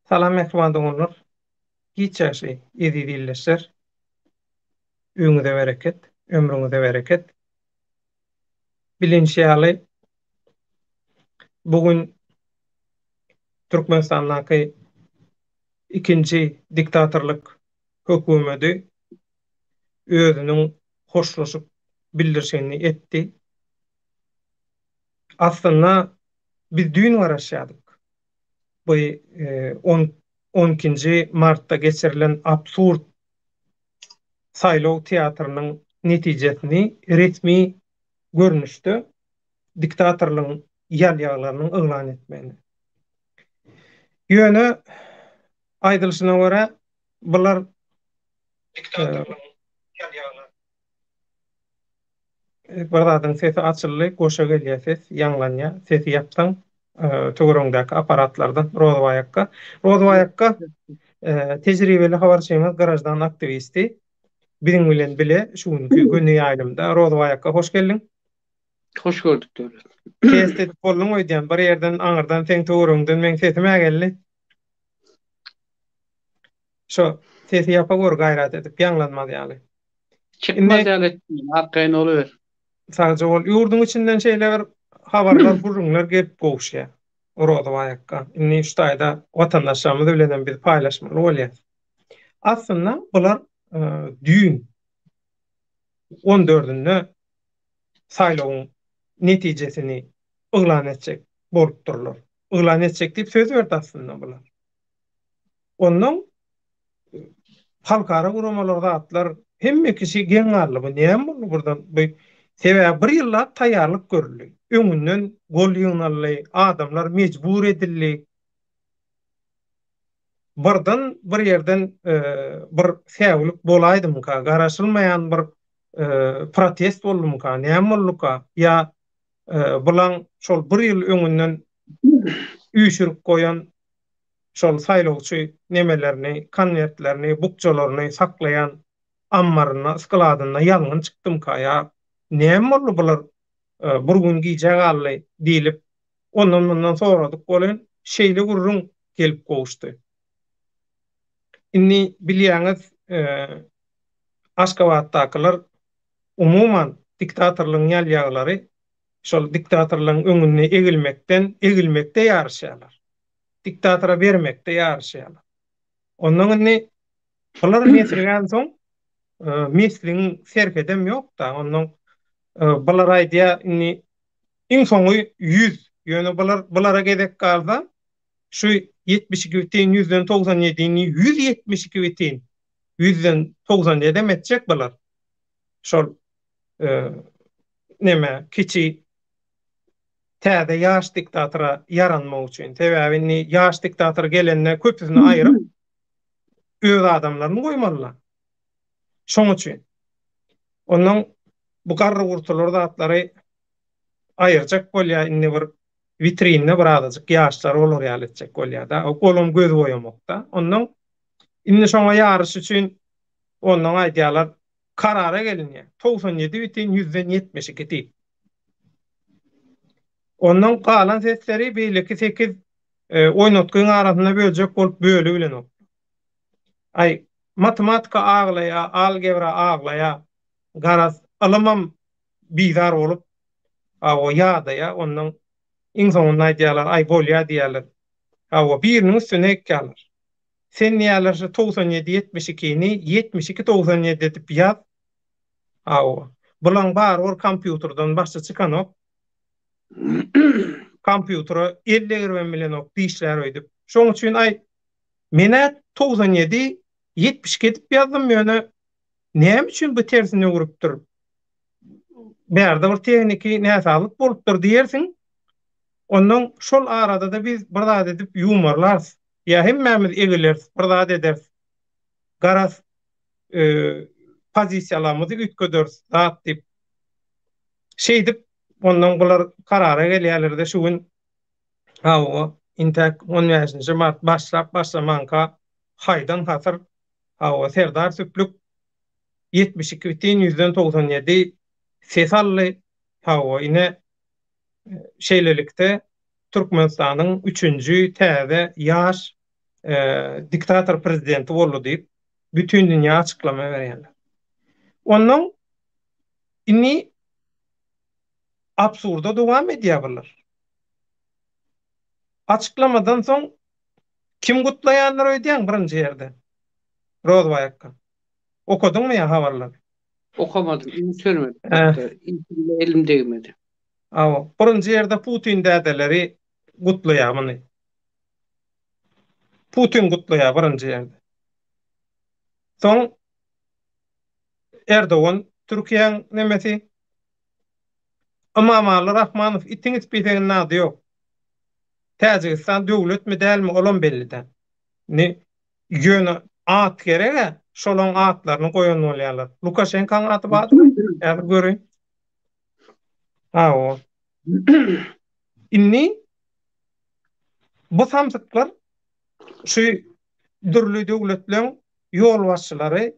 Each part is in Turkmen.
Salam mehman doňurlar. Hiç ýaşy edi dilleşler. Öňüňize bereket, ömrüňize bereket. Bilinçli bugün Türkmenistanyň ikinci diktatorluk hökümeti özüniň hoşlaşyp bildirşeni etdi. Aslında biz düýün garaşýardyk. Bu 12 martda geçirilen absurd saýlaw teatrynyň netijesini resmi görnüşde diktatorluğun ýal-ýaglarynyň yglan etmeni. Ýöne aýdylyşyna görä bular diktatorluğun ýal-ýaglary bir sesi açyly, goşa gelýär ses, ýanglanýa, sesi ýapsaň töwereňdäki aparatlardan Rozowaýakka. Rozowaýakka tejribeli habarçyňyz, garajdan aktivisti. Biziň bilen bile şu günkü günü ýaýlymda. Rozowaýakka hoş geldiň. Hoş gördük döwlet. Testi bolluň öýdýän bir ýerden aňyrdan teň töwereňden meň sesim geldi. Şo sesi ýapa gör gaýrat edip ýanglanmaz ýaly. Çıkmaz ýaly hakkaýyn olyber. Sadece ol ýurduň içinden şeýler habarlar gurrunlar gelip gowşýar. Rozowaýakka. Inni şu taýda watandaşlarymyz bilen bir paýlaşmaly bolýar. Aslında bular düýün 14-nde saýlawyň netijesini yglan etjek bolup durlar. Yglan etjek diýip söz berdi aslında bular. Ondan halkara guramalarda atlar hemme kişi geň garly. Bu näme boldy burdan? Bu sebäbi bir ýylla taýýarlyk görüli. Öňünden gol ýygnally, adamlar mejbur edildi. Birden bir ýerden bir säwlik bolaýdymyka, garaşylmaýan bir protest boldumyka, näme bolduka? Ya bulan şol bir ýyl öňünden üýşürip goýan şol saýlawçy nemelerini, konwertlerini, bukçalaryny saklayan ammaryna, skladyna ýalňyn çykdymka ya näme boldy bular bir gün giýjek ally diýilip ondan soradyk bolan şeýle gurrun gelip gowuşdy. Inni bilýäňiz Aşgabatdakylar umuman diktatorlugyň ýal-ýaglary şol diktatorlugyň öňüne egilmekde ýarşýarlar. Diktatora bermekde ýarşýarlar. Ondan inni bular meseleden soň mesleğin serkedem ýok da ondan bular aýdýar inni iň soňy 100 ýöne bulara gedek galda şu 72 biten 100'den 97'ni 172 biten 100'den 97 demetjek bular. Şol neme kiçi täze ýaş diktatora yaranmak üçin sebäbini ýaş diktator gelende köpüsini aýryp öz adamlaryny goýmalylar. Şoň üçin ondan bu garry gurtulary zatlary aýyrjak bolýar inni bir vitrinne bir azajyk ýaşlar olar ýalyjak bolýar da. O golum göz goýamakda. Ondan inni şoňa ýaryş üçin ondan aýdýarlar karara gelinýär. 97 biten 100'den 72 diýip. Ondan galan sesleri beýleki 8 oýnatgyň arasynda böljek bolup bölü bilen ok. Ay matematika aglaýa, algebra aglaýa, garaz alamam bizar bolup o ýa-da ýa ondan iň soňunda aýdýarlar, ay bolýar diýerler. O biriniň üstüne ekýärler. Sen nälerse 97-72'ni 72-97 edip ýaz. Bulan bar kompýuterden başga çykan ok. Kompýutera 50 girben bilen ok diýişler öýdüp. Şoň üçin ay mene 97-72 edip ýazdym ýöne näme üçin bu tersine gurupdyr? Bärde bir tehniki näsalyk bolupdyr diýersiň. Ondan şol arada da biz bir zat edip ýumarlar. Ya hemmemiz egilers, bir zat ederiz. Garaz pozisiýalarymyzy ütköderiz, zat diýip. Şeýdip ondan bular karara gelýärler-de şu gün intek 15-nji mart başlamanka haýdan hasır Serdar Süplük 72 biten 100'den 97 ses ally ine şeýlelikde Türkmenistanyň 3-nji täze ýaş diktator prezidenti boldy diýip bütün dünýä açıklama berýärler. Onuň inni absurda dowam edýärler. Açıklamadan soň kim gutlaýanlar öýdýän birinji ýerde? Rozwayakka. Okudyňmy ýa habarlary? Okamadım, görmedim. Eh, Hatta elim değmedi. awa. Birinji ýerde Putin dädeleri gutlaýarmyny. Putin gutlaýar birinji ýerde. Soň Erdogan Türkiýeň nemesi? Emamaly Rahmanow itiňiz bitegen nady ýok. Täjikistan döwlet mi dälmi olan belliden. Ne ýöne at gerege, şolaň atlaryny goýan bolýarlar. Lukashenkoň aty barmy? Ýa-da görün. O. Inni bu samsyklar şu dürli döwletleň ýol başçylary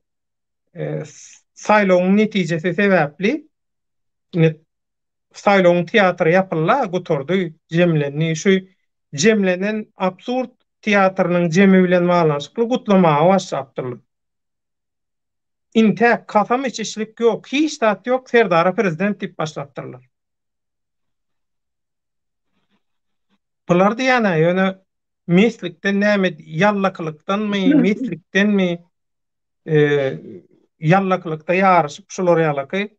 saýlawyň netijesi sebäpli saýlawyň teatry ýapylla gotordy, jemlenni şu jemlenen absurd teatrynyň jemi bilen baglanşykly gutlamaga başlapdylar. Inte kasam içişlik ýok, hiç zat ýok, Serdara prezident diýip başlapdylar. Bular diýene ýöne meslikden näme ýallakylykdanmy, meslikdenmi ýallakylykda ýaryşyp şolar ýalaky.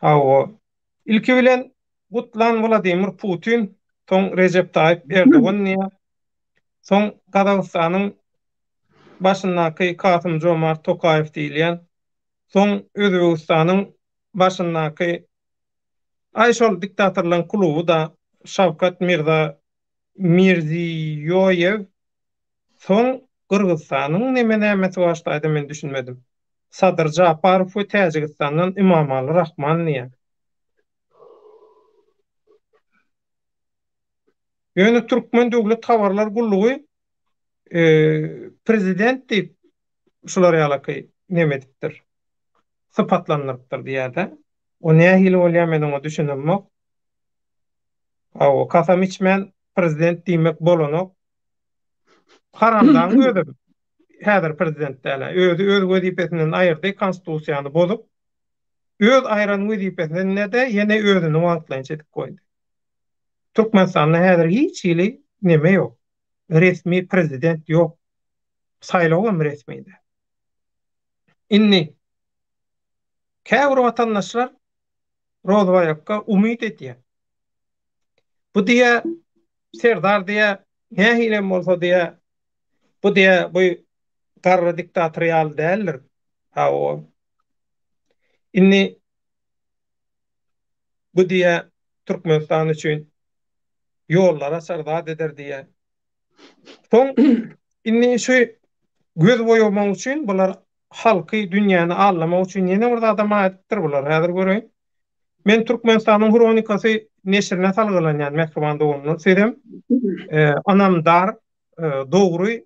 O ilki bilen gutlan Vladimir Putin, soň Recep Tayyip Erdogan niýe, soň Kazakstanyň başyndaky Kasym-Jomart Tokayew diýilýän, soň Özbegistanyň başyndaky şol diktatorlaryň kluby da Şawkat Mirziyoyew, soň Kyrgyzstanyň näme başlaýdy men düşünmedim. Sadr Japarow we Täjikistanyň Emamaly Rahman niýe. Ýöne Türkmen döwlet habarlar gullugy prezident diýip şolar ýalaky näme edipdir? Sypatlandyrypdyr diýär-de. O näme hili bolýar men onu düşünemmek. O kasam içmän prezident diýmek bolanok haramdan ödüm. Häzir prezident däle. Öz wezipesinden aýyrdy, konstitusiýany bozup, öz aýran wezipesinden näde ýene özüni wagtlanýa çekip goýdy. Türkmenistanda häzir hiç hili neme ýok. Resmi prezident ýok. Saýlawam resmiydi. Inni käbir watandaşlar Rozwayakka umyt etýär. Bu diýe Serdar diýe näme hilem bolsa diýe bu diýe bu garry diktatorial däldir. O. Inni bu diýe Türkmenistan üçin ýollara açarda eder diýe. Soň inni şu göz boýamak üçin bular halky dünýäni allamak üçin ýene bir adam aýtdyr bular. Häzir görün. Men Türkmenistanyň kronikasy neşrine salgylanýan mehkemanda bolany sedem. Anamdar dogry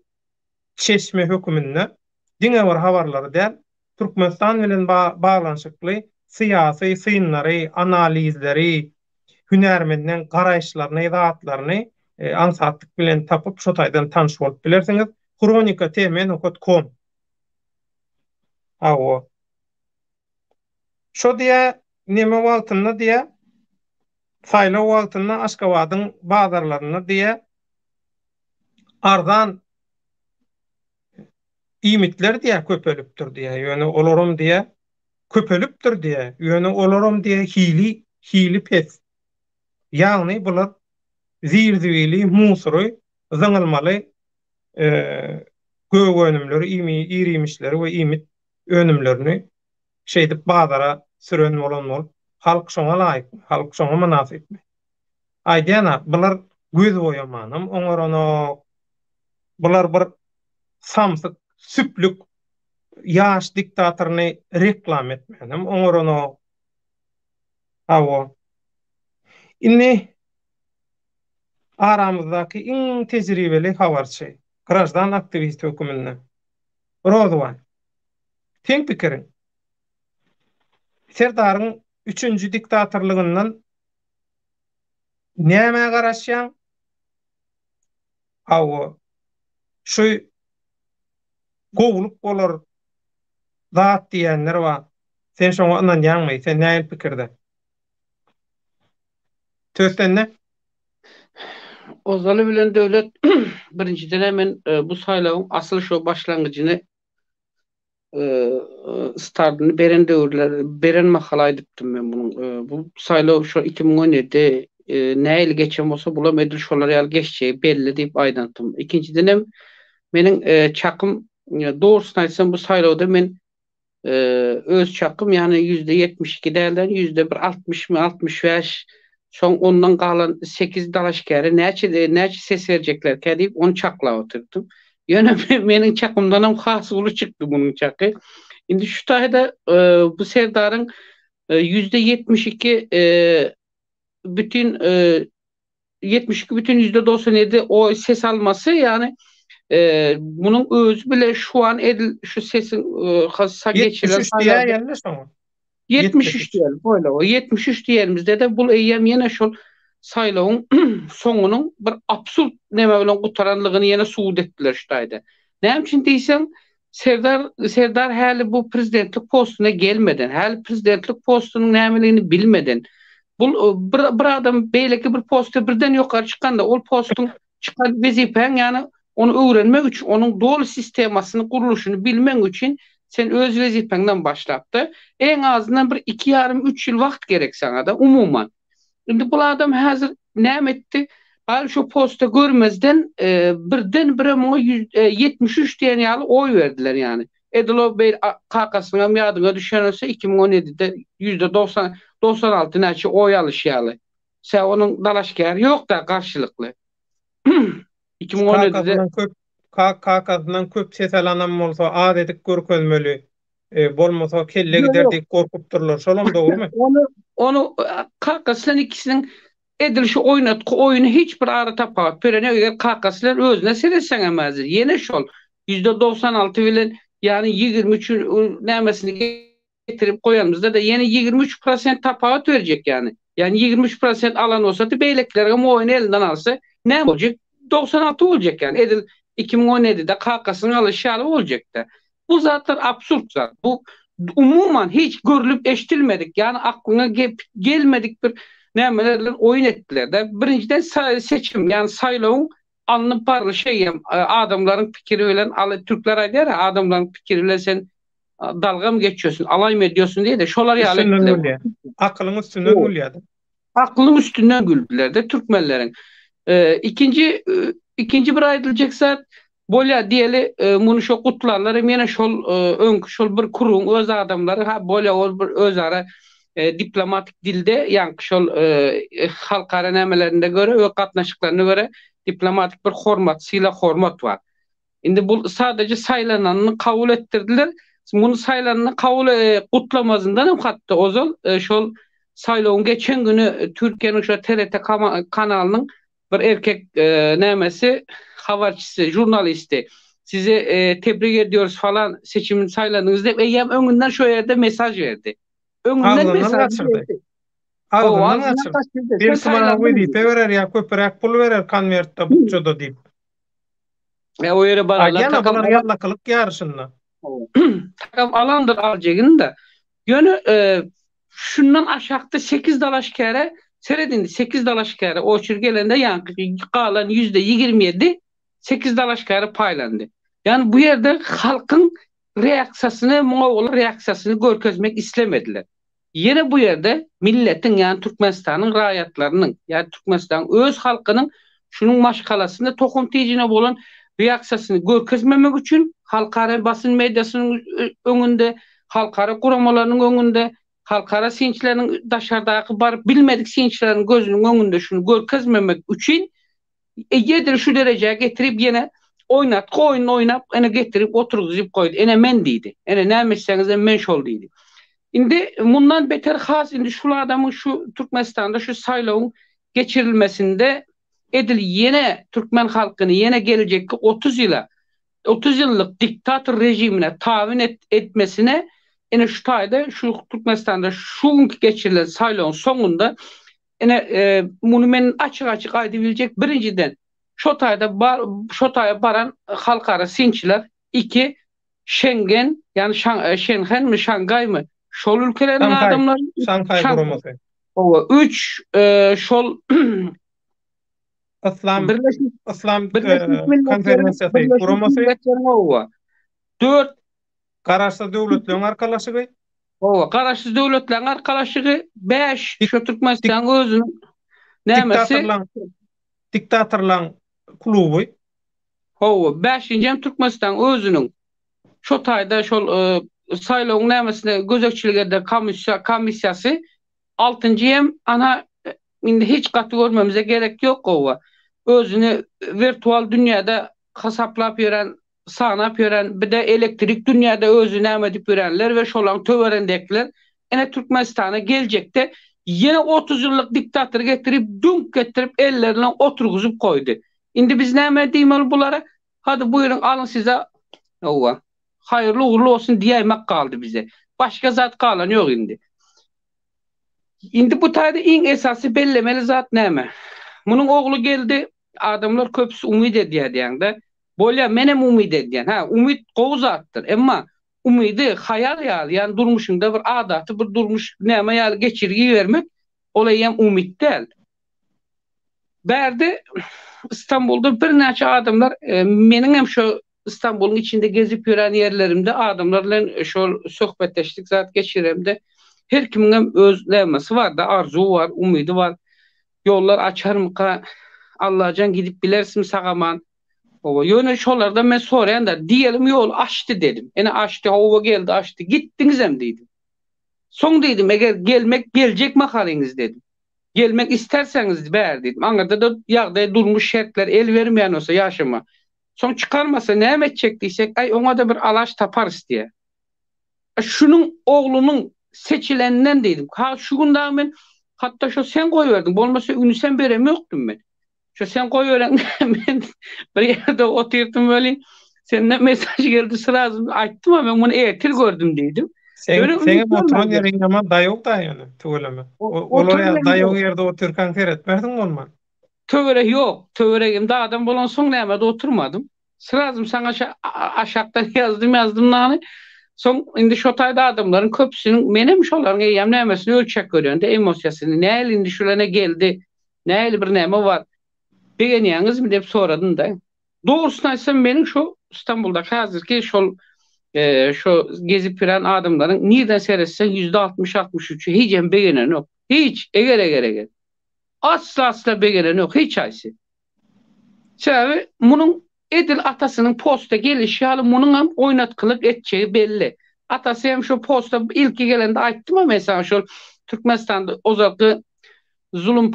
çeşme hökümünde diňe bir habarlary däl Türkmenistan bilen baglanşykly syýasy synlary, analizleri, hünärmenden garaýşlaryny, ýa-da ansatlyk bilen tapyp şo taýdan tanyş bolup bilersiňiz. Kronika temen.com. O. Şo diýe neme wagtynda diýe saýlaw wagtynda Aşgabatyň bazarlaryna diýe arzan imitler diýe köpelipdir diýe. Ýöne olarum diýe köpelipdir diýe. Ýöne olarum diýe hili pes. Ýagny bular zirziwili, musury, zyňylmaly göw önümleri, irimişleri we imit önümlerini şeýdip bazara süren bolan halk şoňa laýyk, halk şoňa münasipmi? Aýdýana bular göz boýamanam, oňarana bular bir samsyk, süplük ýaş diktatoryny reklam etmenim, oňarana inni aramızdaky iň tejribeli habarçy, grajdan aktivist hökümünden Rozway. Teň pikirin. Serdaryň 3-nji diktatorlygyndan näme garaşýan? Şu gowulup bolar zat diýenler bar. Sen şoňa ondan ýaňmy? Sen näme pikirde? Tösdenle Ozaly bilen döwlet birinciden hemen bu saýlawyň asıl şu başlangıcını startyny beren döwürler, beren makala aýdypdym men bunun. Bu saýlaw şu 2017 näil geçen bolsa bulam edil şolar ýaly geçjegi belli diýip aýdantym. İkinciden hem meniň çakym dogrusyny aýtsam bu saýlawda men öz çakym ýani %72 dälden %1 60 mı 65 son ondan galan 8 dalaşkary näçe ses berjekler diýip onu çaklap oturdum. Ýöne meniň çakymdan hem has uly çykdy bunyň çaky. Indi şu taýda bu Serdaryň %72 bütün 72 bütün %97 o ses alması yani bunun özü bile şu an şu sesin hassa geçirilen 73 diýerler şoňa. 73 diyelim böyle o 73 diyelimizde de bu eýem ýene şol saýlawyň soňunyň bir absurd näme bilen gutaranlygyny ýene suwd etdiler şu taýda. Näme üçin diýsem Serdar häli bu prezidentlik postuna gelmeden, häli prezidentlik postunyň nämeligini bilmeden bir adam beýleki bir posta birden ýokary çykanda ol postuň çykan wezipen ýani onu öwrenmek üçin, onun dolu sistemasyny kuruluşunu bilmek üçin sen öz wezipeňden başlapdy. En azından bir 2,5-3 ýyl wagt gerek sana da umuman. Indi bu adam häzir näme etdi? Gal şu posta görmezden birden bire muňa 73 diýen ýaly oy berdiler ýani. Edilo Bey kakasyna ýadyňa düşense 2017'de %96 näçe oy alýaly. Sen onun dalaşkary ýok da garşylykly. 2017'de kakasından köp ses alanan bolsa adetik görkezmeli bolmasa kelle giderdik korkupdurlar. Şolum dogrymy? Onu kakaslan ikisinin edilişi oyunu hiç bir ara tapagat. Perene eger kakaslan özüne sereseň emezdir. Yine şol %96 bilen yani 23 nämesini getirip koyanımızda da yine 23% tapagat verecek yani. Yani 23% alan olsa da beýleklerge oyunu elinden alsa ne olacak? 96 olacak yani. Edil 2017'de kakasyny alışalı olacak da. Bu zatlar absurt zat. Bu umuman hiç görülüp eşitilmedik. Yani aklına gelmedik bir nämelerle oyun ettiler de. Birinciden seçim yani saýlawyň alınıp barly adamların pikiri bilen Türkler aýdýar adamların pikiri bilen sen dalga mı geçiyorsun, alay mı ediyorsun diye de şolar ýaly aklın üstünden gülýärdi. Aklın üstünden güldüler de Türkmenlerin. İkinci bir aýdylacak zat bolýa diýeli muny şo gutlarlar ýene şol bir kurum öz adamlary bolýa ol bir özara diplomatik dilde ýa-ni şol halkara nämelerinde göre we gatnaşyklaryna göre diplomatik bir hormat bar. Indi bu sadece saýlananyny kabul ettirdiler. Muny saýlananyny kabul gutlamazyndan hem hatda ozal şol saýlawyň geçen günü Türkiýeň şo TRT kanalynyň bir erkek nämesi habarçysı, jurnalisti sizi tebrik ediyoruz falan seçimin saylanınız deyip eyyem öňünden şo ýerde mesaj verdi. Öňünden mesaj verdi. Ağzından açırdı. Bir sımana koydu. Verer ya köpürek pul verer konvertte bukçoda deyip. O ýere baralar. Agana bular yallakılık yarışında. Takam alandır alacağını da. Yönü şundan aşağıda 8 dalaşkere seredindi 8 dalaşkere o çirgelende yankı kalan %27 8 dalaşkere paylandı. Yani bu yerde halkın reaksiyasını, Moğol reaksiyasını görkezmek istemediler. Yine bu yerde milletin yani Türkmenistan'ın raýatlarının yani Türkmenistan'ın öz halkının şunun maşgalasında tokuntyjyna bolan reaksiyasını görkezmemek üçün halkara basın medyasının öňünde, halkara kuramalarynyň öňünde, halkara sinçilerin daşardaky bar bilmedik sinçilerin gözünün öňünde şunu görkezmemek üçün yedir şu dereceye getirip yine oynap ene getirip oturguzyp koydu. Ene men diýdi. Ene nämeseňiz men şol diýdi. Indi bundan beter has indi şu adamın şu Türkmenistan'da şu saýlawyň geçirilmesinde edil yine Türkmen halkyny yine gelecekki 30 ýyllyk diktator rejimine tawin etmesine ene şu taýda şu Türkmenistan'da şu geçirilen saýlawyň soňunda ene muny men açyk aýdyp biljek birinciden Şotaya baran halkara sinçiler. 2 Schengen yani Schengen mi Şangay mı? Şol ülkelerin Şanghay. adamları Şanghay Şangay. Gurumasy. 3 şol Islam Birleşmiş Islam Konferensiýasy Birleşmiş Gurumasy. Milletler'in ova. 4 Garaşsa döwletleriň arkalaşygy. ova. Garaşsız devletlerin arkalaşığı. 5 dik- şu dik- Türkmenistan özünün nämesi diktatorlaň kluby. ova. 5-nji Türkmenistan özünün şo taýda şol saýlawyň nämesine gözekçilik eden komissiýasy. 6-njy hem ana indi hiç gaty görmemize gerek yok ova. Özünü virtual dünýäde hasaplap ýören, sanap ýören, bir de elektrik dünýäde özü näme edip ýörenler we şolaň töwerendekler ene Türkmenistana geljekde ýene 30 ýyllyk diktator getirip, dünk getirip ellerine oturguzup koydu. Indi biz näme diýmeli bulara? Hadi buyurun alın size ova. Hayırlı uğurlu olsun diýmek kaldı bize. Başka zat kalan yok indi. Indi bu taýda iň esasy bellemeli zat näme? Munun oglu geldi, adamlar köpüsü umid edýär diýende. Bolýa menem umid edýän. Ha, umid gowy zatdyr. Emma umidi hayal ýaly, ýani durmuşynda bir adaty, bir durmuş näme ýaly geçirgi bermek, olay hem umid däl. Bärde İstanbul'da bir näçe adamlar, meniň hem şo İstanbul'un içinde gezip ýören ýerlerimde adamlarla şol söhbetleşdik, zat geçiremde. Her kimin hem öz nämesi var da, arzuw var, umidi var. Yollar açarmyka, Allah'can gidip bilersim sagaman. Ova ýöne şolardan men soraýanda diýelim ýol açdy dedim. Ene açdy, ova geldi açdy. Gitdiňiz hem diýdim. Soň diýdim, eger geljek mahaliňiz dedim. Gelmek isterseňiz bär dedim. Aňarda da ýagdaý durmuş şertler el bermeýän olsa ýaşama. Soň çykarmasa näme etjek diýsek, ay oňa da bir alaş taparys diýe. Şunun oglunyň seçilenden dedim. Ha şu günde men hatta şu sen koyuverdin. Bolmasa ünü sen beremiyokdum ben. Şu sen koyuveren men bir yerde oturdum böyle. Senden mesaj geldi sırazım. Ayttım ama ben bunu etir gördüm dedim. Seňe oturan ýeriň ýaman daýok da ýani tügeleme. Olar daýok ýerde oturkan keretmerdin bolma. Töwere yok. Töweregim da adam bolan soň näme de oturmadım. Sırazım sana aşaktan yazdım nany. Soň indi şo taýda adamlaryň köpüsiniň menem şolaryň eýem nämesini ölçek görýände emosiýasyny näil indi şolana geldi. Näil bir näme bar. Begenýäňizmi dep soradym da. Dogrusyny aýtsam meniň şo İstanbulda häzirki şol şo gezip ýören adamlaryň nirden seretsen %60-63'ü hiç hem begenen yok. Hiç eger. Asla begenen yok hiç aýsy. Sebäbi munyň Edil atasynyň posta gelişi haly munyň hem oýnatkylyk etjegi belli. Atasy hem şu posta ilki gelende aýtdyma mesela şol Türkmenistanda ozalky zalim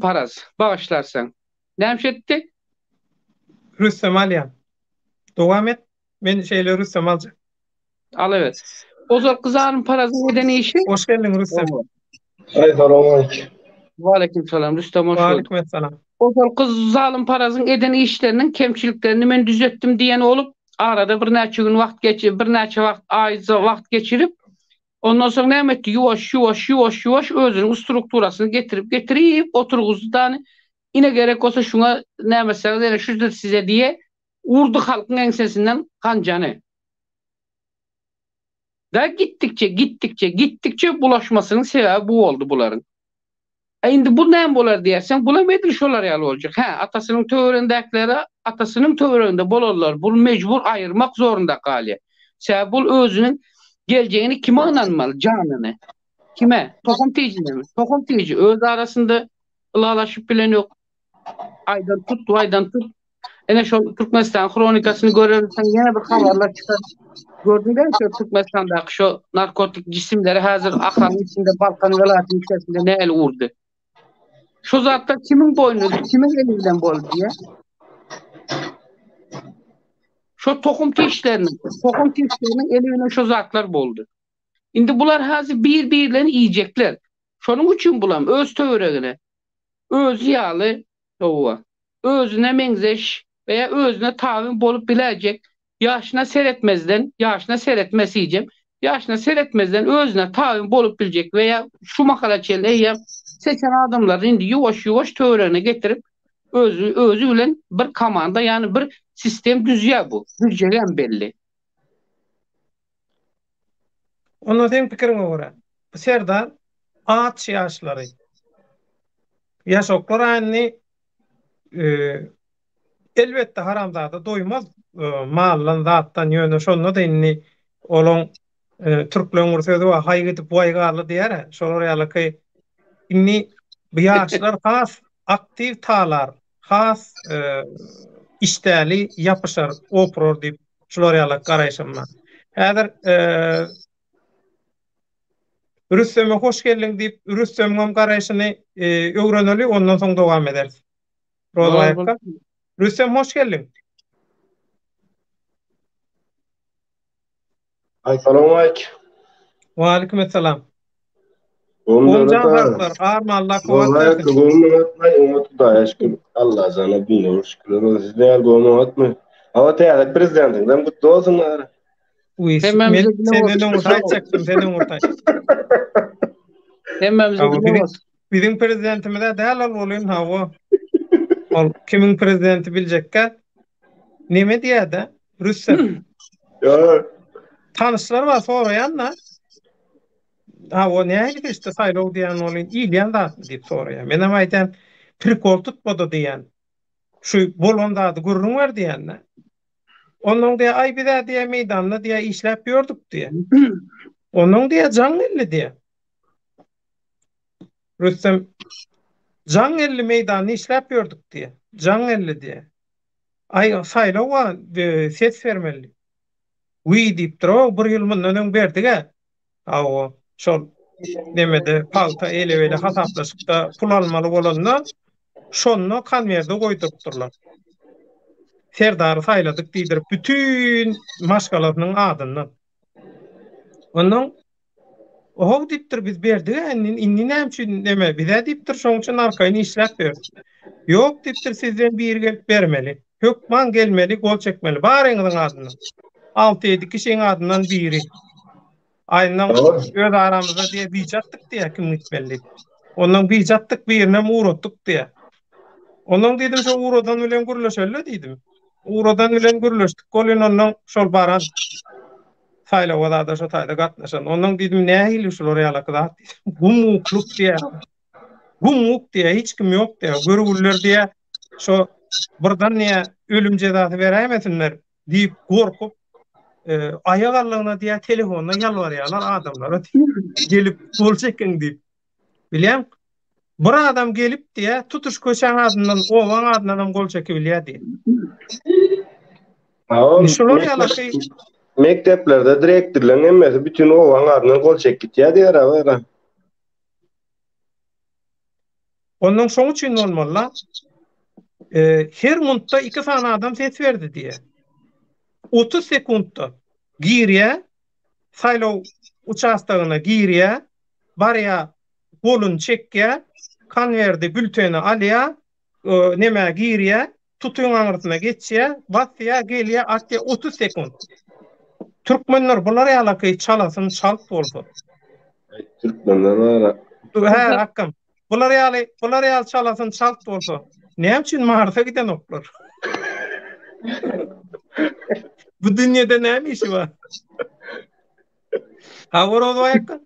paraz bağışlarsan. Näme etdi? Rüstem Alyan. Dowam et. Men şeýle Rüstem aljak. Al evet. Ozalky zalim parazyň edeni işi. Hoş geldin Rüstem. Selamünaleyküm. Wa aleykum salam Rüstem hoş Wa geldin. aleykum selam. Ozalky zalim parazyň edeni işleriniň kemçiliklerini men düzeltdim diýen olup arada bir näçe gün wagt geçirip bir näçe wagt geçirip ondan soň näme etdi? Ýuwaş özüniň strukturasyny getirip oturguzdy da ine gerek olsa şuna nämeseňiz ene şudur size diye urdu halkyň eňsesinden kanjany. Da gittikçe bulaşmasynyň sebäbi bu boldy bularyň. Indi bu näme bolar diýersen, bular medil şolar ýaly boljak. Ha, atasynyň töwerendäkleri atasynyň töwerende bolarlar. Bu mejbur aýyrmak zorunda galýar. Sebäbi bu özüniň geljegini kime inanmaly? Janyny. Kime? Tohum tejine. Tohum teji öz arasynda ılalaşyp bilen yok. Aydan tut. Ene şol Türkmenistan kronikasyny görersen ýene bir habarlar çykar. Gördüňde şu Türkmenistandaky şu narkotik cisimleri häzir ahanyň içinde Balkan welaýatynyň içerisinde näle urdy. Şu zatlar kimin boynuny, kimin elinden boldy diye. Şu tohum tişlerinin eline şu zatlar boldy. Indi bular häzir bir-birlerini iýjekler. Şonuň üçin bulam öz töweregine, öz ýaly, özüne meňzeş veya özüne tabin bolup biläjek. Yaşına seyretmezden özüne tabin bolup bilecek veya şu makala çelneýär seçen adamlar indi ýuwaş töweregine getirip özü bilen bir komanda, yani bir sistem düzýär bu. Düzjelen belli. Onda sen pikiriňe görä. Bu Serdar at ýaşlary. Ýaşoklar anny elbetde haramzada doýmaz. Mallan zatdan ýöne şonda da inni olaň türkleň sözü var. Hay gidip vay garly diýär. Şolar ýalyky inni bu ýaşlar has aktiv talar, has işdäli ýapyşar, opror diýip şolar ýalyk garaýşym bar. Häzir Rüstem'e hoş geldin deyip Rüstem'in garaýşyny öwreneli, ondan soň dowam ederiz. Rozayakka. Rüstem hoş geldin. Assalamu alaikum. Wa aleykümselam. Ondan Oncan da harflar armalla vallahi kuwat versin. gönlüm atmay umut da şükür. Allah sana bin şükür olsun. Sizler gönlüm atmay. Ama teyze prezidentimden kutlu olsunlar. Hemmemize Men güle senden olsun. umurtaýacaktym, senden umurtaý. Hemmemize Ama güle olsun. bizim prezidentimiz de däl bolýan hawa. Ol kimin prezidenti biljekkä? Neme diýär-de? Rüstem. Ya Tanışlar var soraýanlar. O nähili işte saýlaw diýen bolyn, ýylýan da diýip soraýar. Men hem aýdam, prikol tutmady diýen. Şu bolonda gurrun var diýenler. Onuň diýe ay bir diýe meýdanda diýe işläp ýördük diýe. Onuň diýe jaň elli diýe. Rüstem jaň elli meýdany işläp ýördük diýe. Jaň elli diýe. Ay saýlaw wa ses vermeli. Wi diýip dur, bir ýyl mundan öň berdige. O şol demede palta elewele hasaplaşykda pul almaly bolandan şonno konwerde goýdurupdyrlar. Serdary saýladyk diýdirip bütün maşgalatynyň adyndan. Ondan oho diýipdir biz berdik, inni näme üçin deme, bize diýipdir şoň üçin arkaýyny işläp berdik. Ýok diýipdir sizden bir gelip bermeli. Hökman gelmeli, gol çekmeli. Baryňyzyň adyndan. 6-7 kişiň adyndan biri. Aynan öz aramızda diye biçattık diye kim gitmeli. Ondan biçattık birine uğrattık diye. Ondan dedim şu uğradan ölen gürleşölle dedim. Uğradan ölen gürleştik. Golün ondan şol baran sayla da şu tayda gatnaşan. Ondan dedim ne hili şol oraya alakada. Gumukluk diye. Gumuk diye hiç kim yok diye. Görgüller diye şu buradan niye ölüm cezası veremesinler deyip korkup ayak allığına diye telefonla yalvarıyorlar adamlara gelip gol çekin deyip. Bilýän? Bir adam gelip diye tutuş köşen adından, ovan adından gol çekebilýär diye. Şolar ýaly mekteplerde direktörler emmesi bütün ovan adından gol çekýär diýär. Ondan soň üçin bolmaly. Her minutda 2 tane adam ses verdi diye. 30 sekundda giriye saylaw uçastagyna giriye barya golun çekýär, konwerde bülteni alýar, neme giriye tutuýan aňyrtyna geçýär, basýar, gelýär, atýar 30 sekund. Türkmenler bular ýaly çalasyn çalp boldy. Türkmenler var. Her hakkım. Bular ýaly çalasyn çalp boldy. Näme üçin Marsa giden oklar? Bu dünýede näme işi var? Hawara doýakka.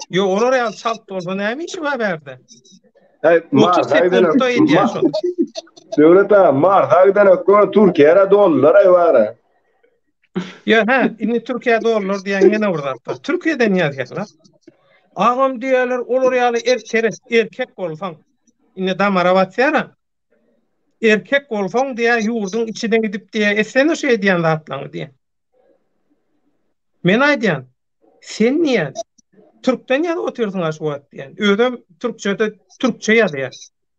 Yo, olar ýaly çalp boldy, näme işi var berde? Hey, Marsa giden oklar. Devleta Marsa giden oklar Türkiýede dollar ay var. Ya inni Türkiýede dollar diýen ýene urdatda. Türkiýede näme Ağam diýerler, olar ýaly erkek bolsaň, inni damara batýar. Erkek bolsaň diýe ýurdun içinden gidip diýe, sen o şey diýen zatlaňy diýe. Men aýdýan, sen niýe Türkden ýa-da oturýarsyň aşy wagt diýen. Özüm Türkçe ýazýar.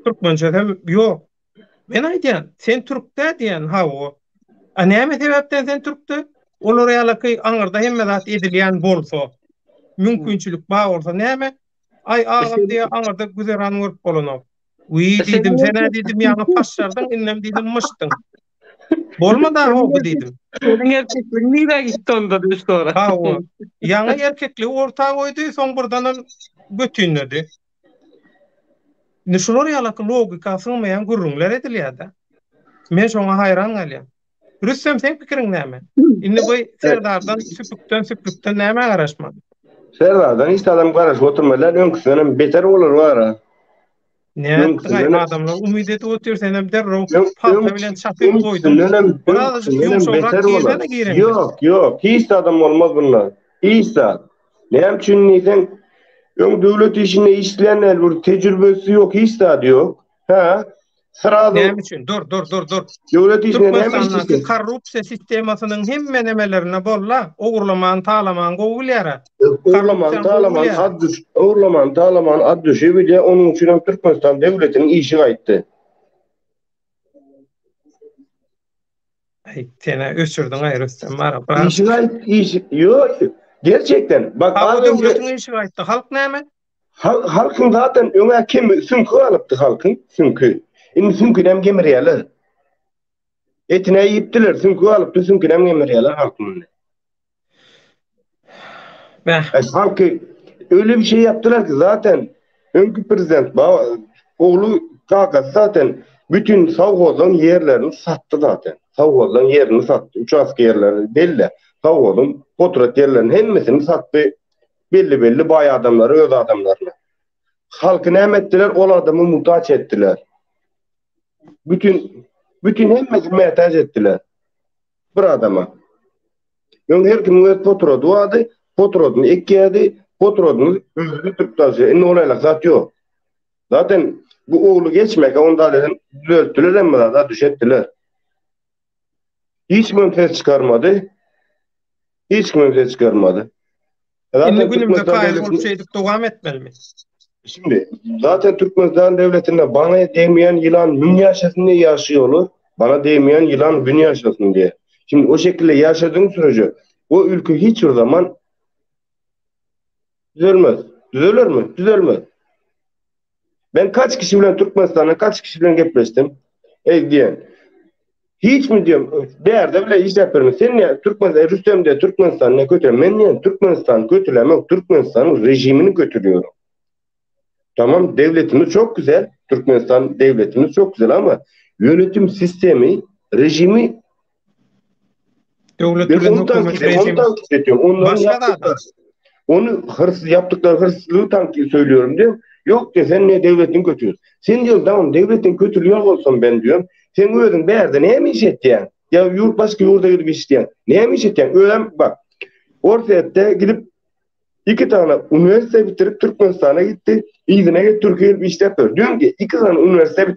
Türkmençe hem ýok. Men aýdýan, sen Türkde diýen, hawa. Näme sebäpden sen Türkde? Olar ýaly aňyrda hemme zat edilýän bolsa, mümkinçilik bar bolsa näme? Ay ağam diýe aňyrda güzeran görüp bolanok. Uy diýdim, sen diýdim ýa-ni paşşardan innem diýdim myşdyň. Bolmady howy diýdim. Senin erkekliğin niye gitti onda diýip sonra. Hawa. Ýa-ni erkekli orta goýdy, soň burdan götünledi. Nişulor ýalaky logika sığmaýan gurrunlar edilýär-de. Men şoňa hayran galýan. Rüstem sen pikiriň näme? Indi bu serdardan süplükden näme garaşma? Serdardan hiç adam garaşyp oturmalar, öňküsinden beter bolar wara. Näme adamlar umyt edip otursan hem derrow palta bilen çapyp goýdum. Biraz ýumşarak giýsene giýeň. Yok, hiç adam olmaz bunlar. Hiç adam. Näme üçin diýsen, döwlet işine işleýänler bir tejribesi yok, hiç adam yok. Ha? Sırada Näme üçin? Dur. Döwlet işine näme işleýär? Korrupsiýa sistemasynyň hemme nemelerine bolla, ogurlaman, talaman gowulýar. Uğurlaman, talaman ad düşü bir de onun üçün Türkmenistan devletinin işi gaýtdy. Sene ösürdün ayrısın var. İşi yok. Gerçekten. Bak az önce devletin işi gaýtdy. Halk näme? Halkın zaten öňe kim sünkü alypdy halkın sünkü. Indi sünküden gemirýärler. Etine ýipdiler, sünkü alypdy, sünküden gemirýärler halkın. Halkı öyle bir şey yaptılar ki zaten önkü prezident oğlu kakası zaten bütün savgozun yerlerini sattı zaten. Savgozun yerini sattı. Uçaskı yerlerini belli. Savgozun potrat yerlerinin hemmesini sattı. Belli bay adamları, öz adamlarına. Halkı nem ettiler, ol adamı muhtaç ettiler. Bütün hemmesini muhtaç ettiler. Bir adama. Her kimin öz potrodu vardı. Potrodunu ekkiydi, potrodunu özünü tuttuğu en olayla zat yok. Zaten bu oğlu geçmek onda dedim düzelttiler ama da düşettiler. Hiç menfaat çıkarmadı. Zaten günümüzde kayıp olup şeydik devam etmeli mi? Şimdi zaten Türkmenistan devletinde bana değmeyen yılan gün yaşasın diye yaşıyor. Bana değmeyen yılan gün yaşasın diye. Şimdi o şekilde yaşadığın sürece o ülke hiçbir zaman düzelmez. Düzelir mi? Düzelmez. Ben kaç kişi bilen Türkmenistan'a kaç kişi bilen gepleştim. Diyen. Hiç mi diyorum? Değerde bile iş yapıyorum. Sen ya Türkmenistan, Rüstem de Türkmenistan'a ne götürüyorum? Ben niye Türkmenistan kötülemek, Türkmenistan'ın rejimini götürüyorum. Tamam, devletimiz çok güzel. Türkmenistan devletimiz çok güzel ama yönetim sistemi, rejimi devletin takip ediyorum. Başka da onu yaptıkları hırsızlığı söylüyorum diyorum. Yok diyor, sen niye devletin kötüyorsun? Sen diyorsun tamam devletin kötülüyor olsun ben diyorum. Sen öğren bir yerde neye mi iş ettiyen? Ya başka yurda gidip iş ettiyen. Neye mi iş ettiyen? Öğren bak. Ortaya gidip 2 tane üniversite bitirip Türkmenistan'a gitti. İzine git Türkiye'ye bir iş yapıyor. Diyorum ki 2 tane üniversite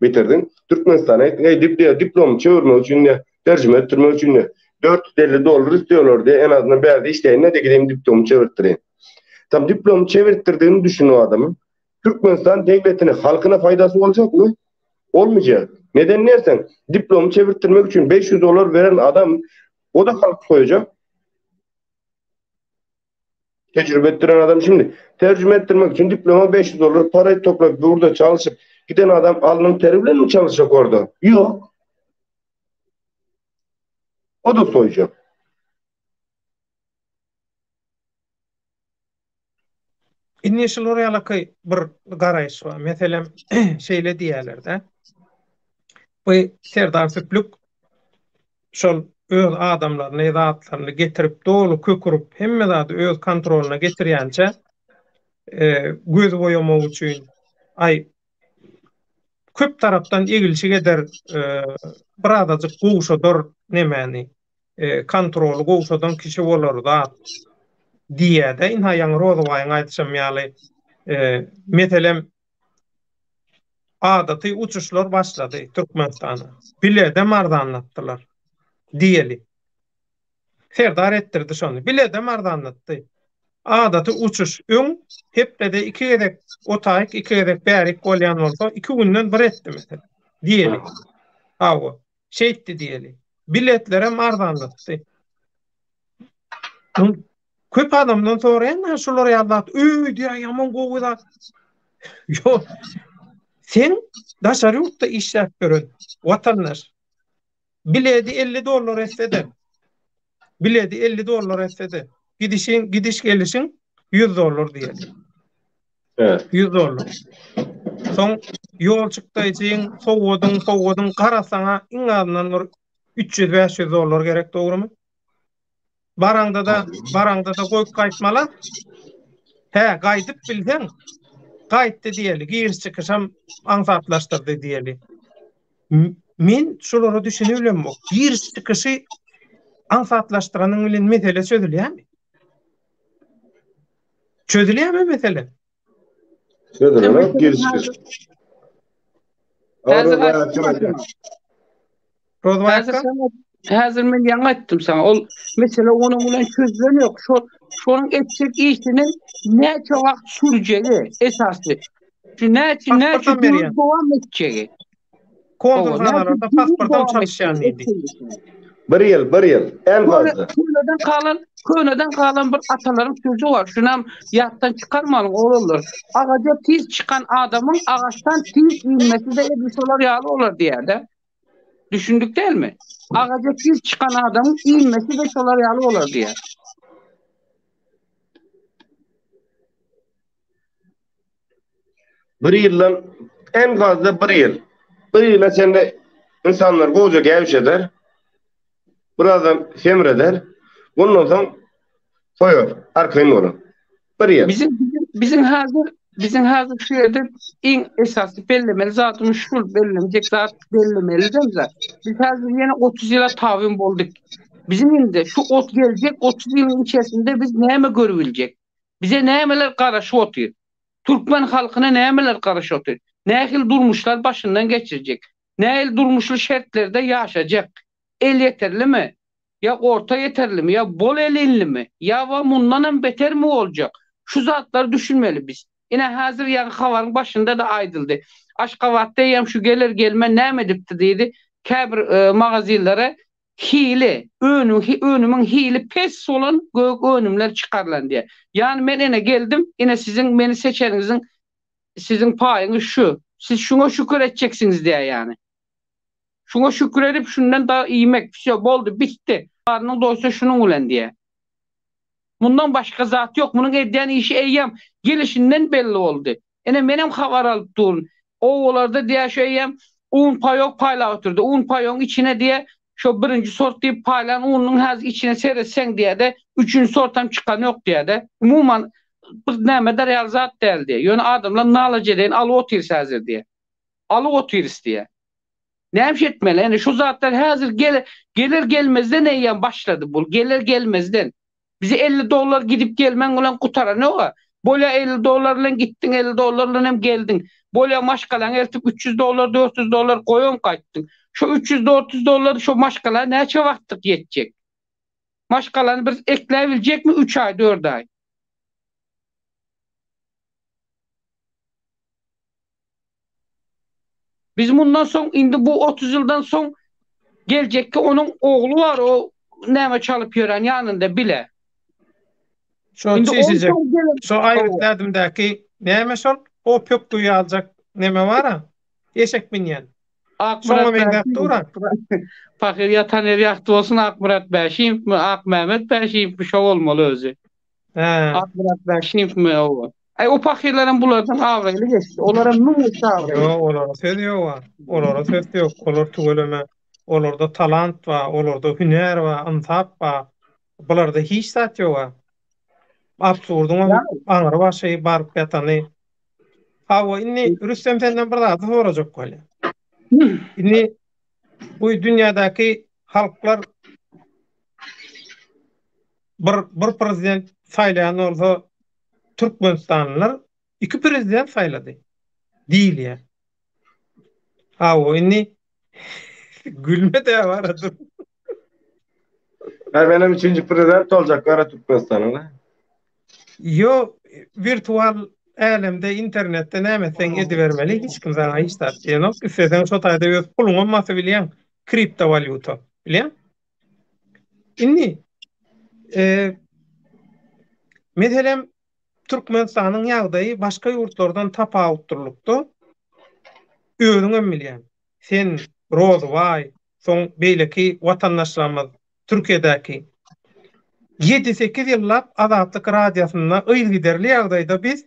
bitirdin. Türkmenistan'a gidip diplom çevirme için de tercüme ettirme için de $450 istiyorlar diye en azından bir yerde işleyene de gideyim diplomu çevirttireyim. Tam diplomu çevirttirdiğini düşün o adamın. Türkmenistan devletine, halkına faydası olacak mı? Olmayacak. Neden dersen diplomu çevirttirmek için $500 veren adam o da halk koyacak. Tecrübe ettiren adam şimdi tercüme ettirmek için diploma $500 parayı toplayıp burada çalışıp giden adam alnının teriyle mi çalışacak orada? Yok. O da soyacak. İnneşil orayalakay bir garayış var. Mesela şeyle diýerler-de. Bu Serdar Süplük şol öz adamlaryny, zatlaryny getirip dolu kökürüp hemme zady öz kontrolüne getirýänçe göz boýamak üçin köp tarapdan egilşi geder birazajyk gowşadar nemäni kontroly gowşadan kişi bolar da diýede inha ýaňy Rozowaýyň aýtşam ýaly meselem adaty uçuşlar başlady Türkmenistana. Bilede mardanlatdylar diýeli. Serdar ettirdi şonu. Bilede mardanlatdy. Adaty uçuş öň hepde 2 gedek otayk 2 gedek bärik bolýan bolsa 2 günden bir etdi mesela. Diýeli. Hawa şeýtdi diýeli. Biletlere mardanlatdy. Köp adamdan sonra ene şolar ýalat, diýär ýaman gowda. Yo, sen daşary ýurtda iş ýapýaran watandaş. Biledi $50 etsede. Biledi $50 etsede. Gidiş gelişin $100 diýeli. Evet. $100. Soň ýol çykdyjyň sowadyň garasaňa iň azyndan bir $300-500 gerek, dogrymy? Barangda da goýup gaýtmalar. He, gaýdyp bilseň, gaýtdy diýeli, giriş çykyşam aňsatlaşdyrdy diýeli. Men şolary düşünip bilemok. Giriş çykyşy aňsatlaşdyranyň bilen mesele çözülýärmi? Çözülýärmi mesele? Çözülýär, girişdir. Häzir Rozbaýka? Häzir men ýa aýtdym sana. Ol mesele onuň bilen çözülen ýok. Şonuň etjek işini näçe wagt sürjegi esasly. Şu näçe dowam etjegi. Konsulxanalarda pasportam çalışýan idi. Bir ýyl, en fazla. Köyneden kalan bir ataların sözü var. Şunam yattan çıkarmalı olur. Ağaca tiz çıkan adamın ağaçtan tiz inmesi de elbisolar yağlı olur diye de. Düşündük değil mi? Ağaca tiz çıkan adamın inmesi de solar yağlı olur diye. Bir ýyldan en fazla bir ýyl. Bir ýyla sende insanlar goýja gäwşeder. Birazdan semreder. Bundan soň koýar, arkaýyn bolar. Bir ýyl. Bizim hazır şu yerde en esaslı bellemeli zatımız şu bellemeyecek zat bellemeli değil mi? Biz hazır yine 30 yıla tavim olduk. Bizim indi şu ot gelecek 30 yılın içerisinde biz neyme görülecek? Bize neymeler karşı otuyor. Türkmen halkına neymeler karşı otuyor. Nehil durmuşlar başından geçirecek. Nehil durmuşlu şartlarda yaşayacak. El yeterli mi? Ya orta yeterli mi? Ya bol elinli mi? Ya bundan beter mi olacak? Şu zatları düşünmeli biz. Yine hazır yani havanın başında da aydıldı. Aşkavat'tayım şu gelir gelme ne edipti dedi. Kəbir mağazilere hile, önümün hile pes olan gök önümler çıkarlan diye. Yani ben yine geldim. Yine sizin beni seçerinizin sizin payınız şu. Siz şuna şükür edeceksiniz diye yani. Şuna şükür edip şundan daha iyimek bir şey oldu bitti. Karnın doysa şunun ulen diye. Bundan başka zat yok. Bunun ediyen işi eyyem gelişinden belli oldu. Yani benim haber alıp durun. Oğullarda diye şu eyyem un payok payla oturdu. Un payon içine diye şu birinci sort deyip paylan unun haz içine seyretsen diye de üçüncü sortam çıkan yok diye de umuman bir nemede real zat değil diye. Yani adamlar ne alacağı alı oturuz hazır diye. Alı oturuz diye. Neymiş etmeli? Yani şu zatlar hazır gelir gelmezden eyyem başladı bu. Gelir gelmezden. Bize $50 gidip gelmen olan kutara ne o? Böyle $50'la gittin, $50'la hem geldin. Böyle maşkalan eltip $300, $400 koyun kaçtın. Şu $300-400 şu maşkalar neçe vakit yetecek? Maşkalanı bir ekleyebilecek mi? 3 ay, 4 ay. Biz bundan son, indi bu 30 yıldan son gelecek ki onun oğlu var o neme çalıp yören yanında bile. Şu çizecek. Şu ayrıtladımdaki neme şol? O pöpküyü alacak neme var ha? Eşek binyen. Sonra mengdak duran. Fakir yatan er yaktı olsun Akmurat Bəşiyim mi? Ak Mehmet Bəşiyim mi? Şov olmalı özü. Akmurat Bəşiyim mi o? O fakirlerin bunlardan avrayla geçti. Onlara numuş avrayla. Yo, onlara söz yok. Onlara söz yok. Olar tügeleme. Olarda talant var. Olarda hüner var. Antap var. Bularda hiç zat yok. Absurdun ağır var şey barıp yatanı. Hava inni Rüstem senden bir daha soracak böyle. İnni bu dünyadaki halklar bir prezident saylayan olsa Türkmenistanlılar 2 prezident sayladı. Değil ya. Hava inni gülme de var adım. Benim 3. prezident olacak Kara Türkmenistan'ın. Yo, virtual alemde internette nämetsen edivermeli hiç kim sana hiç tartışıyor yok. İstesen şu tayda öz pulun olmasa bilen kripto valuta bilen. Inni mesela Türkmenistan'ın ýagdaýy başka ýurtlardan tapawutdurlukda öňüm bilen. Sen Rozway, soň beýleki watandaşlarymyz Türkiýedäki 7-8 ýyllap azatlyk radiýasyna ýyl giderli ýagdaýda biz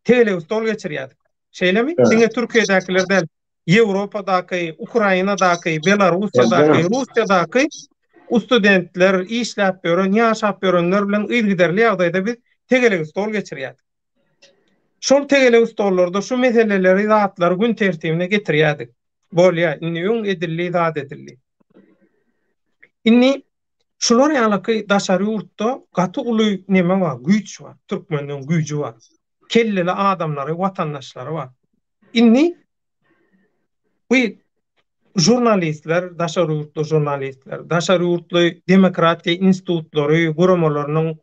telewüz dol geçirýärdik. Şeýlemi? Evet. Diňe Türkiýedekilerden, Ýewropadaky, Ukrainadaky, Belarusyadaky, Evet. Russiýadaky studentler, işläp beren, ýaşap berenler bilen ýygyderli ýagdaýda biz tegelegüz dol geçirýärdik. Şol tegelegüz dollarda şu meseleleri, zatlary gün tertibine getirýärdik. Bolýa, inni öň edilli, zat edilli. Inni şular ýalyky daşary ýurtda gaty uly neme bar, güýç bar, türkmeniň güýji bar. Kelleli adamlary, watandaşlary bar. Inni bu jurnalistler, daşary ýurtly jurnalistler, daşary ýurtly demokratiýa institutlary, guramalarynyň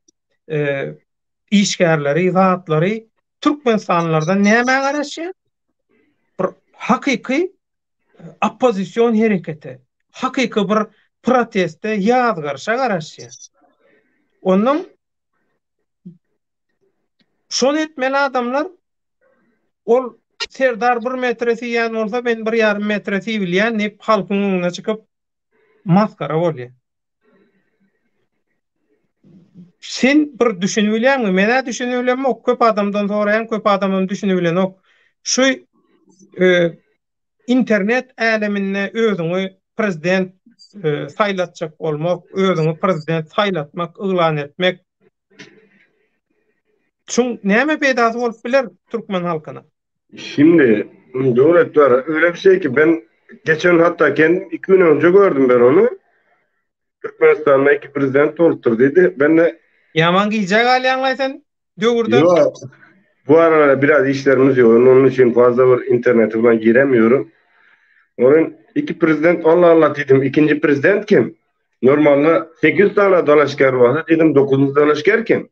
işgärleri, zatlary Türkmenistanlarda näme garaşýar? Bir hakyky oppozision hereketi, hakyky bir proteste ýazgarşa garaşýar. Onun şol etmeli adamlar ol Serdar 1 metresi ýan bolsa ben 1,5 metresi bilýän hep halkyň öňüne çykyp maskara bolýar. Sen bir düşünübilýärmi? Mene düşünübilýärmi? O köp adamdan soraýan, köp adamdan düşünübilen ok. Şu internet äleminde özüňi prezident saýlatjak bolmak, özüňi prezident saýlatmak, yglan etmek. Şun näme peýdasy bolup biler türkmen halkyna? Şimdi devlet var. Öyle bir şey ki ben geçen hatta kendim 2 gün önce gördüm ben onu. Türkmenistan'da 2 prezident oluptur dedi. Ben de Yaman giyecek hali anlaysan döwürde. yo, bu arada biraz işlerimiz yok. Onun için fazla bir internete falan giremiyorum. Onun 2 prezident Allah Allah dedim. İkinci prezident kim? Normalde 8 tane dalaşker vardı. Dedim 9. dalaşker kim?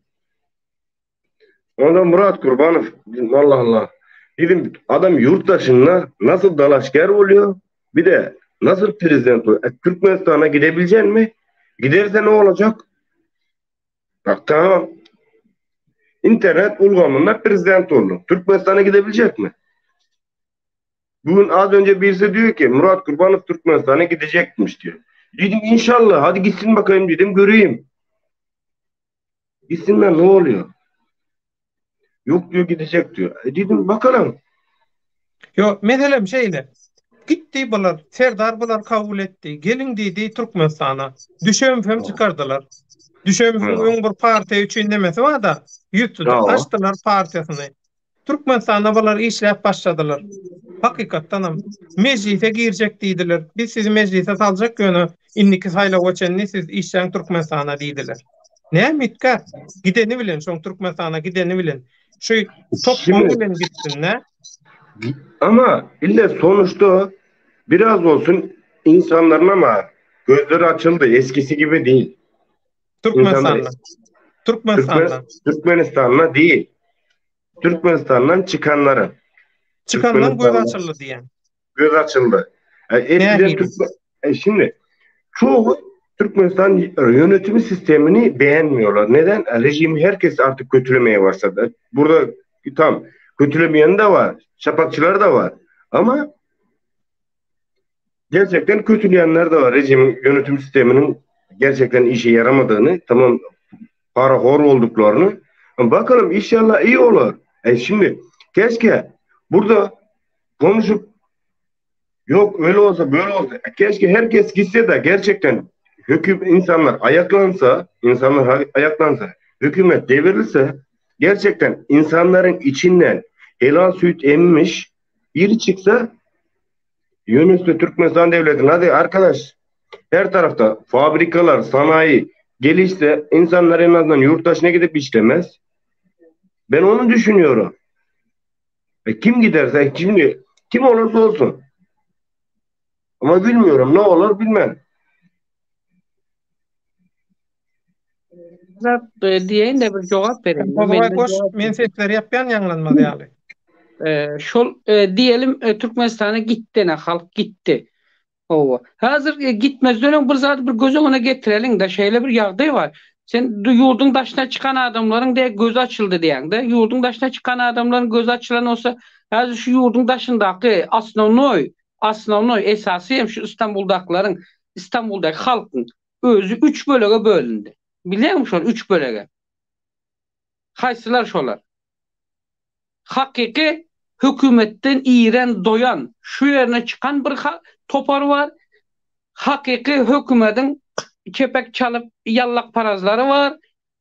Ondan Murat Kurbanov. Dedim Allah Allah. Dedim adam yurttaşına nasıl dalaşker oluyor? Bir de nasıl prezident oluyor? Türkmenistan'a gidebilecek mi? Giderse ne olacak? Bak tamam. İnternet ulgamında prezident oldu. Türkmenistan'a gidebilecek mi? Bugün az önce birisi diyor ki Murat Kurbanov Türkmenistan'a gidecekmiş diyor. Dedim inşallah hadi gitsin bakayım dedim göreyim. Gitsinler ne oluyor? Yok diyor gidecek diyor. Dedim bakalım. Yo meselem şeýle. Gitti bular, Serdar bular kabul etti. Gelin dedi Türkmenistan'a. Düşömfem çıkardılar. Düşömfem öň bir partiýa üçin demesi var da ýutdular, Tamam. açdylar partiýasyny. Türkmenistan'da bular işläp başladylar. Hakykatdan ham meclise girjek diýdiler. Biz sizi meclise saljak göni inniki saýlaw geçenni siz işläň Türkmenistan'a diýdiler. Näme itkar? Gideni bilen, şoň Türkmenistan'a gideni bilen. Şu toplam Şimdi- bilen gitsin ne? Ama illa sonuçta biraz olsun insanların ama gözleri açıldı. Eskisi gibi değil. Türkmenistan'da. Türkmenistan'da. Türkmenistan'la değil. Türkmenistan'dan çıkanların Çıkandan göz Türkmenistan'da. açıldı diyen. göz açıldı. Eskiden Yani? şimdi çoğu Türkmenistan yönetimi sistemini beğenmiyorlar. Neden? Rejimi herkes artık kötülemeye başladı. Burada tam kötülemeyen de var. Şapakçılar da var. Ama gerçekten kötüleyenler de var. Rejim yönetim sisteminin gerçekten işe yaramadığını, tamam para hor olduklarını. Bakalım inşallah iyi olur. Şimdi keşke burada konuşup yok öyle olsa böyle olsa. Keşke herkes gitse de gerçekten insanlar ayaklansa, hükümet devrilse gerçekten insanların içinden helal süt emmiş biri çıksa Yunus'ta Türkmenistan devletinin hadi arkadaş her tarafta fabrikalar, sanayi gelişse insanlar en azından yurt dışına gidip işlemez. Ben onu düşünüyorum. Kim giderse şimdi kim olursa olsun. Ama bilmiyorum ne olur bilmem. Diýen de bir jogap bereyim. Ozgay koş, men sesleri yapyan ýanglanmady ýaly. Şol diyelim Türkmenistan'a gitti ne halk gitti. Owa. Hazır gitmezden bir zat bir göz önüne getirelim de şeýle bir ýagdaý var. Sen ýurdun daşına çıkan adamlaryň de göz açıldı diýen de ýurdun daşına çıkan adamlaryň göz açylan olsa hazır şu ýurdun daşyndaky asnonoy esasy hem şu İstanbuldaklaryň İstanbuldaky halkyň özü 3 bölege bölündi. Bilýärmi şol 3 bölege? Haýsylar şolar? hakiki hükümetten iğren doyan, şu yerine çıkan bir topar var. Hakiki hükümetin kepek çalıp yallak parazları var.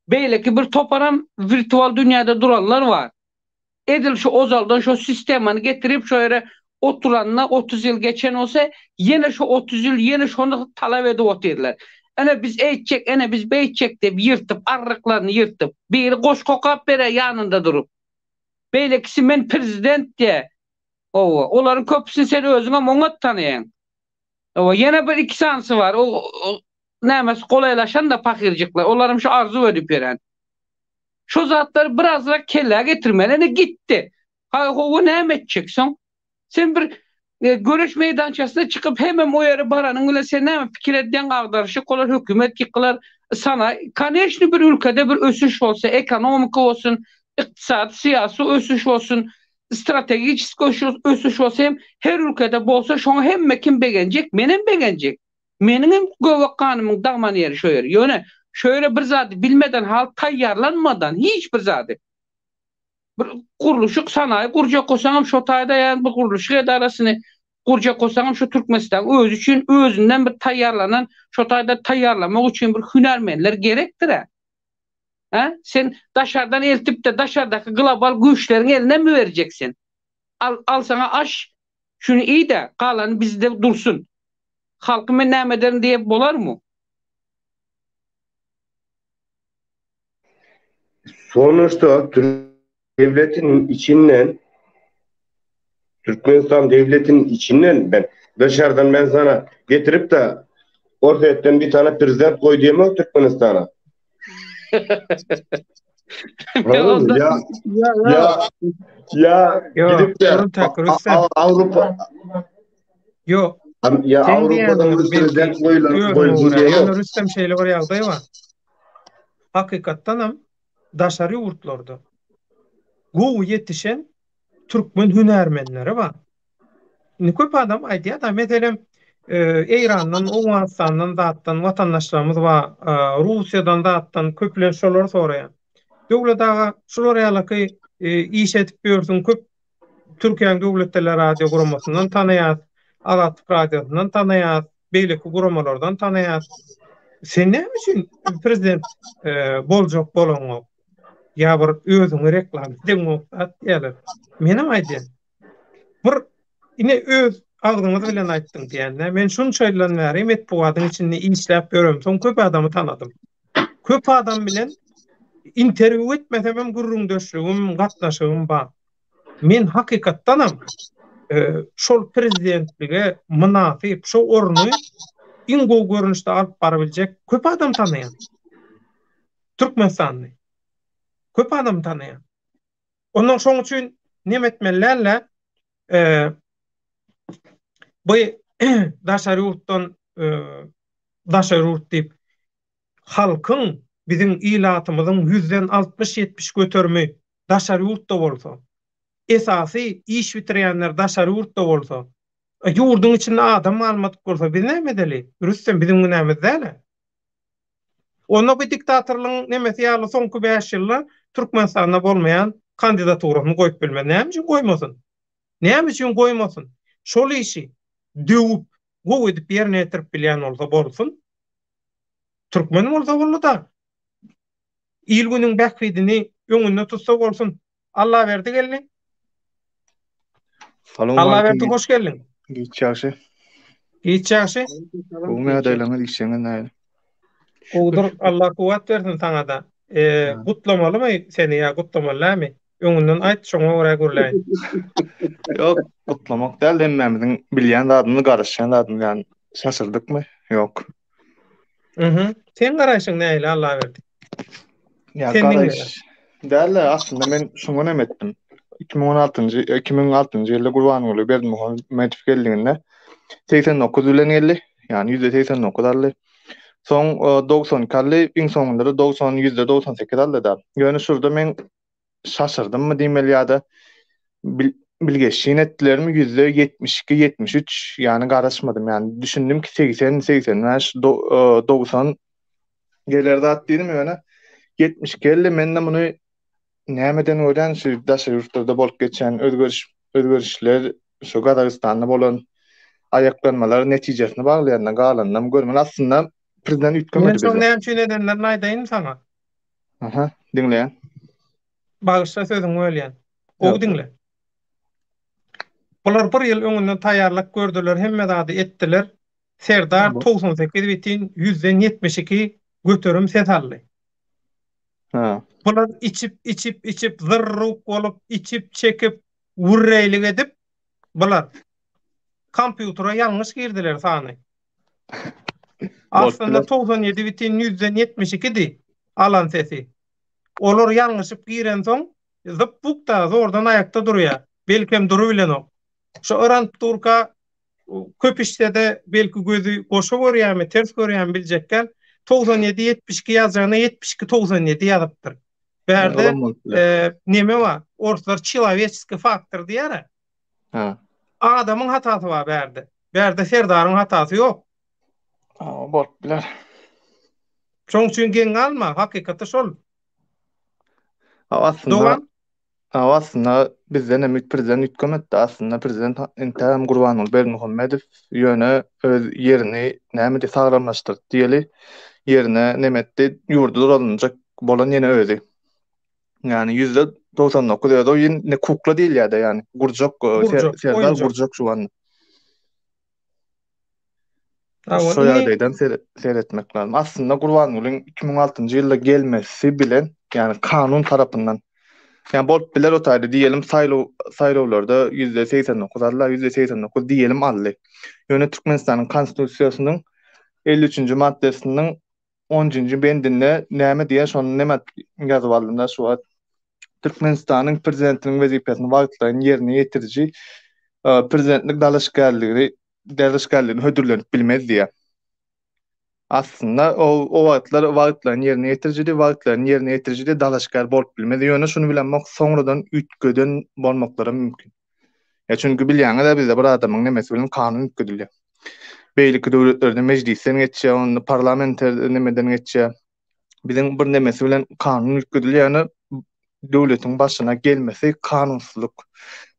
Beyleki bir toparam virtual dünyada duranlar var. Edil şu ozaldan şu sistemini getirip şöyle oturanla 30 yıl geçen olsa yine şu 30 yıl yine şunu talep edip otururlar. Ene biz eğitecek, ene biz beyitecek deyip yırtıp, arlıklarını yırtıp, bir koş kokap bere yanında durup. Beylekisi men prezident diye. Onların köpüsünü sen özüne monat tanıyan. Yine bir iki sansı var. Neymiş kolaylaşan da fakircikler. Onlarım şu arzu ödüp veren. Şu zatları biraz da kelle getirmeli gitti. O ne edeceksin? Sen bir görüş meydançasına çıkıp hemen o yere baranın öyle sen ne fikir ediyen kardeşi kolar hükümet yıkılar sana. Kaneşli bir ülkede bir ösüş olsa, ekonomik olsun, iktisat, siyasi ösüş olsun, stratejik ösüş olsa hem her ülkede bolsa şonu hem kim beğenecek? Menem beğenecek. Menim gövakkanımın dağman yeri şöyle. Yöne şöyle bir zadi bilmeden hal tayyarlanmadan hiçbir zadi. Bir kuruluşuk sanayi kuracak olsam şu tayda yani bu kuruluşuk edarasını kuracak olsam şu Türkmenistan öz için özünden bir tayyarlanan şu tayda tayyarlamak için bir hünermenler gerektir. Ha? Sen dışarıdan eltip de dışarıdaki global güçlerin eline mi vereceksin? Al sana aş şunu iyi de kalan bizde dursun. Halkıma ne ederim diye bolar mı? Sonuçta devletinin içinden Türkmenistan devletinin içinden ben dışarıdan ben sana getirip de ortadan bir tane prezident koy diyemem Türkmenistan'a. Anladın mı? Ya gidip de Avrupa Yo. ya Avrupa'dan bir prezident koyulan Rüstem şeyle var ya var. Hakikattanam daşarı yurtlarda. Gowu yetişen Türkmen hünermenleri var. Şimdi köp adam aydiya da meselem İran'dan, Oğuzstan'dan dağıttan vatandaşlarımız var. Rusya'dan dağıttan köplen şolar sorayan. Döwletaga şolar ýalyky iş etip ýörsün köp Türkiýanyň döwletler radio guramasynyň tanaýar, Agat radiosynyň tanaýar, beýleki guramalardan tanaýar. Sen näme üçin prezident boljak bolaňok? Ya bir özüňi reklam edemok atýalar. Menem aýdym. Bir ine öz agdyňyz bilen aýtdyň diýende men şunçaýlan näre metbuatyň içinde işläp görüm. Soň köp adamy tanadym. Köp adam bilen interwiu etmesem gurrundaşlygym, gatnaşygym bar. Men hakykatdanam şol prezidentlige münasip şo orny iň gowy görünüşde alyp barabiljek köp adam tanaýan. Türkmenistany köp adam tanaýan. Ondan şoň üçin näme etmeliler? Bu daşary ýurtdan daşary ýurt diýip halkyň bizim ilatymyzyň 100-den 60-70 götermi daşary ýurtda bolsa, esasy iş bitirýänler daşary ýurtda bolsa, ýurdun içinde adam malmat bolsa biz näme edeli? Rüstem bizim näme edeli? Onda bir diktatorlygyň nemesi ýaly soňky 5 ýylda Türkmenistanda bolmaýan kandidaturyny goýup bilmän. Näme üçin goýmasyn? Näme üçin goýmasyn? Şol işi döwüp, gowy edip ýerine ýetirip bilýän bolsa bolsun. Türkmen bolsa bolada. İlgünün bäkfidini öňünde tutsa bolsun. Allah berdi geldi. Allah berdi hoş geldin. Geçýärşi. Geçýärşi. Bu meýdaýlanyň işine näme? Odur Allah kuwat bersin taňa da. Gutlamalymy seni ýa gutlamalamy? Öňünden aýt şoňa görä gürleýin. Yok, gutlamak däl demmämiň bilýän zadyny garaşan zadyny ýani şaşırdykmy? Yok. Sen garaşyň näle Allah berdi? Ya garaş. Däl aslında men şoňa näme etdim. 2016-njy ýylda Gurbanuly Berdimuhammedov geldiginde 89 bilen geldi. Yani %89 aldy. Soň 90 aldy, iň soňunda da 98 aldy da. Ýöne şurda men şaşırdım mı diýmeli ýa-da bilgeçin etdilermi %72-73 yani garaşmadym yani düşündüm ki 80-90 gelerde atdydım ýöne 70 geldi men de muny nämeden ölen şu daşy ýurtlarda bolup geçen özgörüşler şu Gazagystanda bolan ayaklanmalar netijesine baglandan galandan görmen aslında prezident Men ütgemedi şoň bize. näme üçin edenlerini aýdaýyn saňa. Aha, dinleýän. Bagışsa sözüň ölýän. O Ýok. dinle. Bular bir ýyl öňünden taýýarlyk gördüler, hemme zady etdiler. Serdar 98 bitin 172 göterim ses aldy. Ha. Bular içip zırruk olup içip çekip wurreylik edip bular kompýutera ýalňyş girdiler sany. Aslında 97 bitin 172 di alan sesi. Olar ýalňyşyp giren soň zıppukda zordan ayakta durýar. Belkem durubilen o. Şu Öran Turka köpüşte de belki gözü goşa görýärmi, ters görýärmi biljekkel. 97-72 ýazjana 72-97 ýazypdyr. Berde neme var? Ortalar человеческий faktor diýär. Ha. Adamyň hatasy var berde. Berde Serdaryň hatasy ýok. Bol biler. Şoň üçin geň alma, hakykatda şol. Aslında bizden emik prezident ütkemetdi. Aslında prezident Intam Gurbanuly Bermuhammedow ýöne öz yerini näme de sagramlaşdyrdy diýeli yerine nemetdi ýurdu duralynjak bolan ýene özü. Yani %99 ýa-da ýene kukla diýil ýa-da yani gurjak Serdar gurjak şu an. Şu ýerden seyretmek lazım. Aslında Gurbanulyň 2006-njy ýylda gelmesi bilen yani kanun tarapyndan yani bolup biler otaýdy diýelim saýlawlarda %89 allar, %89 diýelim aldy. Ýöne Türkmenistanyň konstitusiýasynyň 53-nji maddesiniň 10-njy bendinde näme diýer şonu näme ýazyp aldymda şu wagt Türkmenistanyň prezidentiniň wezipesini wagtlaryň ýerine ýetiriji prezidentlik dalaşgarlygyny hödürlenip bilmez diýär. Aslında o wagtlaryň ýerine ýetiriji wagtlaryň ýerine ýetiriji dalaşgar bolup bilmez. Ýöne şunu bilenmek soňradan ütgeden bolmaklary mümkin. Ya çünkü bilýäňiz bizde bir adamyň nemesi bilen kanun ütgedilýär. Beýleki döwletlerde meclisten geçýär, onu parlamenter nemeden geçýär. Bizim bir nemesi bilen kanun ütgedilýär. Ýani döwletiň başyna gelmesi kanunsuzluk.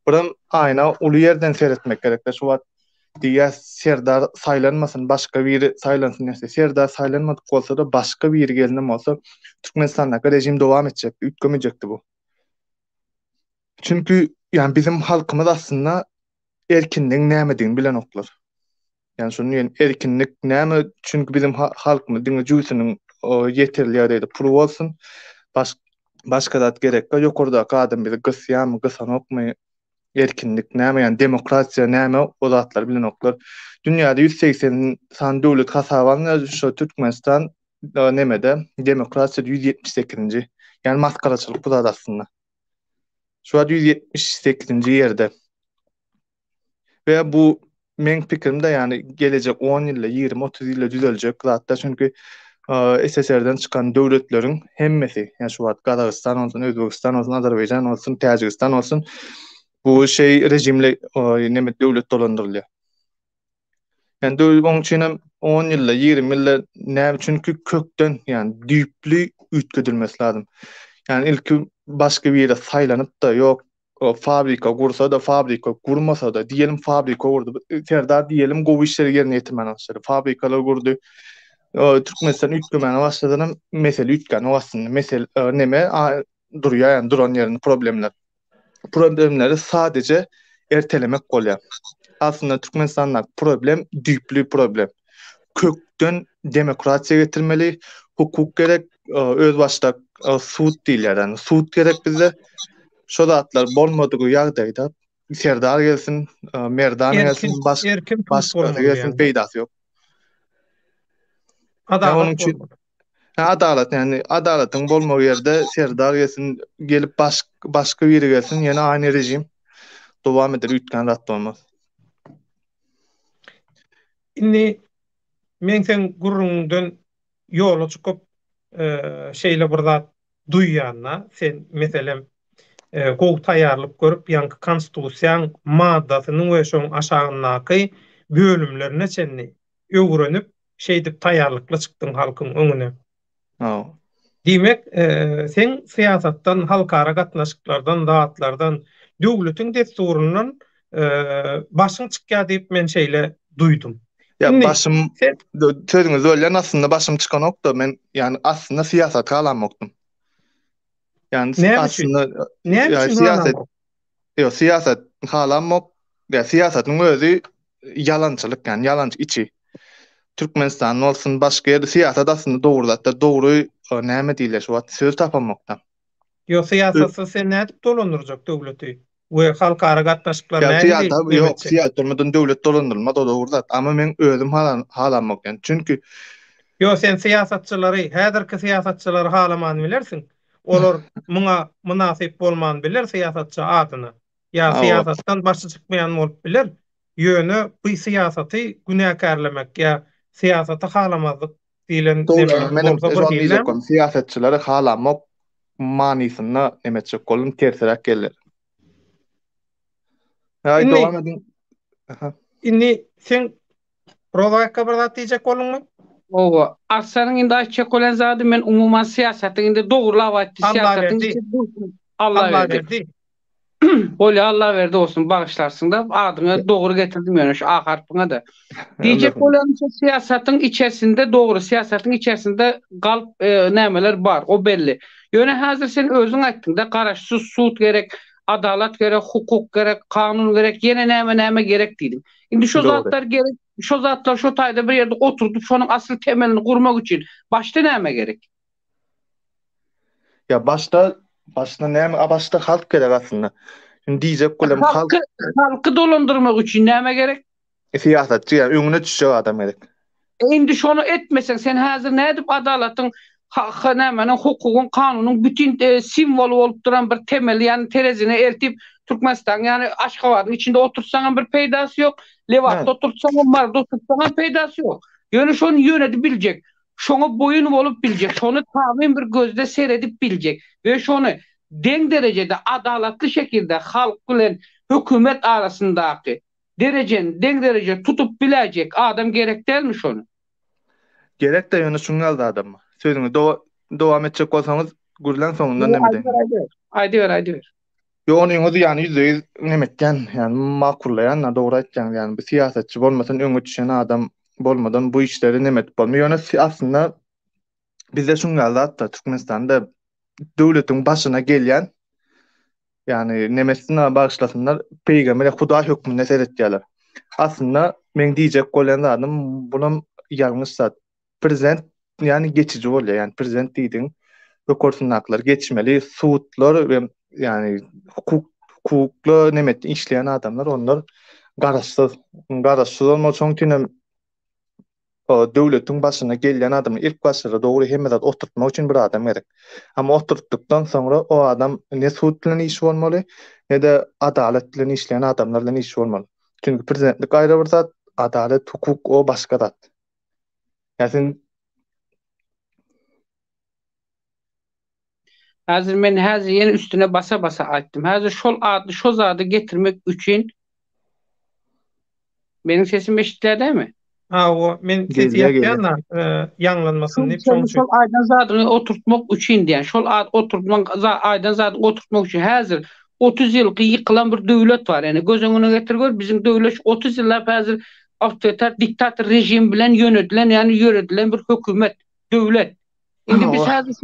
Buram aýna uly ýerden seyretmek gerekdir. Şu wagt diýär Serdar saýlanmasyn, başga biri saýlansyn diýse, Serdar saýlanmadyk bolsa da başga biri gelnem bolsa Türkmenistandaky rejim dowam etjek, ütgemejekdi bu. Çünkü yani bizim halkymız aslında erkinliğin nämedigini bilen oklar. Yani şunu erkinlik näme? Çünkü bizim halkymız diňe jüýsüniň ýeterli ýerde pul bolsun. Başka da gerek ýokurdaky adam bizi gysýarmy, gysanokmy? Erkinlik näme? Yani demokrasiýa näme? O zatlar bilen oklar. Dünýäde 180 san döwlet hasabyny şu Türkmenistan nemede demokrasiýa 178-nji. Yani maskaraçylyk bu da aslında. Şu an 178-nji ýerde. Ve bu men pikirimde yani gelecek 10 ýylda, 20-30 ýylda düzeljek zatda çünkü SSR'den çıkan döwletleriň hemmesi, yani şu wagt Gazagystan olsun, Özbegistan olsun, Azerbaýjan olsun, Täjikistan olsun, bu rejimle neme döwlet dolandyrylýar. Yani onun için 10 ýylda, 20 ýylda näme çünkü kökden yani düýpli ütgedilmesi lazım. Yani ilki başka bir yere saýlanyp da yok o fabrika gursa da fabrika gurmasa da diýelim fabrika gurdu. Serdar diýelim gowy işleri ýerine ýetirmän başlady. Fabrikalar gurdu. Türkmenistan ütgemän başladyny mesele ütgen aslında mesele neme durýar yani duran ýerini problemleri sadece ertelemek bolýar. Aslında Türkmenistandaky problem düýpli problem. Kökden demokrasiýa getirmeli, hukuk gerek, öz başda suud diýilýär. Yani suud gerek bize. Şo zatlar bolmadygy ýagdaýda Serdar gelsin, Merdan gelsin, başga gelsin peýdasy ýok. Adalet yani adaletin bolmagy ýerde Serdar gelsin, gelip başga biri gelsin, ýene aýny rejim dowam eder, ütgen rat bolmaz. Indi men sen gurrundan ýola çykyp şeýle bir zat duýýanna sen meselem gowy taýýarlyk görüp ýanky konstitusiýaň maddasynyň we şoň aşagynaky bölümlerine çenni öwrenip şeýdip taýýarlykla çykdyň halkyň öňüne. Dimek, sen siyasattan, halkara gatnaşyklardan, daatlardan, döwletiň desturundan başyň çykýar diýip men şeýle duýdum. Ya Indi başım sen sözüňiz ölen aslında başım çıkan nokta men yani aslında siyasat galanmokdum. Yani näme üçin? aslında Näme ya üçin siyaset galanmok? siyaset galanmok ya siyasatyň özü yalançylyk yani yalançy içi. Türkmenistan olsun başga ýerde siyasat aslında dogruda dogry näme diýler şu wagt söz tapamokda. Yo siyasatsy sen nädip dolandyrjak döwleti? We halkara gatnaşyklar Ya näme siyasat yok siyasat olmadan döwlet dolandyrylmaz o dogruda ama men özüm halanmok yani çünkü Yo sen siyasatçylary, häzirki siyasatçylary halaman bilersiň. Olar muňa munasyp bolman biler siyasatçy adyny. Ya o siyasatdan başy çykmaýan bolup biler. Ýöne bu siyasaty günäkärlemek ya siyasaty halamazlyk diýilen neme menim bolsa bir şu an diýilem. diýjekdim siyasetçileri halanmok manysyna nemetjek bolum tersirak gelir. Hay Inni dowam edin. Aha. inni sen Provaka bir zat diýjek bolmaňmy? Owa, arsanyň indi aýtjak bolan zady men umuman siýasatyň indi dogurlap aýtdy. Allah Siýasatyň verdi. içi dursun. Allah Allah verdi. verdi. Bolýa Allah verdi olsun bağışlarsın da adyňa dogry getirdim ýöne şu A harpyňa da. Diýjek bolan siýasatyň içerisinde dogry siýasatyň içerisinde galp nämeler bar, o belli. Ýöne häzir sen özüň aýtdyň da garaşsyz sud gerek, adalat gerek, hukuk gerek, kanun gerek, ýene näme gerek diýdim. Indi şu Doğru. zatlar gerek, şu zatlar şu taýda bir ýerde oturdup şonuň asl temelini gurmak üçin başda näme gerek? Ya başta näme başta halk gerek aslında. Şimdi diýjek bolam Halky dolandyrmak üçin näme gerek? siyasatçı yani öňüne düşýär adam gerek. Indi şonu etmesen sen häzir nädip adalatyň nämenin hukugyň kanunyň bütün simwolu bolup duran bir temel ýani terezine eltip Türkmenistan ýani Aşgabatyň içinde otursaň bir peýdasy ýok. Lewatda otursaň, Marda otursaň peýdasy ýok. Ýöne şonu ýönedip biljek. Şoňa boyun bolup biljek. Şonu tamam bir gözde seredip biljek. Ve şonu deň derejede adalatly şekilde halk bilen hökümet arasyndaky dereceni deň derece tutup biljek adam gerek dälmi şonu? Gerek de ýöne şuňa aldy adam. Sözüňi dowam etjek bolsaňyz gürlen soňundan näme diýin? Aýdy ber. Yo onyň özü ýani %100 nemetden ýani makullaýan, dogry aýtjan ýani bir siýasatçy bolmasan öňe düşen adam bolmadan bu işleri nemet bolmaýar. Ýöne aslında bizde şuňa aldy Türkmenistanda döwletiň başyna gelýän ýani nemesine bagşlasınlar peýgamber Huda hökmüne seretýärler. Aslında men diýjek bolan adam bunun ýalňyş zat. Prezident ýani geçici bolýar. Ýani prezident diýdiň hökümetler geçmeli, suudlar we ýani hukukly nemetde işleýän adamlar onlar garaşsyz bolmak üçin tinem döwletiň başyna gelýän adam ilk başda dogry hemme zat oturtmak üçin bir adam gerek. Ama oturtdukdan sonra o adam ne suud bilen iş bolmaly, ne de adalet bilen işleýän adamlar bilen iş bolmaly. Çünki prezidentlik aýra bir zat, adalet, hukuk o başga zat. Ýa-ni Häzir men ýene üstüne basa aýtdym. Häzir şol zady getirmek üçün benim sesim eşitlärdimi? O men sesi ýetýän ýanglanmasyn diýip şol aýdan zadyny oturtmak üçin diýen. Şol aýdan zady oturtmak üçin häzir 30 ýylky ýykylan bir döwlet bar. Yani gözüňe getirgör bizim döwlet 30 ýyllap häzir awtoritar diktator rejim bilen ýönedilen yani ýöredilen bir hökümet, döwlet. Indi biz häzir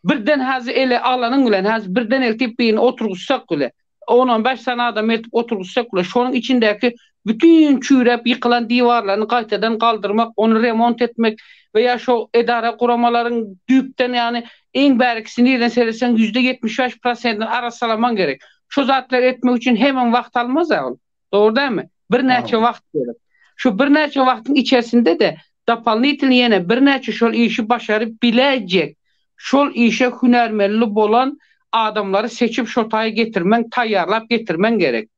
birden häzir ele alanyň bilen häzir birden eltip birini oturguşsak bile 10-15 sene adam eltip oturguşsak bile şonuň içindäki bütün çürep yıkılan diwarlaryny gaýtadan galdyrmak, onu remont etmek veya şu edara kuramalaryň düýpden yani en bärkisini ýerden seresen %75%-ni arasalaman gerek. Şu zatlar etmek üçin hemen wagt almaz ol. Dogry dämi? Bir näçe wagt gerek. Şu bir näçe wagtyň içerisinde de doполнительно ýene bir näçe şol işi başaryp biljek. Şol işe hünärmelli bolan adamları seçip şo taýa getirmen, taýýarlap getirmen gerek.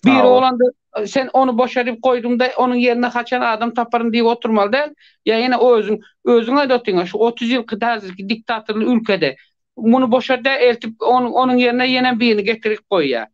Bir olanda sen onu boşaryp koydum da onun yerine kaçan adam taparım diye oturmalı değil. Ya yine o özüne dötüňe şu 30 ýyl häzirki diktatorly ülkede bunu boşarda eltip onun yerine yine birini getirip koýýar.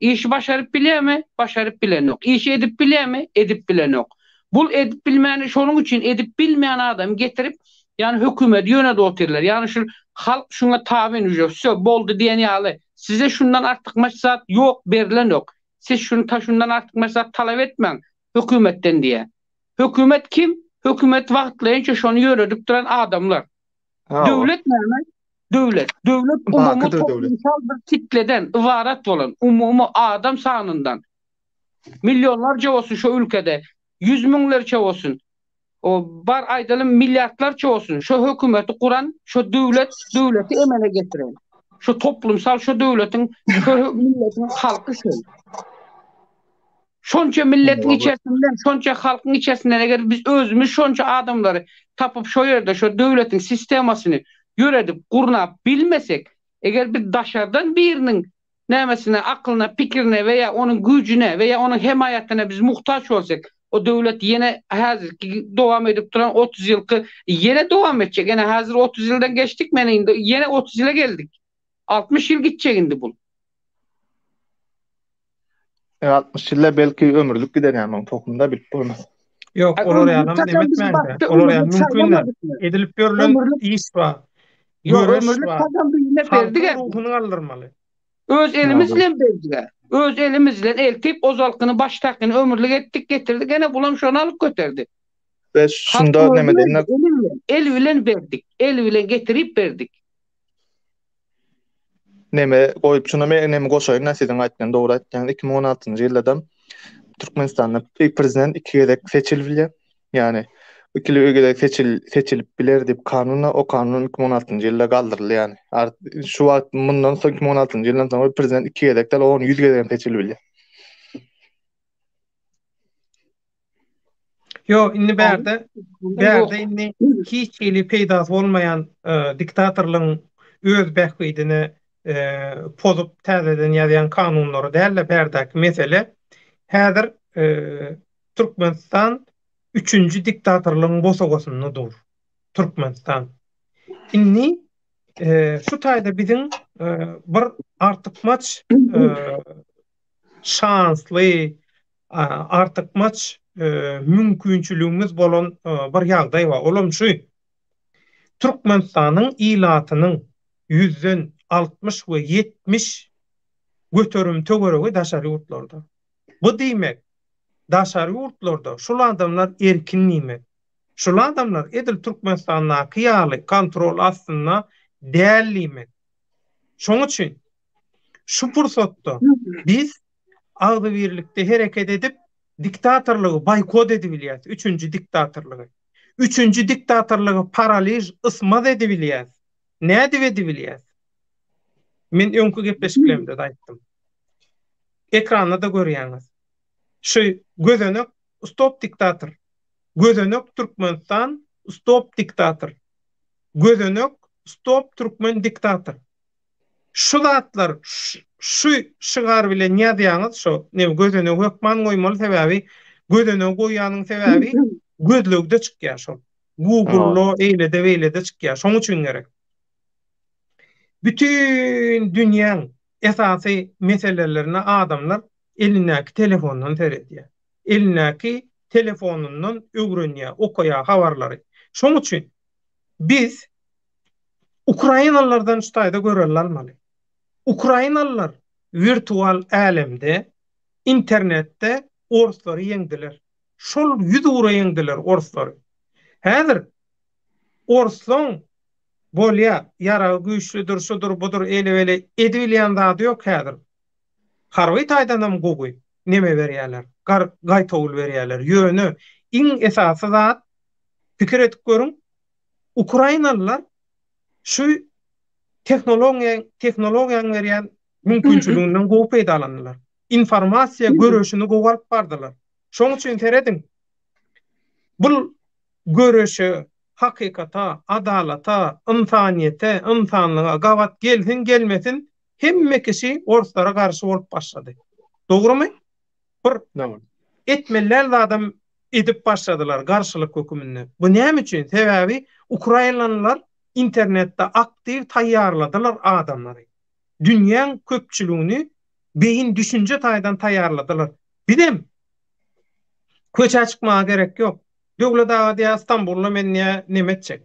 İşi başaryp bilýärmi? Başaryp bilen yok. İşi edip bilýärmi? Edip bilen yok. Bul edip bilmeni şonuň üçin edip bilmeýän adam getirip yani hökümet ýöne oturýarlar. Yani şu Halk şuna tabi ediyor. Boldu diýen ýaly. Size şundan artyk maksat yok, berilen yok. Siz şundan artyk maksat talap etmeň hökümetten diye. Hökümet kim? Hökümet wagtlaýynça şonu ýöredip duran adamlar. Döwlet näme? Döwlet. Döwlet umumy Bakydyr döwlet. toplumsal bir kitleden ibarat bolan umumy adam sanyndan. Milyonlarca olsun şu ülkede, yüz miňlerçe olsun. O bar aýdalym milliardlarça olsun. Şu hökümeti kuran, şu döwleti emele getiren. Şu toplumsal şu döwletiň, şu milletin halky şu. Şonça milletin içerisinden, şonça halkyň içerisinden eger biz özümüz şonça adamları tapıp şu ýerde şu döwletiň sistemasyny ýöredip gurnap bilmesek, eger bir daşardan biriniň nämesine, aklına, pikirine veya onun gücüne veya onun hemayatyna biz muhtaç olsak, o döwlet yine hazırki dowam edip duran 30 ýylky yine dowam etjek. Ene hazır 30 ýyldan geçdik meni yine 30 ýyla geldik. 60 ýyl gitjek indi bu. 60 ýylla belki ömürlük gider ýa-ni toplumda bilip bolmaz. Yok, olur ýalym demetmäňde. Olur ýa mümkinler. Edilip berilen iş var. Yok, ömürlük kazandı yine berdiler. Ruhunu aldırmaly. Öz elimizle berdiler. Öz elimizle eltip o zalkyny baştakyny ömürlük etdik getirdik. Gene bulam şonu alyp göterdi. Ve şunda nemeden el bilen berdik. El bilen getirip berdik. Neme goýup şuna neme goşaýyn näsiň aýtdan dogry aýtdan 2016-njy ýylda Türkmenistanda prezident iki gezek seçildi. Yani ikili gezek seçilip biler dip kanuny o kanun 2016-njy ýylda galdyryldy yani. Şu wagt mundan soň 2016-njy ýyldan soň prezident iki gezekden 100 gezek seçildi. Yo, inni berde inni hiç eli peýda bolmayan diktatorlygyň öz bähwidini pozup täzeden ýazýan kanunlary däl berdäki mesele häzir Türkmenistan 3-nji diktatorlygyň bosagosynydur. Türkmenistan. Inni şu taýda biziň bir artykmaç şansly artykmaç mümkinçiligimiz bolan bir ýagdaý bar. Olam şu Türkmenistanyň ilatynyň 60 we 70 göterim töweregi daşary ýurtlarda. Bu diýmek daşary ýurtlarda şol adamlar erkin nimet. Şol adamlar edil Türkmenistanyň ýaly kontrol astyna dälimek. Şoň üçin şu pursatda biz agdy birlikde hereket edip diktatorluğu baykot edebilýäs. 3-nji diktatorluğu. 3-nji diktatorluğu paraliz ısmaz edebilýäs. Näde edebilýäs? Men öňkü gepleşiklerimde aýtdym. Ekranda da görýäňiz. Şu gözenek stop diktator. Gözenek Türkmenistan stop diktator. Gözenek stop Türkmen diktator. Şu zatlar şu şygar bilen ýazýaňyz şu gözenek hökman goýmaly sebäbi gözenek goýanyň sebäbi gözlükde çykýar şol. Google'lo eýlede çykýar. Şoň üçin gerek. Bütün dünýäň esasy meselelerini adamlar elindäki telefondan seredýär. Elindäki telefonundan öwrenýär, okaýar habarlary. Şoň üçin biz Ukrainalardan ştaýda göreli almaly. Ukrainalılar virtual alemde, internette orslary ýeňdiler. Şol 100 euro ýeňdiler orslary. Häzir orslaň bolýa ýara güýçlüdir, şudur, budur, ele edilýän zady ýok häzir. Harby taýdanam gowy neme berýärler? Gaýtawul berýärler. Ýöne iň esasy zat pikir etip görüň. Ukrainalılar şu teknologiýany berýän mümkinçiliginden gowy peýdalandylar. Informasiýa görüşini gowy alyp bardylar. Şoň üçin terediň. Bu görüşü hakykata, adalata, insaniýete, insanlyga gawat gelsin gelmesin hemme kişi oruslara karşı bolup başlady. Dogrymy? Bir etmeler adam edip başladylar garşylyk hökümine. Bu näme üçin? Sebäbi Ukrainalılar internette aktiv taýýarladylar adamlary. Dünýäň köpçüligini beyin düşünje taýdan taýýarladylar. Bidem köçe çykmaga gerek ýok. Döwlet agady İstanbul'da men näme etjek?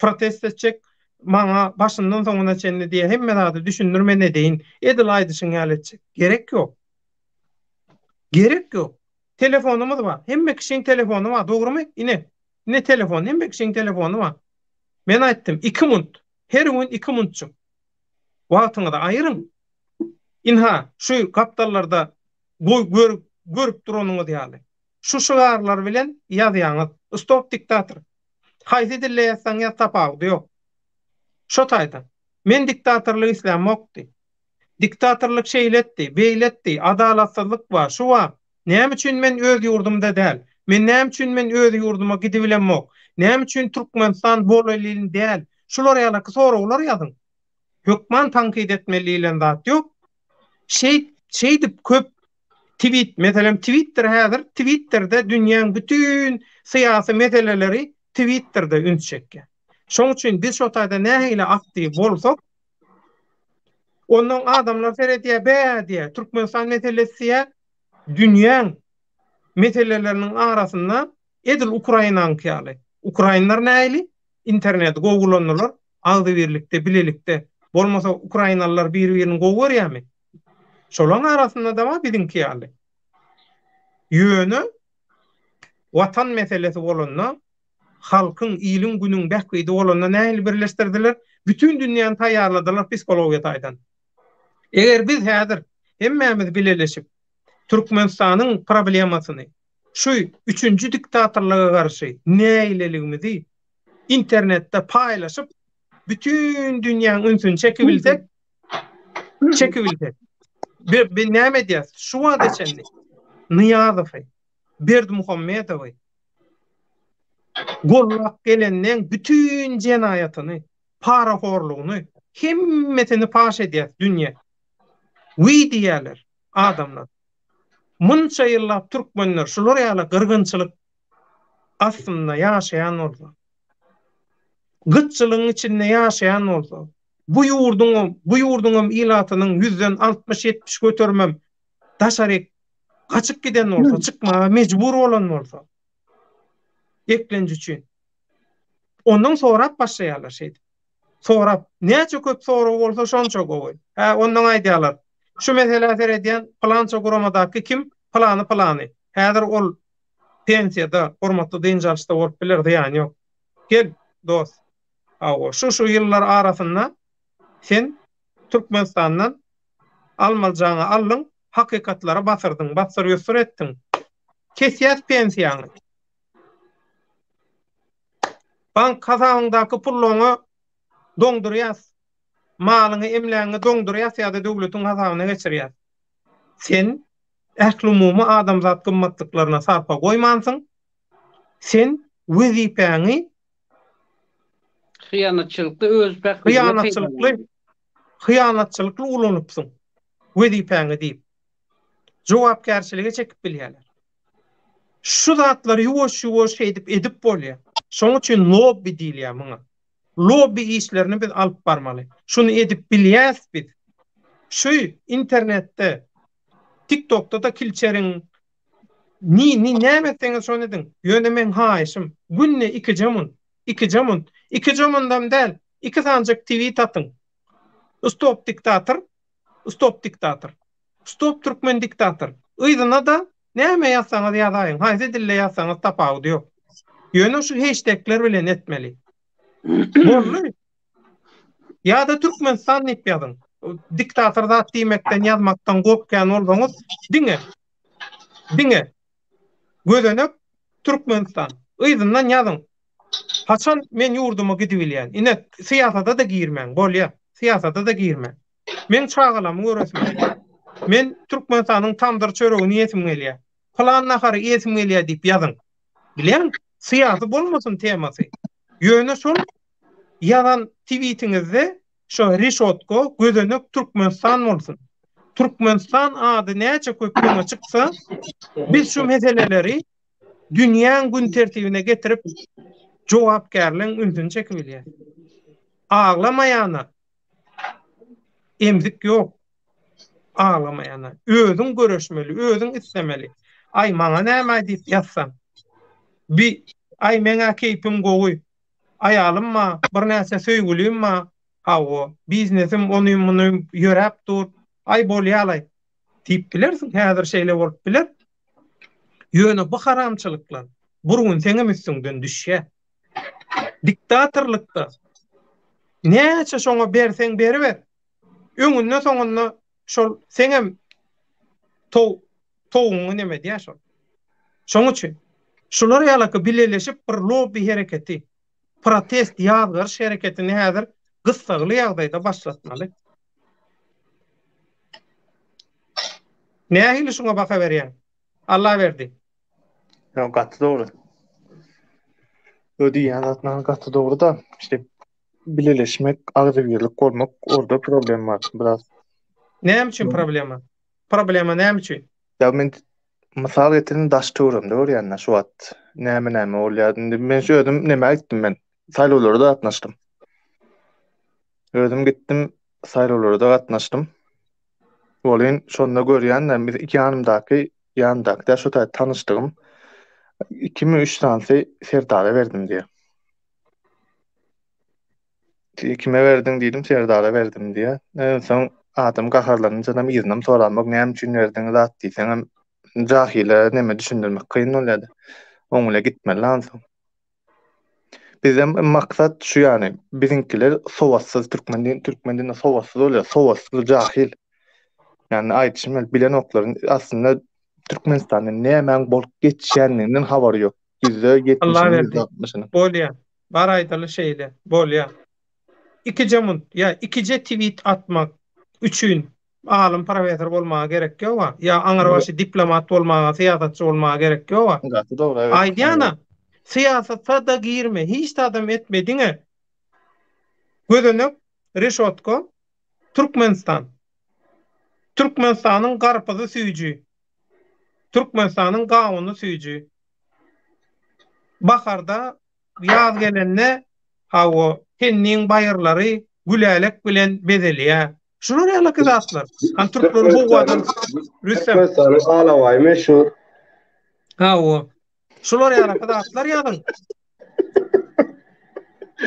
protest etjek, maňa başyndan soňuna çenli diye hemme zady düşündirmene deyin. Edil aýdyşyň ýaletjek. Gerek ýok. Gerek ýok. Telefonumuz var. Hemme kişiň telefonu var. Dogrymy? Ine telefon, hemme kişiň telefonu var. Men aýtdym 2 minut. Her gün 2 minutçuk. Wagtyňy da aýyryn. Inha şu kaptallarda görüp duranyňyz ýaly. Şu şygarlar bilen ýazýaňyz. Stop diktator. Haýsy dille ýazsaň ýa tapawdy ýok. Şo taýdan. Men diktatorlyk islämokdy. Diktatorlyk şeýletdi, beýletdi, adalatsyzlyk bar, şu bar. Näme üçin men öz ýurdumda däl? Men näme üçin men öz ýurduma gidip bilenmok? Näme üçin Türkmenistan bolelini däl? Şular ýaly sorawlar ýazyň. Hökman tankyd etmelilen zat ýok. Şey dip köp meselem Twitter häzir, Twitter'de dünýäň bütün syýasy meseleleri Twitter'da ünçekkä. Şoň üçin biz şo taýda nähili aktiw bolsak, ondan adamlar ferediye bä diye Türkmenistan meselesi dünýäň meseleleriniň arasynda edil Ukrainaň ýaly. Ukrainlar näili? İnternet gowulanlar, agdy birlikde, bilelikde. Bolmasa Ukrainalılar bir-birini gowurýarmy? Şolaň arasynda da var biziňki ýaly. Ýöne watan meselesi bolanda, halkyň ýylyň günüň bäkgidi bolanda näil birleşdirdiler? Bütün dünýäni taýýarladylar psikologiýa taýdan. Eger biz häzir hemmemiz bileleşip Türkmenistanyň problemasyny, şu 3-nji diktatorlyga garşy näileligimizi internetde paýlaşyp bütün dünýäň ünsüni çekibilsek, bir näme diýär? Şu wada çenli. Niýazowy, Berdimuhammedowy gollap gelenden bütün jenayatyny, paraforlugyny, hemmetini paş edýär dünýä. Wy diýerler adamlar. Munça ýyllap türkmenler şular ýaly gyrgynçylyk aslynda ýaşaýan bolsa, gytçylygyň içinde ýaşaýan bolsa, bu ýurduňam ilatynyň 100-den 60-70 götürmem daşaryk gaçyp giden bolsa, çykmaga mejbur bolan bolsa, eklenji üçin. Ondan sorap başlaýarlar şeýdi. Sorap, näçe köp soraw bolsa şonça gowy. Ondan aýdýarlar. Şu mesele serediyen plança kuramadaky kim? Plany. Häzir ol pensiýada, hormatly dynjalçyda bolup bilerdi ýani ýok. Gel dost. Şu ýyllar arasynda sen Türkmenistandan almaljağını aldyň, hakykatlara basyrdyň, basyrýar etdiň. Kesýär pensiýany. Bank hasabyňdaky pullaňy doňdurýas. Malyny emläňi doňdurýas ýa-da döwletiň hasabyna geçirýär. Sen ählumumy adamzat gymmatlyklaryna sarpa goýmansyň. Sen wezipeňi hyýanatçylykly ulanypsyň. Wezipeňi diýip jogapkärçiligi çekip bilýärler. Şu zatlar ýuwaş edip bolýar. Şoň üçin lobby diýilýär muňa. Lobby işlerini biz alıp barmaly. Şunu edip bilýäs biz. Şu internette, TikTok'ta da kilçeriň näme etdiňi şonu ediň. Ýöne men haýşym. Günne 2 jamun. 2 jamundan däl 2 sanjak tweet atyň. Stop diktator. Stop Türkmen diktator. Ýygyna da näme ýazsaňyz ýazaýyň. Haýsy dille ýazsaňyz tapawdy ýok. Ýöne şu hashtagler bilen etmeli. Bolly. Ya da Türkmenistan diýip ýazyň. Diktator zat diýmekden ýazmakdan gopkän bolsaňyz, diňe. Gözenek Türkmenistan. Ýyzyndan ýazyň. Haçan men ýurduma gidip bilýän. Ine syýasata da girmän, bolýar. Syýasata da girmän. Men çağalamy göresmän. Men Türkmenistanyň tamdyr çöregini ýetim gelýär. Plan nahary ýetim gelýär diýip ýazyň. Bilýän, syýasy bolmasyn temasy. Ýöne şol yalan tweetingizde şu rişotko gözenek Türkmenistan bolsun. Türkmenistan ady näçe köpüňe çyksa, biz şu meseleleri dünýäň gün tertibine getirip jogapkärligiň ünsüni çekip bilýär. Ağlamaýana emzik ýok. Ağlamaýana özüň göreşmeli, özüň islemeli. Ay maňa näme diýip ýatsam. Ay meňe keypim gowy. aýalymma, bir näse söýgülimma, hawo, biznesim onum munum ýöräp dur, ay bolýalay. Tip bilersiň, häzir şeýle bolup biler. Ýöne bu haramçylyklar burgun seňem üstüňden düşýär. Diktatorlykda näçe şoňa berseň beriber. Öňünde soňunda şol seňem toğuňy neme diýär şol. Şoň üçin şular ýalaky bileleşip bir lobby hereketi, protest ýazgyrş hereketini häzir gysgaly ýagdaýda başlatmaly. Nähili şoňa baka berýän? Allah berdi. Ya gatı doğru. Ödi yanatnan gatı doğru da işte bileleşmek, agzybirlik bolmak orada problem var biraz. Näme üçin problema? Problema näme üçin? Ya men misal getirin daş turum doğru yani şu at. Näme bolýar. Men şu ödüm näme aýtdym men. Saýlawlarda gatnaşdym. Ödüm gittim saýlawlarda gatnaşdym. Bolyn şonda görýän biz iki ýanymdaky şu taýda tanışdygym 2-3 tansy Serdara berdim diye. Kime verdin diýdim, Serdara berdim diye. Soň adam gaharlanınca da ýyznam soramak näme üçin berdiň zat diýseň jahile näme düşündirmek kyn bolýardy. Oňla gitmeli lazım. Bizim maksat şu yani bizimkiler sowatsız Türkmenden sowatsız bolýar, sowatsız jahil. Yani aýtışym bilen oklaryň aslında Türkmenistanyň näme bolup geçýändinden habary ýok. Allah %70'ini berdi. %60'ını. Bolýar. Bar aýdaly şeýle. Bolýar. İkice tweet atmak üçün alym parametr bolmaga gerek ýok. Ya aňarbaşy diplomat bolmaga, syýasatçy bolmaga gerek ýok. Gatı doğru, evet. Aýdýana syýasatda da girme, hiç adam etmediňe. Gödönük Reşotko, Türkmenistan. Türkmenistanyň garpyzy süýji. Türkmenistanyň gawyny süýji. Baharda ýaz gelende hawa kenniň baýyrlary gülälek bilen bezelýär. Şular ýaly zatlar. Türkler bu wadan Rüstem. Türkmenistan'ın Alavay meşhur. Hawa. Şular ýaly zatlar ýadyň.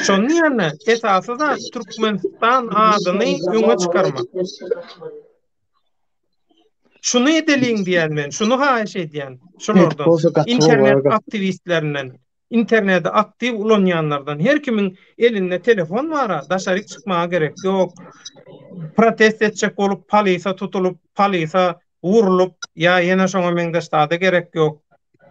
Şonu ýa-ni esasy da Türkmenistan adyny öňe çykarmak. Şunu edeliň diýen men, şunu haýyş edýän. Şolardan internet aktivistlerinden, internetde aktiv ulanýanlardan her kimin elinde telefon bara, daşary çykmaga gerek ýok. Protest etjek bolup polisa tutulup, polisa urulup, ýa ýene şoňa meňdeşde gerek ýok.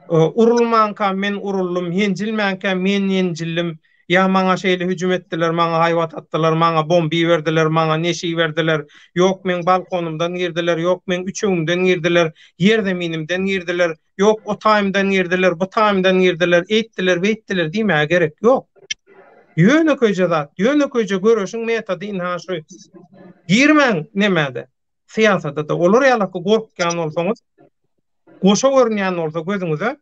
Urulmanka men uruldum, ýenjilmänkä men ýenjildim. Ya maňa şeýle hüjüm etdiler, maňa haýwat atdylar, maňa bomby berdiler, maňa neşi berdiler. Ýok men balkonumdan girdiler, ýok men üçüňimden girdiler, ýerde menimden girdiler, ýok o taýmdan girdiler, bu taýmdan girdiler, etdiler, beýtdiler diýmäge gerek ýok. Ýöne köýje zat, ýöne köýje görüşiň metody inha şu. Girmeň nemede? Syýasatda da olur ýaly gorkýan bolsaňyz, goşa görnýän bolsa gözüňize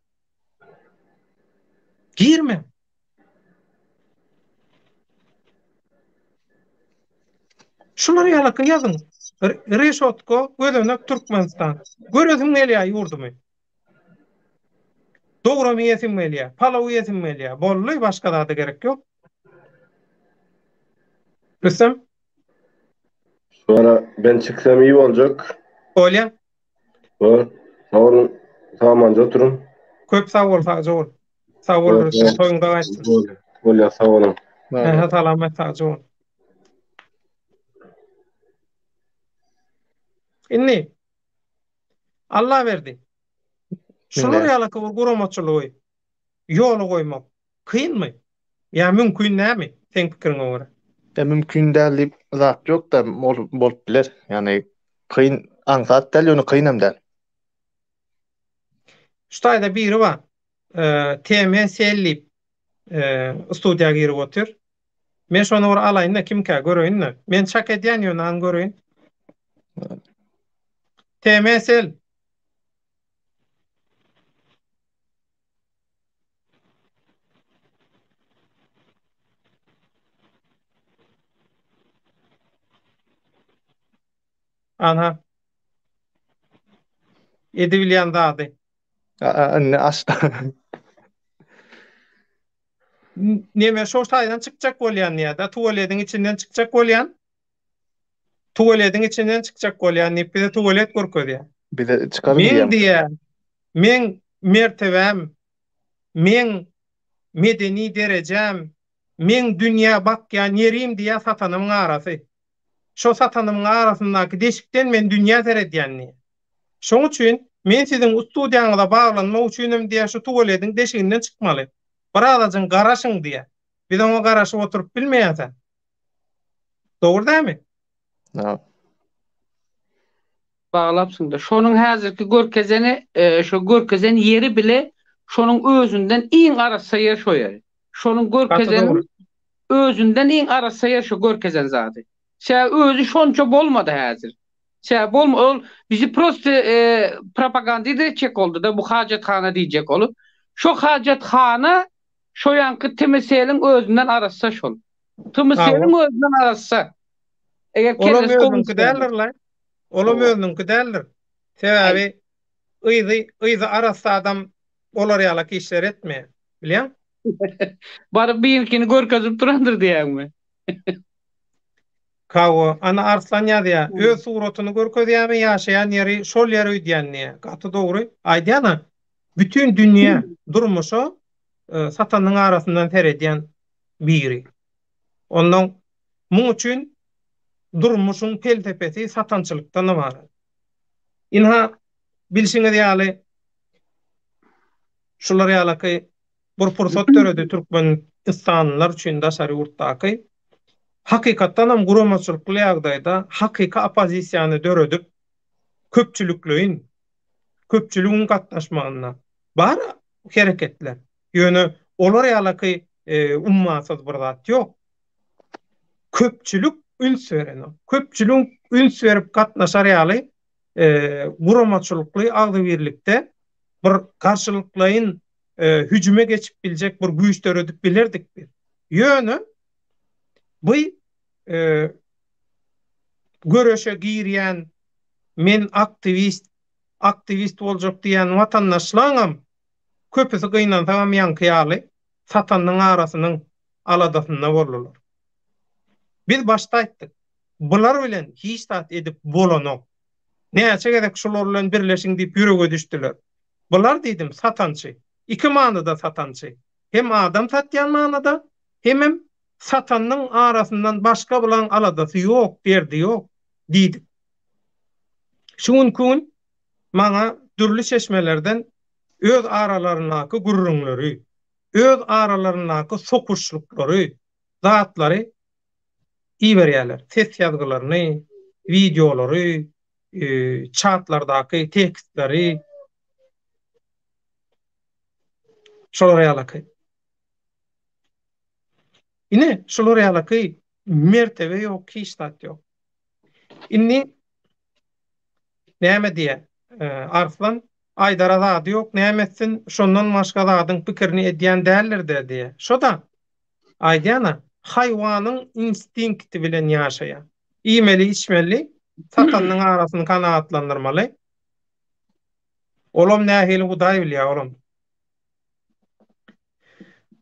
girmeň. Şular ýalaky ýazyň. Reşotko, Gödönök, Türkmenistan. Görüziň gelýär ýurdumy. Dogry mi ýetim gelýär, palaw ýetim gelýär. Bolly başga da gerek ýok. Rüstem? Sonra ben çıksam iyi olacak. Bolýar. Tamam, oturun. Köp sag bol, Jol. Sag bol, Rüstem. Toýuňda gaýtdy. Bolýar, sag bolun. Salamat, Jol. Inni Allah berdi. Şular ýaly bir guramaçylygy ýoly goýmak kynmy? Ya mümkin näme? Seň pikiriňe görä. Ya mümkin däl zat ýok da bolup biler. Yani kyn aňsat däl ýöne kynam däl. Şu taýda biri bar. TM sellip studiýaga girip otur. Men şonu bir alaýyn da kimkä göreýin. Men şak edýän ýöne an göreýin. TMSL Ana edebilýän zady. Anne açtı. Neme şo taýdan çykjak bolýan ýa-da tuwaledin içinden çykjak bolýan. Tuwaledin içinden çykjak bolýan, nepide tuwalet görkezýär. Bize çıkarın Men diyem. diýä, men mertebem, men medeni derejem, men dünýä bakýan ýerim diýä satanymyň arasy. Şo satanymyň arasyndaky deşikden men dünýä seredýänni. Şoň üçin men siziň studiýaňyza baglanmak üçin diýä şu tuwaledin deşiginden çykmaly. Baraladyň garaşyň diýä. Biz oňa garaşyp oturup bilmeýärsen. Dogry dämi? Ha. Bağlapsın da. Şonun häzirki görkezeni, şu görkezen yeri bile şonun özünden iň arasa yer şo yer. Şonun görkezenin özünden iň arasa yer şu görkezen zady. Şä özü şonça bolmady häzir. Şä bolma ol bizi prost propaganda edecek oldu da bu hajathana diýjek olup. Şo hajathana şo ýanky temeseliň özünden arasa şol. Temeseliň özünden arasa. Eger Olam özünkü däldir. Olam özünkü däldir. Sebäbi ýyzy arasa adam olar ýaly işler etmeýär. Bilýän? Baryp birkini görkezip durandyr diýäňmi? Kawa ana arslan ýa-da öz suratyny görkezýärmi ýaşaýan ýeri şol ýere öýdýänni. Gaty dogry. Aýdýana bütün dünýä durmuşy satanyň arasyndan seredýän biri. Ondan muň üçin durmuşyň peltepesi satançylykdan bar. Inha bilşiňiz ýaly şular ýaly bir pursat töredi türkmen insanlar üçin daşary ýurtdaky hakykatdan hem guramaçylykly ýagdaýda hakyky opozisiýany döredip köpçülüğün gatnaşmagyna bar hereketler. Ýöne olar ýaly ummatsız bir zat ýok. Köpçülük üns bereni. Köpçülüğün üns berip gatnaşar ýaly guramaçylykly agdy birlikde bir karşılıklaýyn hücüme geçip bilecek bir güýç döredip bilerdik bir. Ýöne bu göreşe girýän men aktivist boljak diýen watandaşlaryňam köpüsi gynansaňam ýanky satanyň arasynyň aladasynda bolurlar. Biz başta aýtdyk. Bular bilen hiç tat edip bolanok. Näçe gerek şolar bilen birleşiň diýip ýürege düşdiler. Bular diýdim satançy. İki manada satançy. Hem adam satýan manada, hem satanyň arasyndan başga bilen aladasy ýok, derdi ýok diýdi. Şuňkun maňa dürli çeşmelerden öz aralarynaky gurrunlary, öz aralarynaky sokuşlyklary, zatlary iýerýärler. Ses ýazgylaryny, videolary, chatlardaky tekstleri şolar ýaly. Ine şolar ýaly mertebe ýok, hiç tat ýok. Inni näme diýe? Arslan aýdara zady ýok, näme etsin şondan başga zadyň pikirini edýän däldir diýe. Şoda aýdýana haýwanyň instinkti bilen ýaşaýar. Iýmeli, içmeli, satanyň arasyny kanaatlandyrmaly. Olam nähili Hudaý bilýär olam.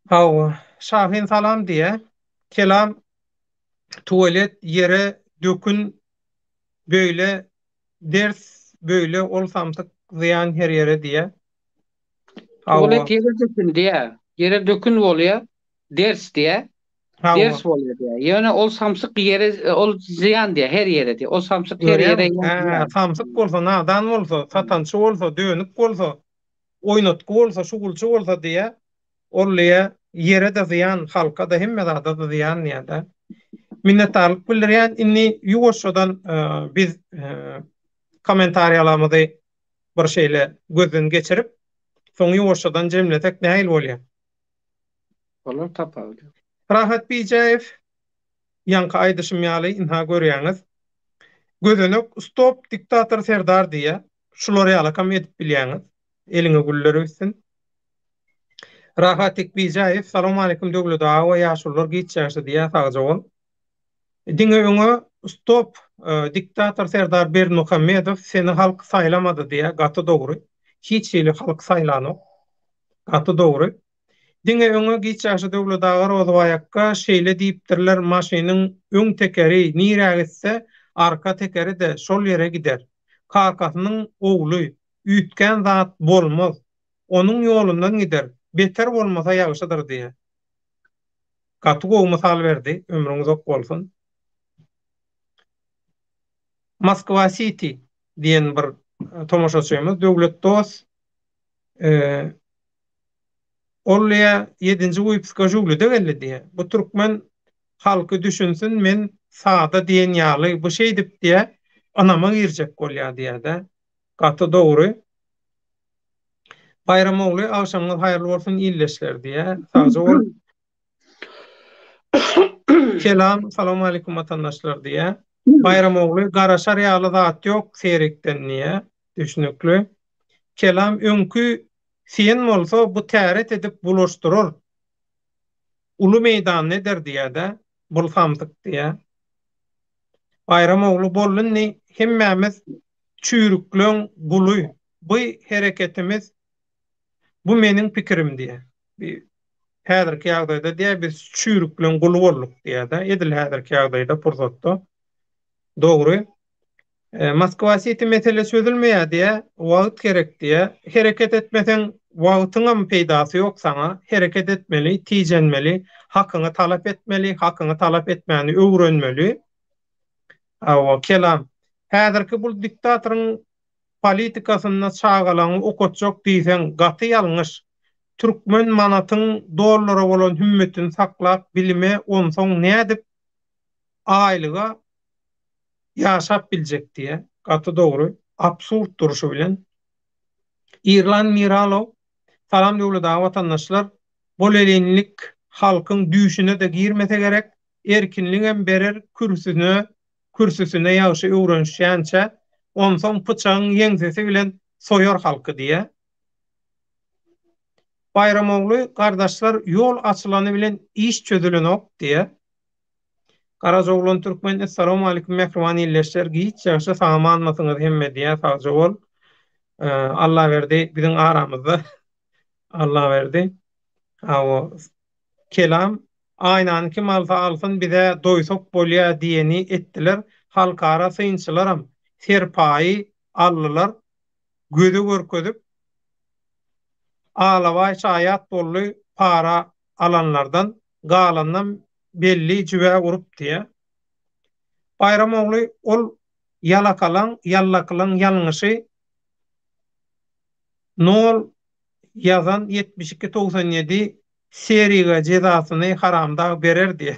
Hawa, şahin salam diye, kelam, tuvalet, yere, dökün, böyle, ders, böyle, olsamsak ziyan her yere diye. Tuvalet yere dökün diye, yere dökün bolýar, ders diye, ders bolýar diye. Ýöne ol samsyk yere, ol ziyan diye, her yere diye, ol samsyk her yere ýa. Samsyk bolsa, nadan bolsa, satançy bolsa, dönük bolsa, oýnatky bolsa, şugulçy bolsa diye, olýa yere de ziyan, halka da hemme da ziyan ýa-da. Minnetdarlyk bildirýän inni ýuwaşdan biz kommentariýalarymyzy bir şeýle gözden geçirip soň ýuwaşdan jemletek näil bolýar. Olar tapaly. Rahat Bijaev ýanky aýdyşym ýaly inha görýäňiz. Gözenek stop diktator Serdar diýe şular ýaly kam edip bilýäňiz. Eliňe gülleri üstün. Rahat Bijaev salamu alaykum döwlet dawa ýaşullar gitjäşdi diýe sagajawal. Diňe öňe stop diktator Serdar Bermuhammedow seni halk saýlamady diýe gaty dogry. Hiç şeýle halk saýlanok. Gaty dogry. Diňe öňe giçäşi döwlet rozbaýakka şeýle diýipdirler, maşynyň öň tekeri nirä gitse, arka tekeri de şol ýere gider. Kakasynyň ogly üýtgän zat bolmaz. Onuň ýolundan gider. Beter bolmasa ýagşydyr diýe. Gaty gowy mysal berdi, ömrüňiz ok bolsun. Moskva City diýen bir tomoşaçymyz, döwlet dost, Olya 7-nji wypyska jugluda geldi diye. Bu türkmen halky düşünsün, men sada diýen ýaly bu şey dip diye anama girjek bolýa diýe de. Gaty dogry. Bayramogly agşamyňyz haýyrly bolsun illeşler diye. Sagja ol. Selam, salamu alaykum vatandaşlar diye. Bayramogly garaşar ýaly zat ýok serekden diye. Düşünükli. Kelam öňkü sen bolsa bu täret edip bulaşdırır. Ulu meydan nedir diýe de, bulsamdyk diýe. Bayramogly bollun ni hemmämiz çüýrükleň guly. Bu hereketimiz, bu meniň pikirim diýe. Häzirki ýagdaýda diýe biz çüýrükleň guly bolduk diýe de, edil häzirki ýagdaýda pursatda. Dogry. Moskva City mesele çözülmeýär diýe, wagt gerek diýe. Hereket etmesen wagtyňam peýdasy ýok sana. Hereket etmeli, tijenmeli, hakyňy talap etmeli, hakyňy talap etmäni öwrenmeli. Awa kelam. Häzirki bu diktatoryň politikasyna çağalan okotjak diýsen gaty ýalňyş. Türkmen manatyň dollara bolan hümmetini saklap bilime onsoň nädip aýlyga ýaşap biljek diye. Gaty dogry. Absurd duruşu bilen. İrlan Miralow, salam döwlet vatandaşlar, bolelenlik halkyň düýşüne de girmese gerek, erkinligem berer kürsüsüne ýaşy öwrenşýänçe, onsoň pyçagyň ýeňsesi bilen soýar halky diye. Bayramogly gardaşlar ýol açylany bilen iş çözülenok diye. Karajoglan Türkmen, assalamu alaykum mehriban illeşler, giç ýaşa saman masyňyz hemme diýe sagja bol. Allah berdi biziň aramyzda. Allah berdi. Awa kelam aýnan kim alsa alsyn bize doýsok bolýa diýeni etdiler. Halkara syňçylaram serpaýy allylar, göze görkezip alaway çaýat bolly para alanlardan galandan belli jüwe urup diye. Bayramogly ol yallakalan ýalňyşy nol yazan 72-97 seriýa jezasyny haramda berer diye.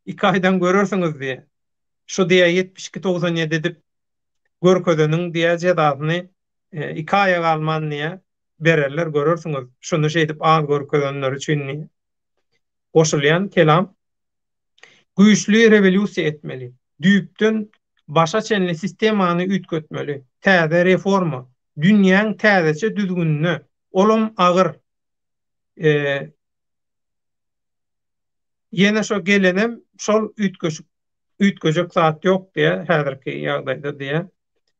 2 aýdan görersiňiz diye. Şu diye 72-97 dip görkezeniň diye jezasyny 2 aýa galman diye bererler, görersiňiz. Şunu şey dip az görkezenler üçin goşulýan kelam. Güýçli rewolýusiýa etmeli. Düýpden başa çenli sistemany ütkötmeli. Täze reforma. Dünýäň täzeçe düzgünlüğüne. Olum agyr. Ýene şo gelenem şol ütköjek zat ýok diye häzirki ýagdaýda diye.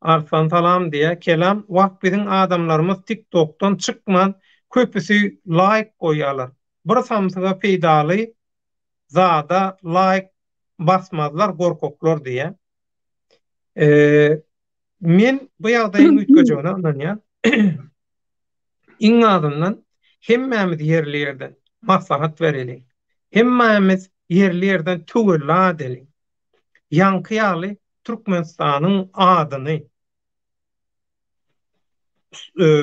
Arsan salam diye kelam wagt biziň adamlarymyz TikTok'tan çykman köpüsi like goýýarlar. Bir samsyga peýdaly zada like basmazlar, gorkoklar diye. Men bu ýagdaýyň ütköjegine anlanýar. İň azyndan hemmämiz yerli ýerden maslahat bereli. Hemmämiz yerli ýerden töwerli adeli. Ýanky Türkmenistanyň adyny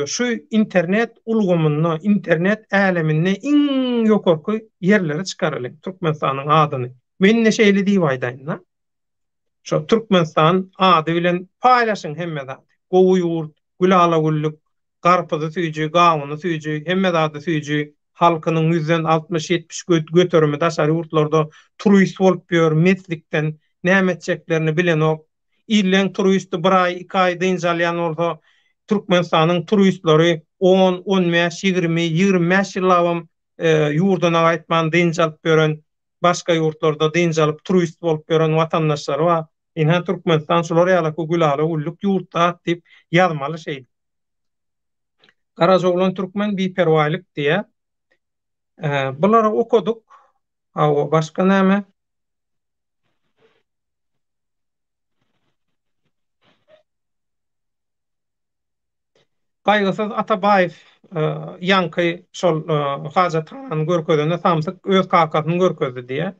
şu internet ulgamyna, internet älemine iň ýokarky yerlere çykarly Türkmenistanyň adyny. Men neşeýle diýip aýdaýyn. Şu Türkmenistan ady bilen paýlaşyň hemme zat. Gowy ýurt, gülala güllük, garpyzy süýji, gawyny süýji, hemme zady süýji, halkynyň 160-70 göterimi daşary ýurtlarda turist bolup ýör, meslikden nämetjeklerini bilen ok. İllen turisti bir ay, 2 ay dynjalýan bolsa, Türkmenistanyň turistleri 10, 15, 20, 25 ýyllawam ýurduna gaýtman dynjalyp ýören, başga ýurtlarda dynjalyp turist bolup ýören watandaşlar bar. Inha Türkmenistan şolary ýaly gülala güllük ýurtda dip ýazmaly şey. Karajoglan Türkmen bir perwaýlyk diye. Bulara okuduk. O başka näme? Gaýgysız Atabaýew ýanky şol hajat hanyny görkezende samsyk öz kakasyny görkezdi diýe.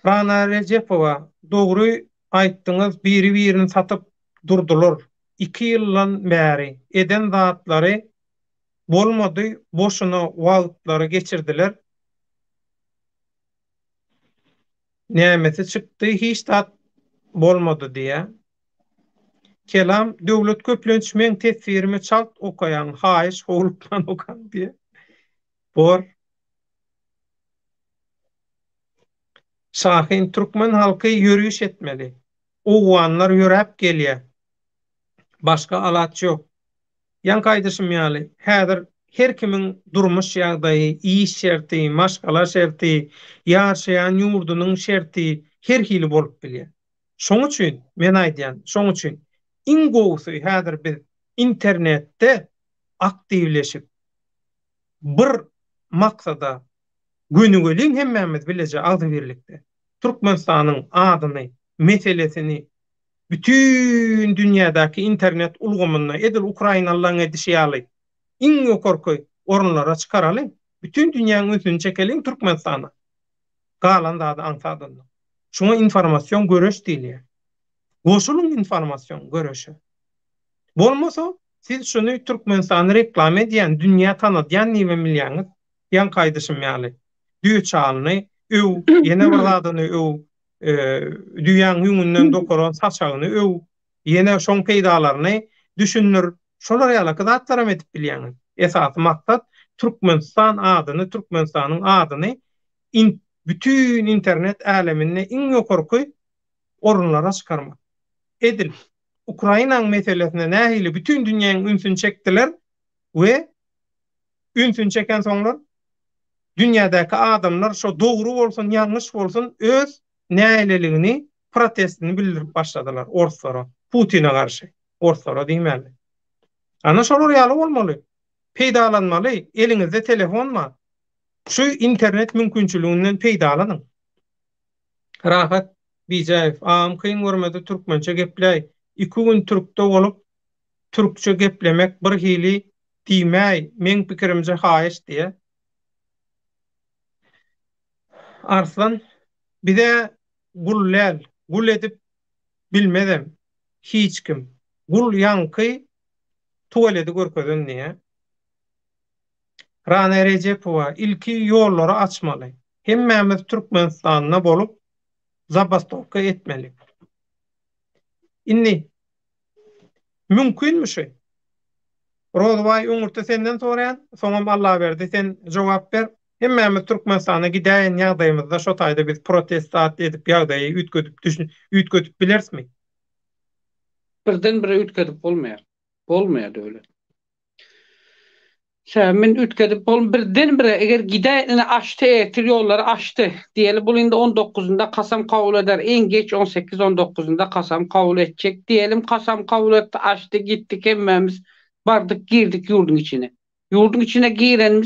Rana Rejepowa dogry aýtdyňyz, biri-birini satyp durdular. 2 ýyldan bäri eden zatlary bolmady, boşuna wagtlary geçirdiler. Nämesi çykdy, hiç tat bolmady diýe. Kelam döwlet köplenç men tesirimi çalt okayan, haýyş howlukdan okan diýe. Bor Şahin Türkmen halky yürüýüş etmeli. Owanlar ýöräp gelýär. Başga alat ýok. Yan kaýdyşym ýaly, häzir her kimin durmuş ýagdaýy, iş şerti, maşgala şerti, ýaşaýan ýurdunyň şerti her hili bolup bilýär. Şoň üçin men aýdýan, şoň üçin iň gowsy häzir biz internetde aktivleşip bir maksada gönügeliň hemmemiz bilejek agdy birlikde Türkmenistanyň adyny, meselesini bütün dünýädäki internet ulgamyna edil Ukrainalyň edişýaly iň ýokarky orunlara çykaraly. Bütün dünýäniň özüni çekeliň Türkmenistana. Galan da ansadyny. Şoňa informasiýon göreş diýilýär. Goşulyň informasiýon göreşi. Bolmasa siz şunu Türkmenistany reklam edýän, dünýä tanydýan niwe milýanyz ýan kaýdyşym ýaly. Düýü çalny, öw, ýene bir zadyny öw, dünýäniň ýüngünden dokuran saçagyny öw, ýene şoň peýdalaryny düşünür. Şolar ýaly zatlara etip bilýäňiz. Esasy maksat Türkmenistan adyny, Türkmenistanyň adyny bütün internet äleminde iň ýokarky orunlara çykarmak. Edil Ukrainaň meselesine nähili bütün dünýäniň ünsüni çekdiler we ünsüni çeken soňlar dünýädäki adamlar şo dogry bolsun, ýanlış bolsun öz nähililigini, protestini bildirip başladylar oruslara, Putina garşy. Oruslara diýmeli. Ana şolar ýaly bolmaly. Peýdalanmaly, eliňizde telefon bar. Şu internet mümkinçiliginden peýdalanyň. Rahat Bijaýew, am kyn görmedi türkmençe gepläý. 2 gün türkde bolup türkçe geplemek bir hili diýmäý, men pikirimje haýyş diýe. Arslan bize gulläl, gul edip bilmedem hiç kim. Gul ýanky tuvaleti görkezden diýe. Rana Rejepowa ilki ýollary açmaly. Hemmemiz Türkmenistanyna bolup zabastowka etmeli. Inni mümkinmi şu? Rozbay öňürde senden soraýan, soňam Allah berdi, sen jogap ber. Hemmemiz Türkmenistana gidäýän ýagdaýymyzda şo taýda biz protestat edip ýagdaýy ütkötüp bilersmi? Birden bire ütkedip bolmaýar. Bolmaýar öyle. Sen ütkedip birden bire eger gidäýini açdy, etir ýollary açdy. Diýeli bu indi 19-unda kasam kabul eder. En geç 18-19-unda kasam kabul etjek. Diýelim kasam kabul etdi, açdy, gitdik hemmemiz bardyk, girdik ýurdun içine. Ýurdun içine giren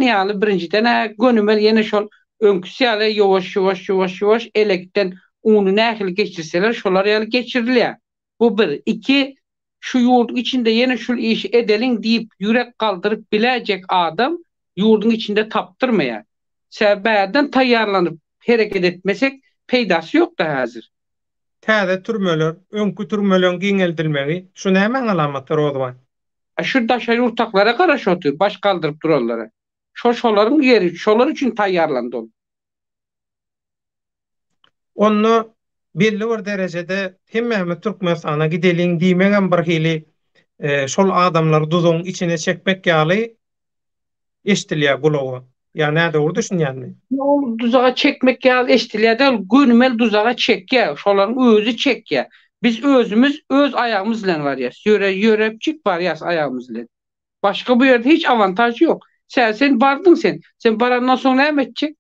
ýaly birinciden gönümel ýene şol öňküsi ýaly ýowaş elekden uny nähili geçirseler şolar ýaly geçirilýär. Bu bir. 2 şu ýurdun içinde ýene şol işi edeliň diýip ýürek galdyryp biläjek adam ýurdun içinde tapdyrmaýar. Sebäden taýýarlanyp hereket etmesek peýdasy ýok da häzir. Täze türmeler, öňkü türmeleň giňeldilmegi şu näme alamatlar bolýar? Şu daşa ýurtaklara garaş otur, baş galdyryp durarlar. Şolaryň ýeri, şolar üçin taýýarlandy ol. Onu belli bir derejede hemmemiz Türkmenistana gideliň diýmegen bir hili şol adamlar duzoň içine çekmek ýaly eşdilýär gulagy. Ýa näde urdu düşünýärmi? Ol duzaga çekmek ýaly eşdilýär de gönümel duzaga çekýär, şolaryň özü çekýär. Biz özümüz öz ayağımız bilen varýas. Ýörepçik varýas ayağımız bilen. Başka bu ýerde hiç avantaj ýok. Sen bardın sen barandan soňra näme etjek?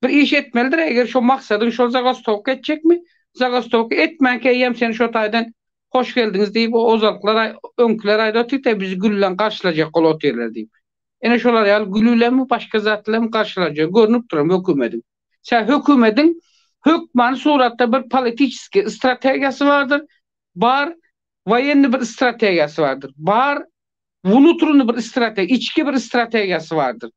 Bir iş etmelidir eger şo maksadyň şol zagastok etjekmi? Zagastok etmänke ýem seni şo taýdan hoş geldiňiz diýip o ozalyklar öňküler aýdatyk da bizi güllen garşylajak gol oterler diýip. Ene şolar ýaly gülülemi başga zatlarym karşılaja görnüp duran hökümetin. Sen hökümetin hökman suratda bir politiski strategiýasy bardyr. Bar wayenni bir strategiýasy bardyr. Bar unuturunu bir içki bir strategiýasy bardyr.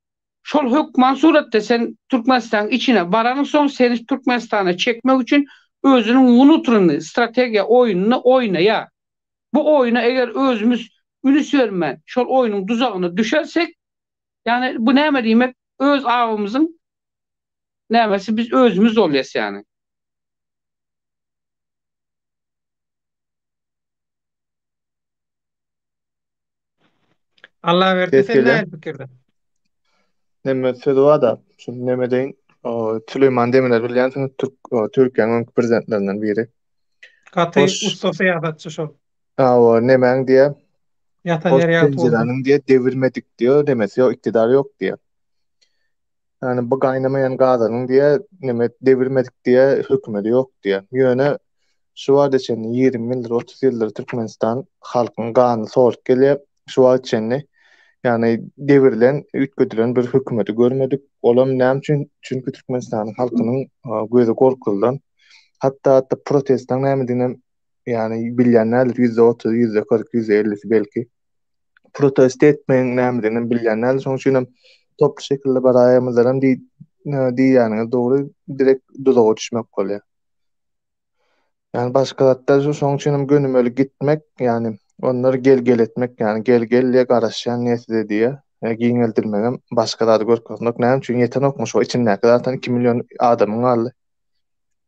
Şol hökman suratda sen Türkmenistan içine baranyň soň seni Türkmenistana çekmek üçin özünün unuturunu strategiýa oyununu oýnaýar. Bu oyuna eger özümüz ünüs vermän şol oyunun duzagyna düşersek, yani bu näme diýmek? Öz awymyzyň nämesi biz özümüz bolýas yani. Allah berdi sen näme pikirde? Neme söýdüwa da, şu neme deýin, Süleyman Demirel bilýän Türkiýanyň prezidentlerinden biri. Gaty usta syýasatçy şol. O nemäň diýe? Ýatan Post ýere ýaty boldy. penceranyň diye devirmedik diyor, demesi yok, iktidar yok diye. Yani bu gaynamayan gazanın diye devirmedik diye hükümeti yok diye. Yöne şu var deçeni 20 yıldır 30 yıldır Türkmenistan halkın ganı soğuk geliyor. Şu var deçeni yani devirilen, ütgötülen bir hükümeti görmedik. Olam näme üçin? Çünkü Türkmenistan halkının gözü korkuldan. Hatta protestan näme dinem yani bilýänler %30, %40, %50'si belki protest etmeýän näme denen bilýänler soňçynam toplu şekilde baraýamyzdan diýýäniňiz dogry direkt duzaga düşmek bolýar. Yani başka hatlar soňçynam gönümeli gitmek yani onları gel etmek yani gel garaşýan näse diýe giňeldirmegem başgalary görkezmek näme üçin ýeten okmuş o içinde zaten 2 milyon adamyň galy.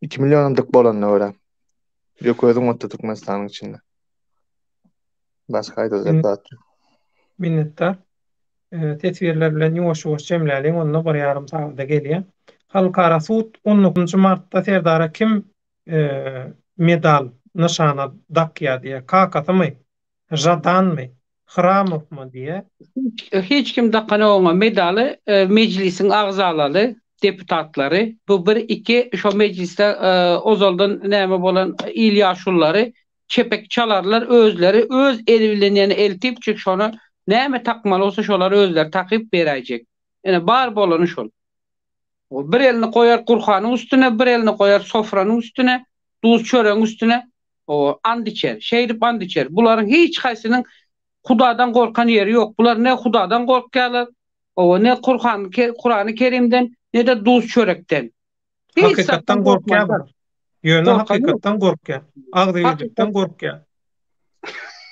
2 milyonumdyk bolanyna görä. Ýökezüň otda Türkmenistanyň içinde. Başga aýdylak. Minnettar. Tetbirler bilen ýoş-ýoş jemläliň onda bir ýarym saatda gelýär. Halkara sud 19 martda Serdara kim medal nişana dakýa diye kakatmy, jadanmy, Hramowmy diye Hiç kim dakana medaly meclisin agzalary, deputatlary, bu bir iki şo mecliste ozaldan näme bolan il ýaşullary çepek çalarlar özleri öz elbilenýäni eltip çyk şonu näme takmaly bolsa şolary özleri takyp beräjek. Ene bar bolany şol. O bir elini koyar Kurhanyň üstüne, bir elini koyar sofranyň üstüne, duz çöreň üstüne, o and içer, şeýdip and içer. Bularyň hiç haýsynyň Hudadan korkan yeri yok. Bular ne Hudadan korkýarlar, o ne Kur'an-ı Kerimden, ne de duz çörekten. Hakykatdan korkýar. Ýöne hakykatdan korkýar. Agdyýlykdan korkýar.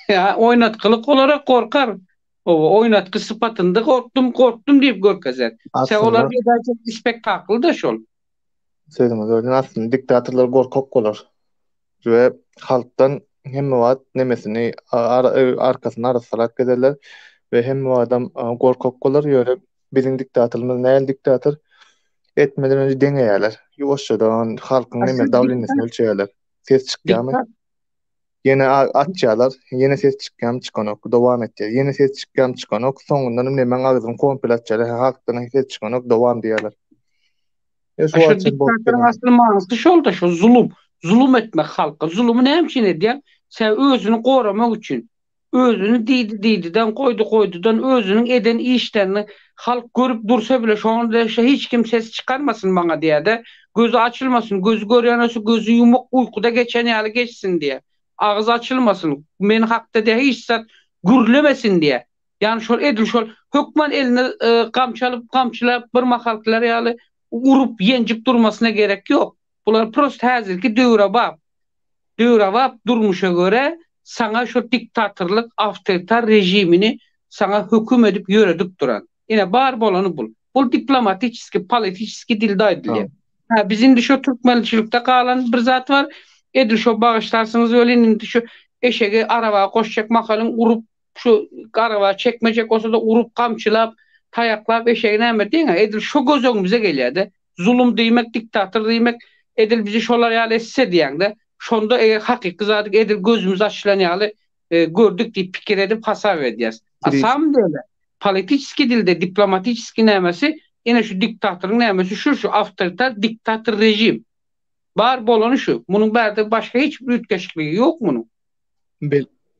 Ya oýnatkylyk olarak korkar. O oýnatky sypatynda korktum diýip görkezler. Sen olar bir spektakl da şol. Söýdüňiz öyle aslında diktatorlar korkak bolar. Ve halktan hem wagt nemesini arkasyna arasalak ederler ve hem adam korkak bolar ýöre biziň diktatorymyz näl diktator etmeden önce deňeýärler. Ýoşadan halkyň neme dawlatyny ölçeýärler. Ses çykýarmy? Yine atçalar, yine ses çıkanok, devam etdiler. Yine ses çıkanok, soňundan nemen agzyn komple atçalar, halkdan ses çıkanok devam diýerler. Şu diktatörün aslı manysy şol da şu zulüm. Zulüm etmek halka. Zulümü näme üçin edýär? Sen özüni goramak üçin. Özüni diýdiden koydudan özünün eden işlerini halk görüp dursa bile şoňda hiç kim ses çıkarmasın bana diýär-de. Gözü açılmasın, gözü görýän gözü yumak uykuda geçen ýaly geçsin diye. Ağzı açılmasın, men hakda diye hiç zat gürlemesin diye. Yani şol edil şol hökmen elini kamçılap bir mahalklar ýaly urup yenjip durmasına gerek yok. Bular prost häzirki döwre bap durmuşa göre sana şu diktatorlyk awtoritar rejimini sana hüküm edip ýöredip duran. Ine bar bolany bul. Bu diplomatik, politik dilde aýdylýar. Ha bizim de şu Türkmençilikde kalan bir zat var. Edil şu bağışlarsınız öyle şu eşeğe araba koşacak makalyň urup şu araba çekmeyecek olsa da urup kamçılap tayaklap eşeğine näme diýen edil şu gözüňize gelýärdi. Zulüm diýmek, diktator diýmek edil bizi şolar ýaly etse diýende şonda hakyky zat edil gözümüz açylan ýaly gördük diýip pikir edip hasap edýäs. Asam diýle politik dilde diplomatik nämesi ene şu diktatorun nämesi şu awtoritar diktator rejim. Bar bolany şu. Munyň bärde başga hiç bir ütgeçligi ýok munyň.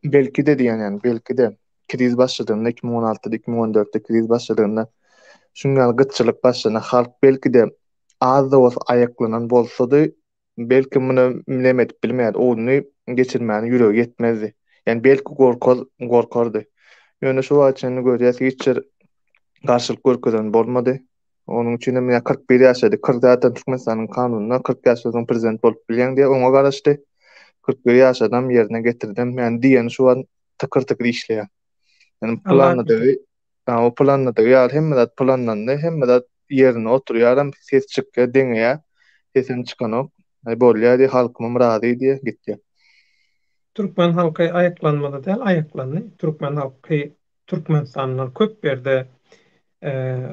Belki de diýen yani belki de. kriz başladığında 2016'da 2014'te kriz başladığında şungal gıtçılık başlanan halk belki de az da olsa ayaklanan bolsa-da belki bunu bilemet bilmeýär onu geçirmäni ýüregi yetmezdi. Yani belki gorkardy. Ýöne şu açyny görýäs hiç garşylyk görkezen bolmady. Onun üçin men 41 ýaşady. 40 zaten Türkmenistanyň kanunyna 40 ýaşadan prezident bolup bilýän diýe oňa garaşdy. 41 ýaşadam ýerine getirdim. Yani diýen şu an tıkır işleýär. Yani planladygy, o planladygy ýa hemme dat planlandy, hemme dat ýerine oturýaram, ses çykýar, deňeýär. Sesim çykanok, bolýar, halkym razy diýe gitdi. Türkmen halky ayaklanmada değil, ayaklandy. Türkmen halky Türkmenistanlylar köp berde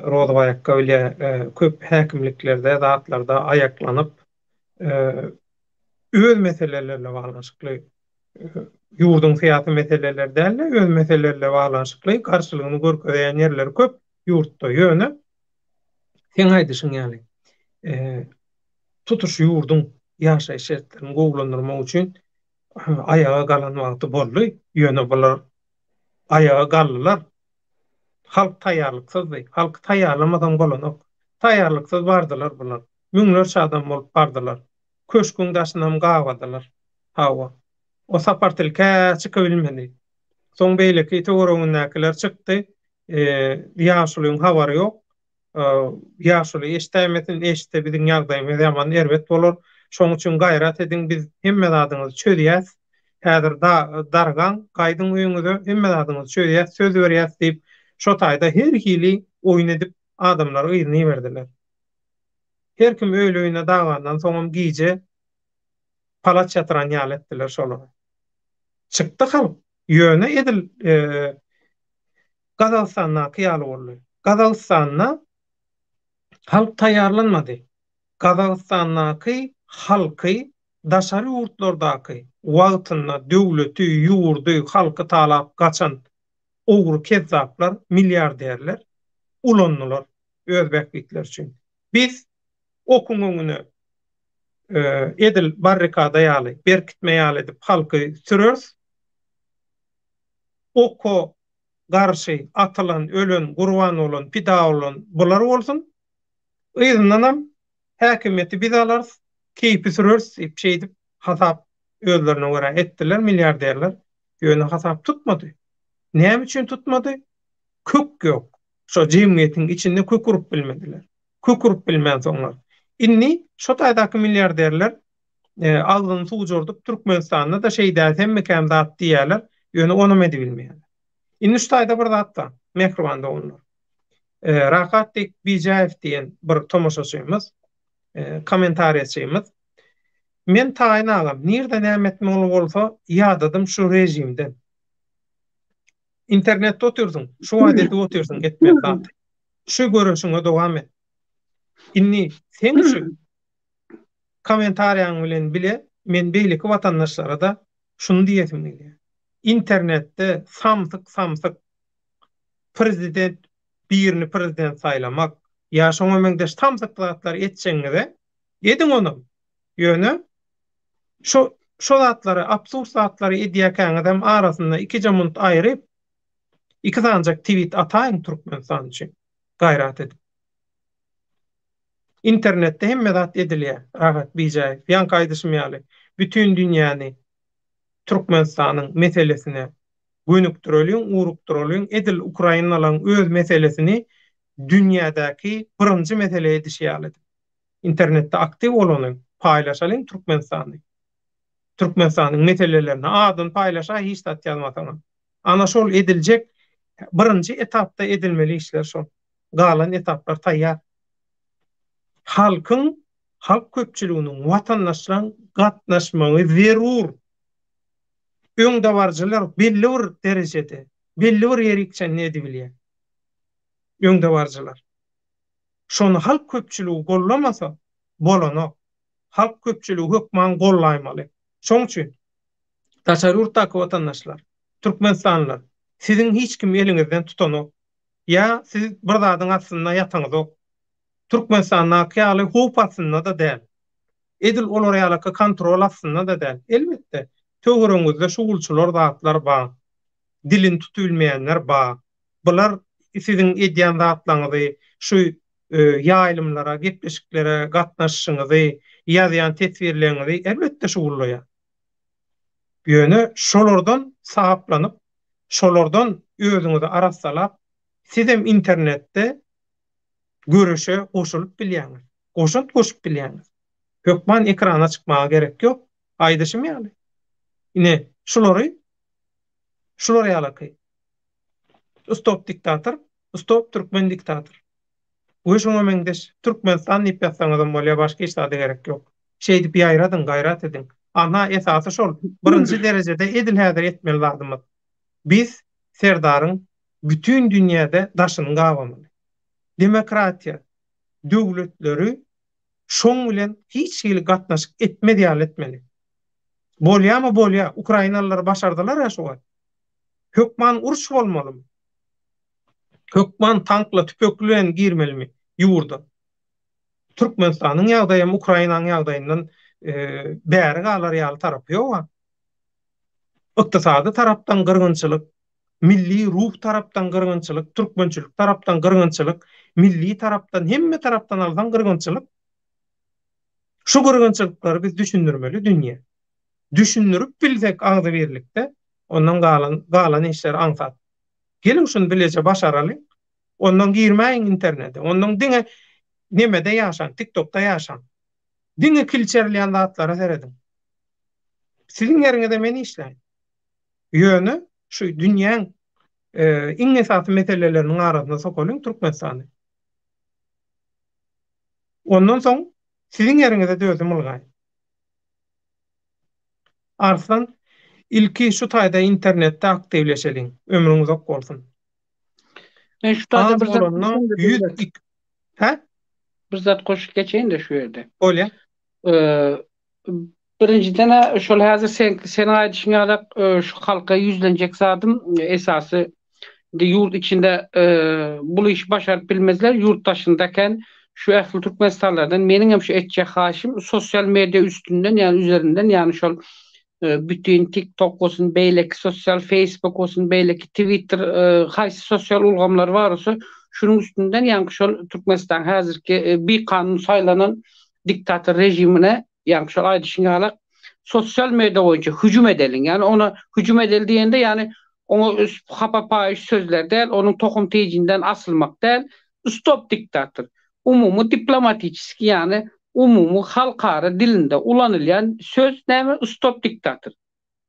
roda ayakka köp häkimliklerde, zatlarda ayaklanyp öz meselelerle baglanşykly ýurdun syýasy meseleleri däl, öz meselelerle baglanşykly garşylygyny görkezýän ýerler köp ýurtda ýöne. Sen aýdyşyň ýaly. Tutuş ýurdun ýaşaýyş şertlerini gowlandyrmak üçin ayağa galan wagty boldy. Ýöne bular ayağa gallylar. Halk taýýarlyksyz, halk taýýarlamadan bolanok. Taýýarlyksyz bardylar bular. Müňlerçe adam bolup bardylar. Köşküň daşynam gawadylar. Hawa. O sapartylka çykabilmedi. Soň beýleki töweregindäkiler çykdy. Ýaşulyň hawary ýok. Ýaşuly eştämesin, eşte biziň ýagdaýymyz ýaman erbet bolar. Şoň üçin gaýrat ediň, biz hemme zadyňyzy çözýäs. Häzir dargan, gaýdyň öýüňize hemme zadyňyzy çözýäs, söz berýäs diýip şo taýda her hili oýun edip adamlar ýyny berdiler. Her kim öýle öýüne dagandan soňam giýje palat çatyran ýaly etdiler şolara. Çykdy halk. Ýöne edil Gazagstana kyýaly boldy. Gazagstana halk taýýarlanmady. Gazagstanyňky halky daşary ýurtlardaky wagtyna döwleti, ýurdy, halky talap gaçan ogru kezzaplar, milliarderler ulandylar özbeklikler üçin. Biz okun öňüne edil barrikada ýaly, berkitme ýaly edip halky sürers. Oko garşy atylan, ölen, gurban bolan, pida bolan bular bolsun. Ýygnanam häkimeti biz alars, keýpi sürers, şeýdip hasap özlerine görä etdiler milliarderler. Ýöne hasap tutmady. Näme üçin tutmady? Kök ýok. Şo jemgyýetiň içinde kök urup bilmediler. Kök urup bilmän soňlar. Inni şo taýdaky milliarderler aglyny suwjurdup Türkmenistanda da şeýdä hemme käm zat diýerler. Ýöne onu edi bilmeýär. Inni şu taýda bir zatda Mehribanda onlar. Rahatlik Bijaev diýen bir tomoşaçymyz, kommentariýaçymyz. Men taýynagam, nirde näme etmek bolsa ýadadym şu rejimden. İnternette oturdun, şu adeti oturdun etmek zat. Şu görüşüňe dowam et. Inni sen şu kommentariýaň bilen bile men beýleki watandaşlara da şunu diýetim gelýär. İnternette samsyk prezident birini prezident saylamak ýa şoňa meňdeş samsyk zatlar etçeňize edin onu. Ýöne şu zatlary, absurd zatlary edýäken adam arasynda 2 jamynt aýryp 2 sanjak tweet ataýyn Türkmenistan üçin gaýrat edip. İnternette hemme zat edilýär. Rahat Bijaev, ýan gaýdyşmaýaly. Bütün dünýäni Türkmenistanyň meselesine gönükdirýän, urukdirýän, edil Ukrainalyň öz meselesini dünýädäki birinji mesele edişýärler. İnternette aktiv bolanyň paýlaşalyň Türkmenistanyň meselelerini adyn paýlaşa hiç dat ýazmasaňam. Ana şol ediljek birinji etapda edilmeli işler şol. Galan etaplar taýýar. Halk köpçüliginiň watandaşlaryň gatnaşmagy zerur. Öňde barjylar belli bir derejede, belli bir ýerikçen edip bilýär. Öňde barjylar. Şonu halk köpçüligi gollamasa bolanok. Halk köpçüligi hökman gollaýmaly. Şoň üçin daşary ýurtdaky watandaşlar, Türkmenistanlylar, siziň hiç kim eliňizden tutanok. Ya siz bir zadyň atynda ýataňyz. Türkmenistanyň ýaly howp atynda da däl. Edil olar ýaly kontrol atynda da däl. Elbetde töwereňizde şugulçylar zatlar bar. dilin tutulmayanlar ba. Bular sizin edýän zatlaňyzy şu ýaýlymlara, gepleşiklere gatnaşyşyňyzy, ýazýan tesbirleňizi elbetde şuwurlaýar. Ýöne şolardan sahaplanyp, şolardan özüňizi arassalap, siz hem internetde görüşe goşulyp bilýäňiz. Goşup bilýäňiz. Hökman ekrana çykmaga gerek ýok. Aýdyşym ýaly. Ine şolary ýalaky. Stop diktator, stop Türkmen diktator. Bu şoňa meňdeş Türkmenistan diýip ýazsaňyz bolýar, başga hiç zady gerek ýok. Şeý diýip ýaýradyn, gaýrat edin. Ana esasy şol. Birinji derejede edil häzir etmeli lazımyz. Biz serdaryň bütün dünýäde daşyny gawamaly. Demokratiýa döwletleri şoň bilen hiç hili gatnaşyk etmedi ýaly etmeli. Bolýarmy bolýar. Ukrainalılar başardylar ya şoňa. Hökman uruş bolmalymy? Hökman tankla tüpeklen girmelimi ýurda? Türkmenistanyň ýagdaýy, Ukrainanyň ýagdaýyndan bäri galar ýaly tarapy ýok. Ykdysady tarapdan gyrgynçylyk, milli ruh tarapdan gyrgynçylyk, türkmençilik tarapdan gyrgynçylyk, milli tarapdan, hemme tarapdan aldan gyrgynçylyk. Şu gyrgynçylyklary biz düşündirmeli dünýä. Düşünürüp bilsek agdy birlikde, ondan galan işler aňsat. Gelin şunu bilece başaraly. Ondan girmeyin internete. Ondan diňe nemede ýaşan, TikTok'ta ýaşan. Diňe kilçerleýän zatlara seredin. Sizin ýeriňizde meni işleýin. Ýöne şu dünýäň iň esasy meseleleriniň arasyna sokalyň Türkmenistany. Ondan soň sizin ýeriňizde dözüm ulgaý. Arslan ilki şu taýda internetde aktivleşeliň. Ömrüňiz uzak bolsun. Ben şu taýda bir zat koşup geçeyin de şu ýerde. Bolýar. Birinciden şol häzir sen aýdyşyň alak şu halka ýüzlenjek zadym esasy ýurt içinde bu işi başaryp bilmezler. Yurt daşyndaken şu ähli Türkmenistanlardan meniň hem şu etjek haşym sosyal medya üstünden yani üzerinden yani şol bütün TikTok olsun, beyleki sosyal Facebook olsun, beyleki Twitter, haýsy sosyal ulgamlar barsa şunun üstünden yani şol Türkmenistan häzirki bir kanun saýlanan diktator rejimine yani şol aýdyşyň alak sosyal medya boýunça hüjüm edeliň. Yani ona hüjüm edil diýende yani onu hapapayış sözler değil, onun tohum tecinden asılmak değil, stop diktator. Umumu diplomatik yani umumu halkara dilinde ulanılan söz näme stop diktator.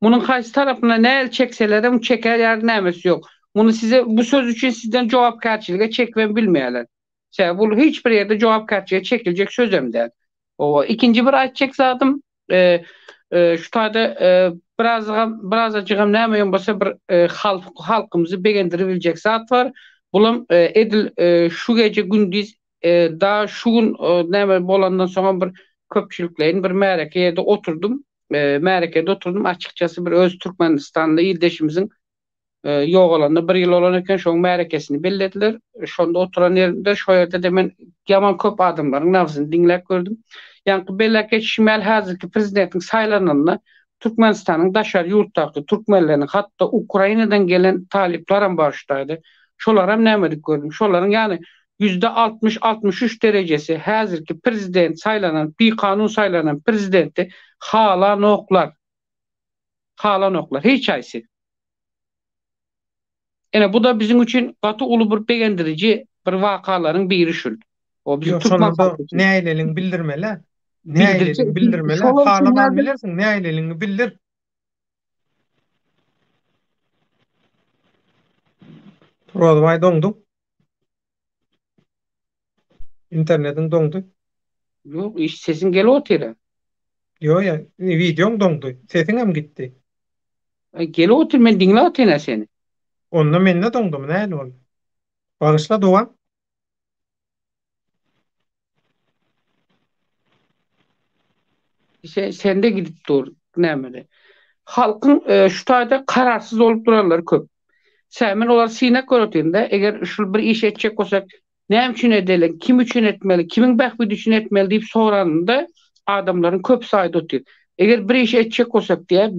Bunun haýsy tarapyna näle çekseler hem çeker ýer nämesi yok. Bunu size bu söz için sizden jogapkärçilige çekwen bilmeýärler. Bu hiç bir ýerde jogapkärçilige çekiljek söz hem değil. O ikinci bir aýtjak zatym şu taýda biraz ajygam näme bolsa bir halkymyzy begendirip biljek zat bar. Bulam edil şu gece gündüz da şugun näme bolandan soňra bir köpçüliklerin bir märekede oturdum. Märekede oturdum açıkçası bir öz Türkmenistanlı ýerdeşimiziň ýok olanda bir ýyl olan eken şoň märekesini bellediler. Şonda oturan ýerimde şu ýerde de men ýaman köp adamlaryň nabzyny dinläp gördüm. Ýani belki şimal häzirki prezidentiň saýlananyna Türkmenistanyň daşar ýurtdaky türkmenleriniň hatda Ukrainadan gelen talipler hem başlaýdy. Şolar hem näme gördüm. Şolaryň ýani %60-63 derecesi häzirki prezident saýlanan, bir kanun saýlanan prezidenti halan oklar. Hiç aýsy. Ene bu da bizim için gaty uly bir begendirici bir wakalaryň biri şul. O bizim Türkmenistan näýleliň bildirmeli. Näýleliň bildirmeli. Halan bilirsiň näýleliň bildir. Rodway doňdy. İnternetin doňdy. Yok, iş sesin gel otire. Yo ya, videoň doňdy. Sesin hem gitdi. Gel otir men dinläp otene seni. Onda menne doňdy, näle bol? Bagyşla doğa. Sen de gidip dur näme. Halkyň şu taýda kararsız bolup durarlar köp. Sen olar sinek görotende eger şu bir iş etjek bolsak näme üçin edelen, kim üçin etmeli, kimiň bähbidi üçin etmeli diýip soranda adamlaryň köp saýda otyr. Eger bir iş etjek bolsak diýe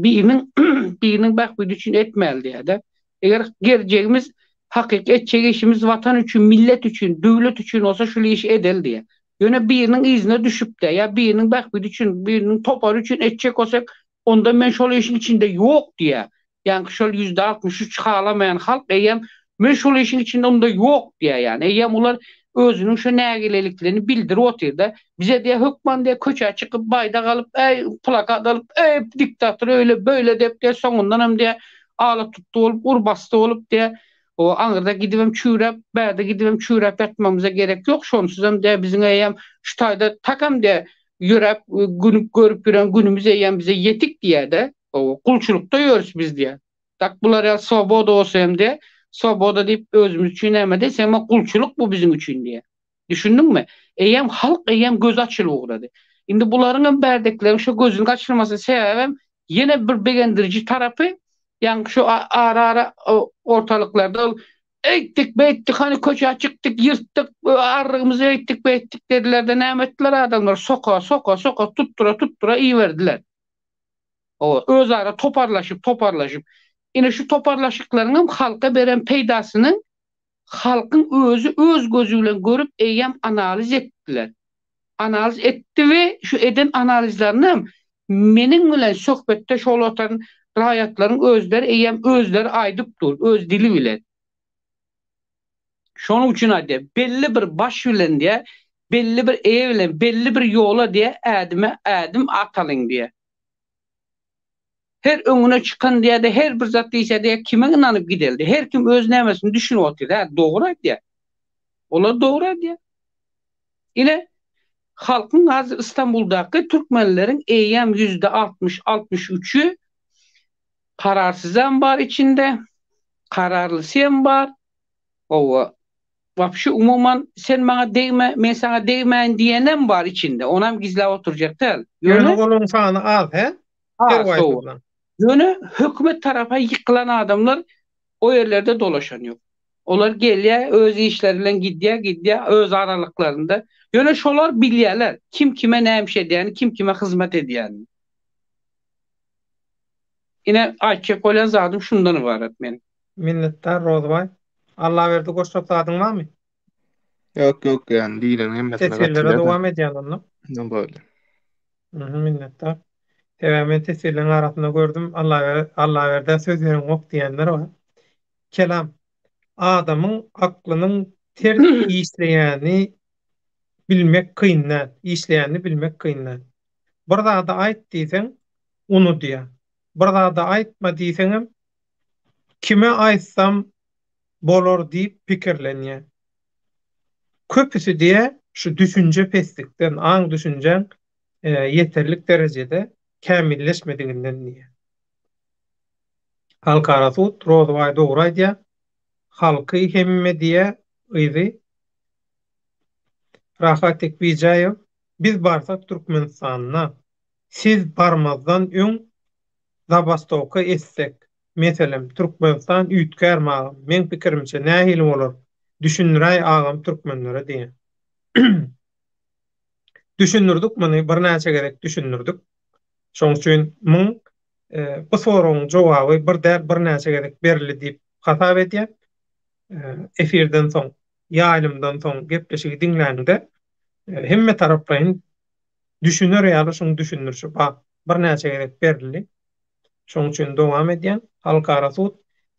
biriniň bähbidi üçin etmeli diýe-de. Eger geleceğimiz hakiki etçek işimiz vatan üçün, millet üçün, dövlet üçün olsa şu işi edel diye. Yöne birinin izine düşüp de ya birinin bakbid üçün, birinin topar üçün etçek olsak onda men şol işin içinde yok diye. Yani şol %63 halamayan halk eyyem men şol işin içinde onda yok diye yani. Eyyem ular özünün şu nägileliklerini bildirip oturdu. Bize diye hükman diye köçe çıkıp bayda kalıp plakat alıp diktatör öyle böyle deyip diye sonundan hem diye ağla tuttu olup urbastı olup diye o anırda gidivem çürep berde gidivem çürep etmemize gerek yok. Şonsuz hem diye bizim eyyem şu tayda takam diye yürep günüp görüp yürüyen günümüz eyyem bize yetik diye de o kulçulukta yiyoruz biz diye. Tak bunlar ya soboda olsa hem diye soboda deyip özümüz için emedi. Sen kulçuluk bu bizim için diye. Düşündün mü? Eyyem halk eyyem göz açılı uğradı. Şimdi bunların berdeklerin şu gözün açılması sebebim yine bir beğendirici tarafı yani şu ara ortalıklarda ettik be ettik hani koça çıktık yırttık arrığımızı ettik be ettik dediler de ne ettiler adamlar soka tuttura iyi verdiler. O öz ara toparlaşıp yine şu toparlaşıklarının halka veren peydasını halkın özü öz gözüyle görüp eyyem analiz ettiler. Analiz etti ve şu eden analizlerini menin bilen sohbette şol otan rayatların özleri eyyem özleri aydıp dur. Öz dili bile. Şonun için hadi belli bir baş bilen diye belli bir bilen belli bir yola diye adım atalın diye. Her önüne çıkan diye de her bir zat ise diye kime inanıp gideldi. Her kim öz nemesini düşünüp oturdu. Doğru diye. Ola doğru diye. Yine halkın hazır İstanbul'daki Türkmenlerin eyyem %60-63'ü kararsız hem var içinde, kararlısı hem var. O vapşı umuman sen bana değme, ben sana değmeyin diyenem var içinde. Onam gizli oturacak değil. Yönü kolun sana al he? Soğuk. Yönü hükümet tarafa yıkılan adamlar o yerlerde dolaşan yok. Onlar geliyor öz işleriyle gidiyor öz aralıklarında. Yöne şolar bilyeler. Kim kime neymiş ediyen, kim kime hizmet ediyen. Yine Ayçek olan zadım şundan ibaret benim. Minnettar Rozbay. Allah verdi koşup zadın var mı? Yok yani değilim hemmesine Tesirlere devam ediyen onu. Ne böyle. Minnettar. Tevamen tesirlerin arasında gördüm. Allah verdi sözlerin ok diyenler var. Kelam. Adamın aklının ters işleyeni bilmek kıyınlar. İşleyeni bilmek kıyınlar. Burada da ait diysen onu diye. Burada da aitma diysenim kime aitsam bolor deyip pikirlenye. Köpüsü diye şu düşünce peslikten, an düşüncen yeterlik derecede kamilleşmediğinden diye. Halk arası Rozvay doğray diye halkı hemme diye ıydı. Rahatek Bijayev biz barsak Türkmenistan'a siz barmazdan ün Zabastowka etsek. Meselem Türkmenistan üýtgärmagam. Men pikirimçe nähili bolar? Düşünüräý agam türkmenlere diýen. Düşünürdik muny bir näçe gerek düşünürdik. Şoň üçin muň bu soragyň jogaby bir näçe gerek berildi diýip hatap edýär. Efirden soň, ýaýlymdan soň gepleşigi dinläňde hemme taraplaryň düşünür ýa-da şoň düşünürçi bir näçe gerek berildi. Şoň üçin dowam edýän halk arasy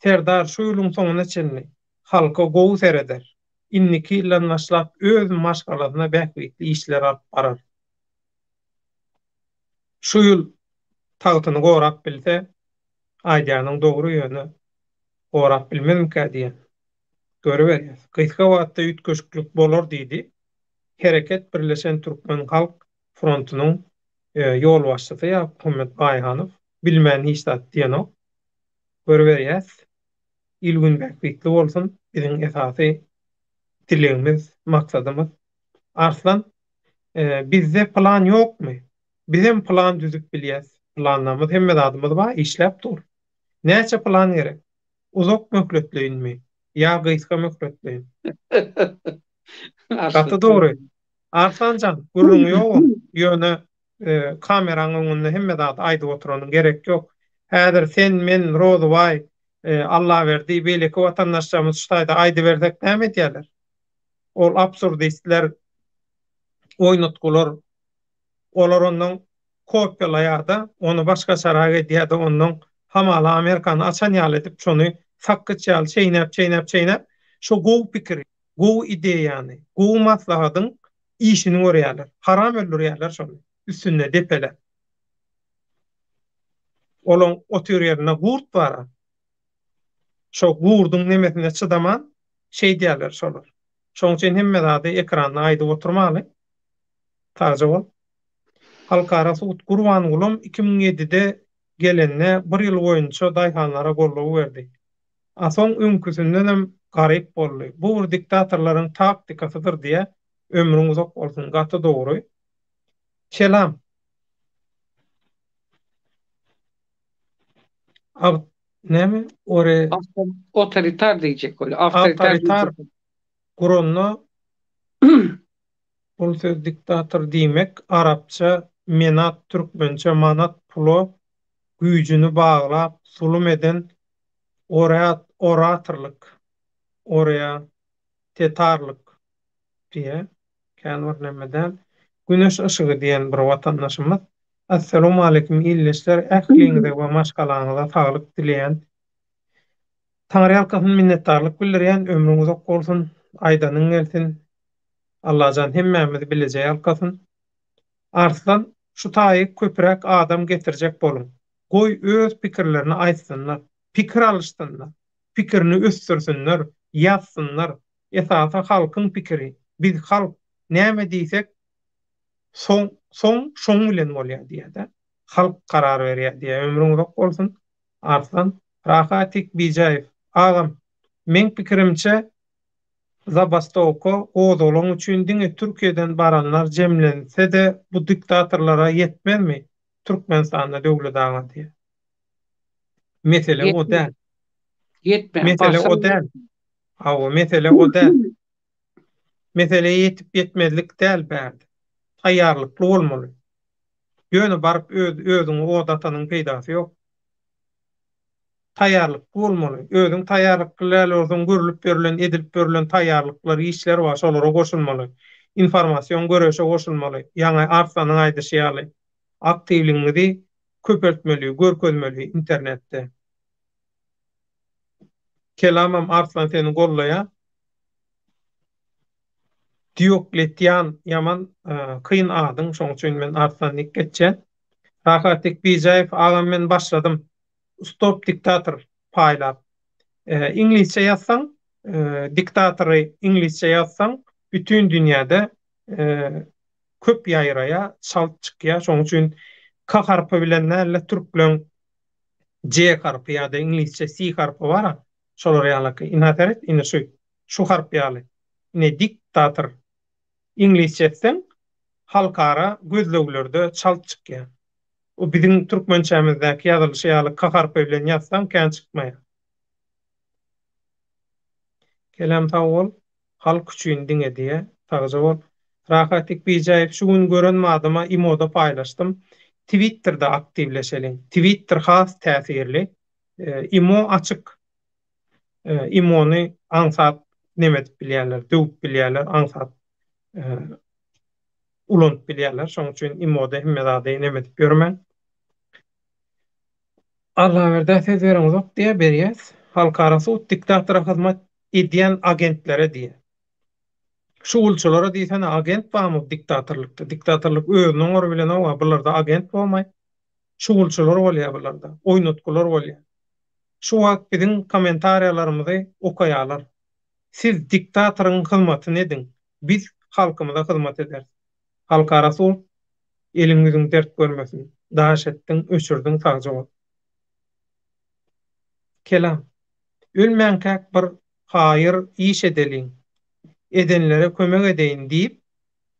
Serdar şu ýylyň soňuna çenli halka gowy sereder. Inniki ýyldan başlap öz maşgalasyna bäkbitli işler alyp barar. Şu ýyl tagtyny gorap bilse, aýdýanyň dogry ýöne gorap bilmezmika diýen. Görüberýäs. Gysga wagtda ýetgeşiklik bolar diýdi. Hereket Birleşen Türkmen Halk Frontunyň ýol başçysy Ahmet Baýhanow bilmän hiç zat diýen o. Görüberýäs. İlgün bäkbitli bolsun. Biziň esasy dilegimiz, maksadymyz. Arslan, bizde plan ýokmy? Bizim plan düzüp bilýäs. Planlamyz hemme zadymyz bar, işläp dur. Näçe plan gerek? Uzak möhletleýinmi? Ýa gysga möhletleýin? Gatda dogry. Arslanjan, gurrun ýok. Ýöne kameraň öňünde hemme zat aýdyp oturanyň gerek ýok. Häzir sen men Rozbay Allah verdiği beýleki watandaşlarymyz şu taýda aýdy bersek näme diýerler? Ol absurdistler, oýnutgular, olar ondan kopýalaýarda, onu başga saraga edýärdi, ondan hamala Amerikany açan ýaly edip, şonu sakkyç ýaly çeýnäp, şo gowy pikir, gowy ideýany, gowy maslahatyň işini görýärler. Haram öldürýärler şonu. Üstünde depeler. Olan otur yerine gurt var. Şo gurdun nemesine çıdaman şey diýerler şolar. Şoň üçin hemme zady ekranda aýdy oturmaly. Taja bol. Halkara Suud Gurbanulum 2007-de gelenne bir ýyl boýunça daýhanlara gollaw berdi. Asoň öňküsünden hem garyp boldy. Bu bir diktatorlaryň taktikasydyr diýe ömrüň uzak bolsun gaty dogry. Selam. Näme? Ore Otoriter diyecek öyle. Avtoritar Guronno bul söz diktator diýmek Arapça menat, türkmençe manat pulo güýjüni baglap sulum eden oratorlyk, tetarlyk diye känwar nemeden güneş ışığı diýen bir watandaşymyz. Assalamu alaykum illeşler, ähliňize we maşgalaňyza saglyk dileýän. Taňry ýalkasyň minnetdarlyk bildirýän, ömrüň uzak bolsun, aýdanyň gelsin. Allah jan hemmemizi bilejek ýalkasyn. Arslan şu taýy köpürek adam getirjek bolun. Goý öz pikirlerini aýtsynlar, pikir alışdynlar, pikirini ösdürsünler, ýazsynlar. Esasy halkyň pikiri. Biz halk näme diýsek şoň bilen bolýar diýär-de. Halk karar berýär diýär. Ömrüň uzak bolsun. Arslan Rahatik Bijaýew. Agam, men pikirimçe Zabastowka oğdolun üçin diňe Türkiýeden baranlar jemlense-de bu diktatorlara yetmezmi? Türkmenistanda döwlet daňa diýär. Mesele o däl. Mesele o däl. Hawa mesele o däl. Mesele yetip yetmezlik däl bärdi. Taýýarlykly bolmaly. Ýöne baryp özüň odatanyň peýdasy ýok. Taýýarlyk bolmaly. Özüň taýýarlyklaryň görülip berilen, edilip berilen taýýarlyklary işler var, şolara goşulmaly. Informasiýon göreşe goşulmaly. Ýa-ni Arslanyň aýdyşy ýaly aktivligiňi köpeltmeli, görkezmeli internetde. Kelamam Arslan seni gollaýa. Diokletian ýaman kıyın adyň, şoň üçin men Arslany geçen. Rahatik Bijaýew agam men başladym. Stop diktator paýlap. İnglisçe ýazsaň, diktatory İnglisçe ýazsaň, bütün dünýäde köp ýaýraya çalt çykýar. Şoň üçin K harpy bilen näle türk bilen C harpy ýa-da İnglisçe C harpy bar. Şolar ýaly inataret, ine şu harp ýaly. Ne diktator İnglisçe etsem halkara gözleglerde çalt çykýar. O bizim türkmençemizdäki ýazylyşy ýaly K harpy bilen ýazsam kän çykmaýar. Kelam tawol halk üçin diňe diýe taýja bol. Rahatik Bijaýew şu gün görenme adyma imoda paýlaşdym. Twitter'da aktivleşeliň. Twitter has täsirli. Imo açyk. Imony ansat nemet bilýärler, döwüp bilýärler, ansat ulant bilýärler. Şoň üçin imoda hemme zady nemet görmen. Allah verdi söz bereniz ok diýe berýäs. Halkara Suud diktatora hyzmat edýän agentlere diýe. Şuulçulara diýsen agent barmy diktatorlykda? Diktatorlyk özüniň ory bilen owa bularda agent bolmaý. Şuulçular bolýar bularda, oýnutgular bolýar. Şu wagt biziň kommentariýalarymyzy okaýarlar. Siz diktatoryň hyzmatyny edin. Biz halkymyza hyzmat ederiz. Halkara Suud eliňiziň dert görmesin. Daşetdiň, öçürdüň taýja bol. Kelam. Ölmänkäk bir haýyr iş edeliň. Edenlere kömek edeýin diýip,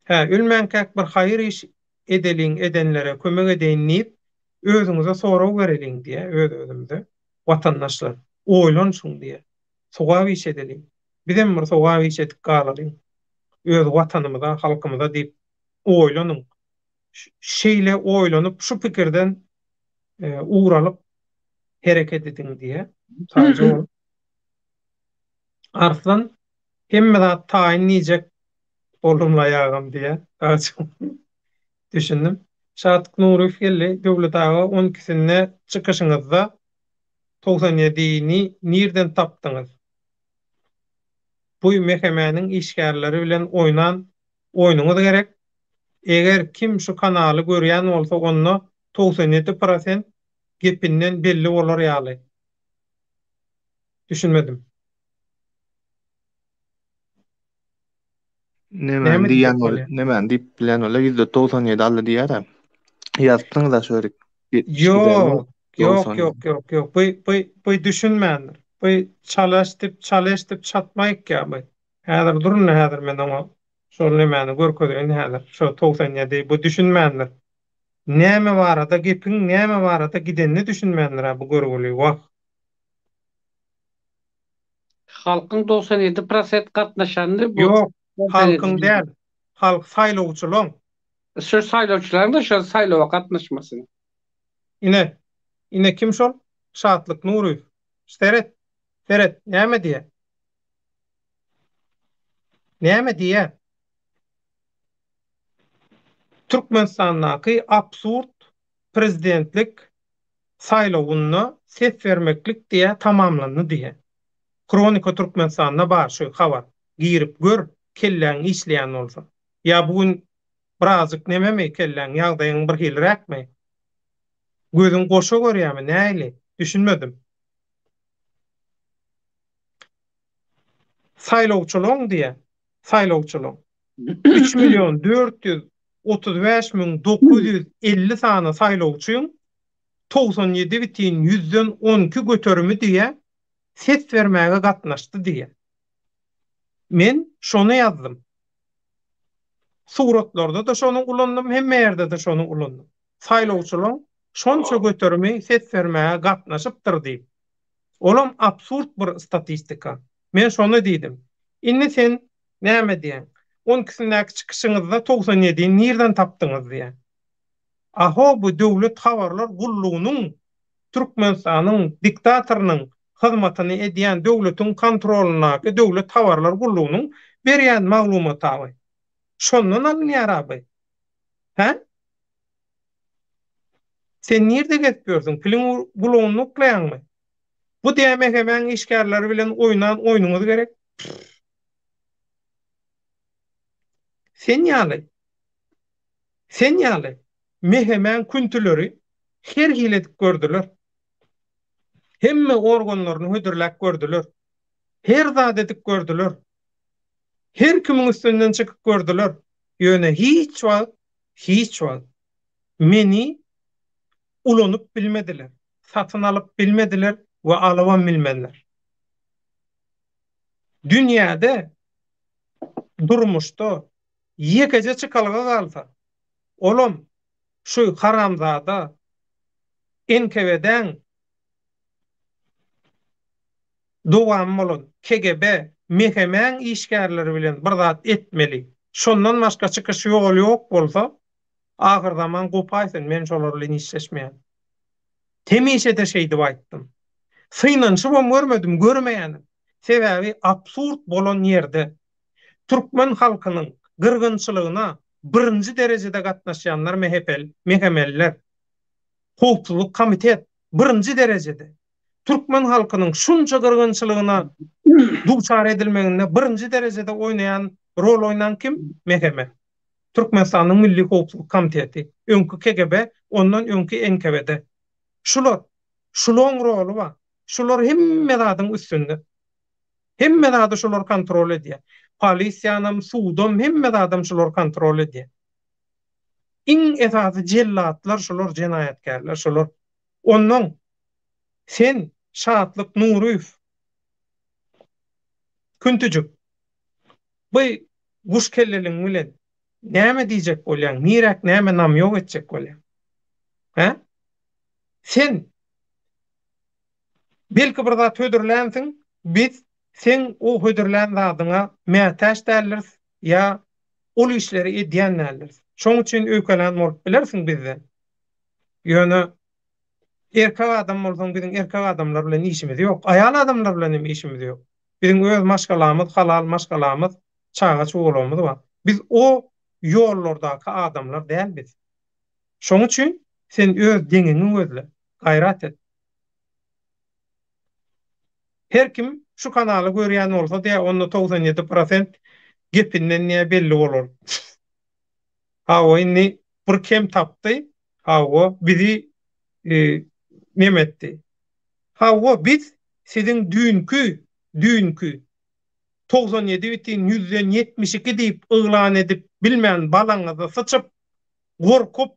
ölmänkäk bir haýyr iş edeliň, edenlere kömek edeýin diýip, özüňize soraw bereliň diýe, öz-özümde watandaşlar oýlanşyň diýe. Sowaw iş edeliň. Bizem bir sowaw iş edip galalyň. Öz watanymyza, halkymyza diýip oýlanyň. Şeýle oýlanyp şu pikirden uğralyp hereket edin diýe. Sadece ol. Arslan hemme zat taýin niýjek bolumlaýagam diýe. Düşündim. Şatyk Nuruýew geldi, döwlet ağa 12-sinde çykyşyňyzda 97-ni nirden tapdyňyz? Bu mehemäniň işgärleri bilen oýnuňyz gerek. Eger kim şu kanaly görýän bolsa onda 97% gepinden belli bolar ýaly. Düşünmedim. Nämen diýen bol, nämen diýip bilen ola %97 aldy diýär. Ýazdyň da şöyle. Yok. Bu düşünmändir. Bu çalıştyp çatmaýyk ýa-da. Häzir durun, häzir men ona şol nämäni görkezýän häzir. Şo 97 bu düşünmändir. Näme barada gepin, näme barada gidenini düşünmändir bu görgüli wagt. Halkyň 97% gatnaşandy bu. Yok, halkyň däl. Halk saýlawçylaryň. Şu saýlawçylaryň da şu saýlawa gatnaşmasyny. Ine kim şol? Şatlyk Nuruýew. Seret, näme diýe? Näme diýe? Türkmenistandaky absurd prezidentlik saýlawyny ses vermeklik diýe tamamlandy diýe. Kronika Türkmenistan'da başı habar. Girip gör, kelläň işleýän bolsa. Ya bugün birazcık nememi kelläň ýagdaýyň bir hilräkmi? Gözüň goşa görýärmi? Näýli? Düşünmedim. Saýlawçylaryň diýe. Saýlawçylaryň 3.435.950 sany saýlawçyň 97,112 göterimi diýe ses vermäge gatnaşdy diýe. Men şonu ýazdym. Suratlarda da şonu ulandym, hemme ýerde de şonu ulandym. Saýlawçylaryň şonça göterimi ses vermäge gatnaşypdyr diýip. Olam absurd bir statistika. Men şonu diýdim. Inni sen näme diýen? 12-sindäki çykyşyňyzda 97-ni nirden tapdyňyz diýen. Aho bu döwlet habarlar gullugynyň Türkmenistanyň diktatorynyň hyzmatyny edýän döwletiň kontrolunaky döwlet habarlar gullugynyň berýän maglumaty. Şondan alynýar abi. He? Sen nirde getýärsiň? Piliň gullugyny nukleýanmy? Bu diýmek hemen işgärleri bilen oýnuňyz gerek. Sen ýaly. Mehemen küntüleri her hilet gördüler. Hemme organlaryny hödürläp gördüler. Her zat edip gördüler. Her kimin üstünden çykyp gördüler. Ýöne hiç wagt meni ulanyp bilmediler. Satyn alyp bilmediler we alawan bilmediler. Dünýäde durmuşda ýekeje çykalyga galsa, olam şu haramzada NKVD'den doğan bolan KGB mehemen işgärleri bilen bir zat etmeli. Şondan başga çykyş ýok bolsa, ahir zaman gopaýsyn, men şolar bilen işleşmeýän. Temişe de şeýdi aýtdym. Synançy bom görmedim, görmeýänim. Sebäbi absurd bolan ýerde Türkmen halkynyň gyrgynçylygyna birinji derejede gatnaşýanlar mehemeller, howpsuzlyk komitet birinji derejede. Türkmen halkynyň şunça gyrgynçylygyna duçar edilmeginde birinji derejede oýnaýan, rol oýnan kim? Meheme. Türkmenistanyň Milli Howpsuzlyk Komiteti, öňkü KGB, ondan öňkü NKVD. Şular rolu var. Şular hemme zadyň üstünde. Hemme zady şular kontrol edýär. Polisiýanam, sudam, hemme zadym şular kontrol edýär. Iň esasy jellatlar şular, jenaýatkarlar şular. Ondan sen Şatlyk Nuruýew küntüjük bu guş kelleliň bilen näme diýjek bolýan? Mirak näme nam ýok etjek bolýan? He? Sen belki bir zat hödürlänsiň, biz sen o hödürlän zadyňa mätäç däliriz ýa ol işleri edýän däliriz. Şoň üçin öýkelän bolup bilersiň bizden. Ýöne Erkek adam bolsaň biziň erkek adamlar bilen işimiz ýok. Aýal adamlar bilen hem işimiz ýok. Biziň öz maşgalamyz, halal maşgalamyz, çağa çugulamyz bar. Biz o ýollardaky adamlar dälbiz. Şoň üçin sen öz deňiňi gözle, gaýrat et. Her kim şu kanaly görýän bolsa diýe onda 97% gepinden ne belli bolar. Ha o inni bir kem tapdy. Ha o bizi nemetdi. Ha o biz sizin dünkü 97 bitin 172 diýip yglan edip bilmeýän balaňyza sıçyp gorkup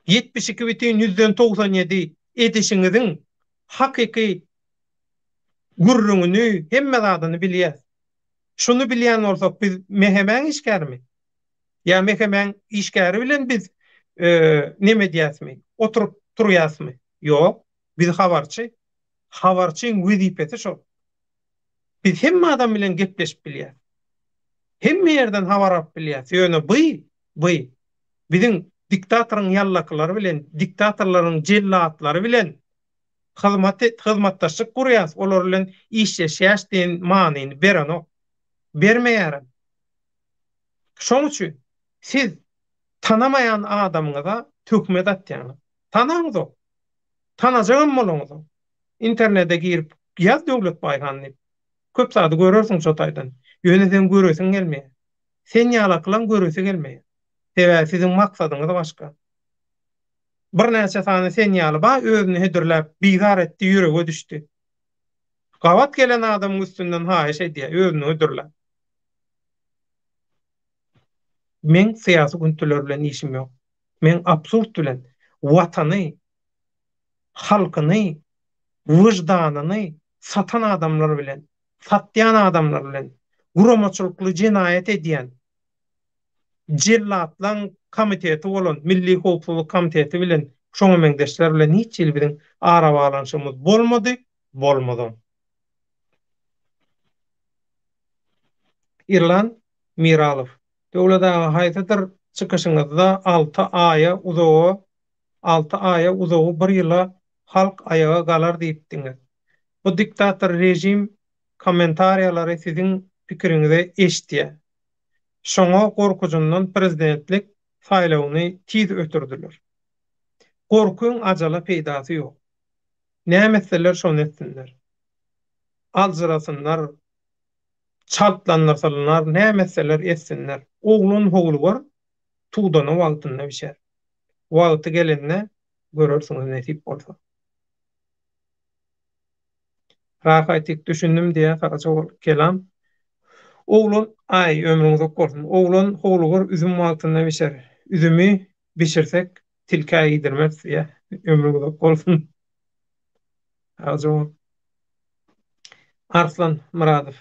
72 bitin 197 edişiňiziň hakyky gurrüňüni hemme zadyny bilýär. Şunu bilýän bolsak biz mehemen işgärmi? Ya mehemen işgäri bilen biz neme diýäsmi? Oturup durýasmy? Ýok. Biz habarçy. Habarçyň wezipeti şo. Biz hemme adam bilen gepleşip bilýär. Hemme ýerden habar alyp bilýär. Ýöne bu biziň diktatoryň ýallaklary bilen, diktatorlaryň jellatlary bilen hyzmatdaşlyk gurýas. Olar bilen işleşýäs diýen manyny beren ok. Bermeýär. Şoň üçin siz tanamayan adamyňyza tökme datýaňyz. Tanaňyz ok. Tanajagym bolaňyz. İnternete girip ýaz Döwlet Baýhanyny. Köp sady görersiň şo taýdan. Ýöne sen göresiň gelmeýär. Sen ýalaklan göresi gelmeýär. Sebäbi siziň maksadyňyz başga. Bir näçe sany sen ýalyba özüni hedirläp bizar etdi, ýürege düşdi. Gawat gelen adamyň üstünden haýyş edýär, özüni hedirläp. Men siyasi güntiler bilen işim yok. Men absurd bilen watany, halkyny, wyjdanyny satan adamlar bilen, satýan adamlar bilen, guramaçylykly jinayet edýän jellatlaryň komiteti bolan Milli Howpsuzlyk Komiteti bilen şoňa meňdeşler bilen hiç ýyl bilen ara balanşymyz bolmady. Irland Miralow Döwletagy haýtadyr çykyşyňyzda 6 aýa uzogy bir ýyla halk ayaga galar diýipdiňiz. Bu diktator rejim kommentariýalary siziň pikiriňizi eşitýär. Şoňa gorkujundan prezidentlik saýlawyny tiz ötürdiler. Gorkuň ajala peýdasy ýok. Nämeseler şonu etsinler. Alzırasınlar, çaltlanlarsalar, nämeseler etsinler. Oglun howlu bar, tuğdana wagtynda bişer. Wagty gelende görersiňiz nesip bolsa. Rahatyk düşündüm diye sagaça kelam. Oglun ömrüňiz okbolsun. Oglun howlu bar, üzüm wagtynda bişer. Üzümi bişirsek tilka ýedirmez diye ömrüňiz okbolsun. Arslan Muradow.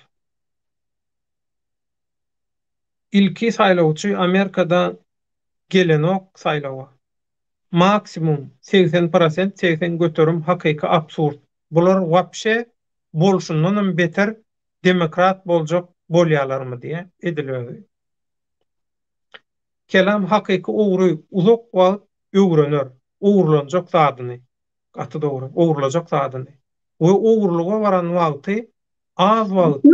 İlki saýlawçy Amerikada gelenok saýlawa. Maksimum 80% 80 göterim hakyky absurd. Bular wapşe bolşundan beter demokrat boljak bolýarlarmy diýe edilýär. Kelam hakyky ugry uzak wagt öwrenir. Ugurlanjak zadyny. Gaty dogry, ugurlajak zadyny. We ugurluga baran wagty az wagt,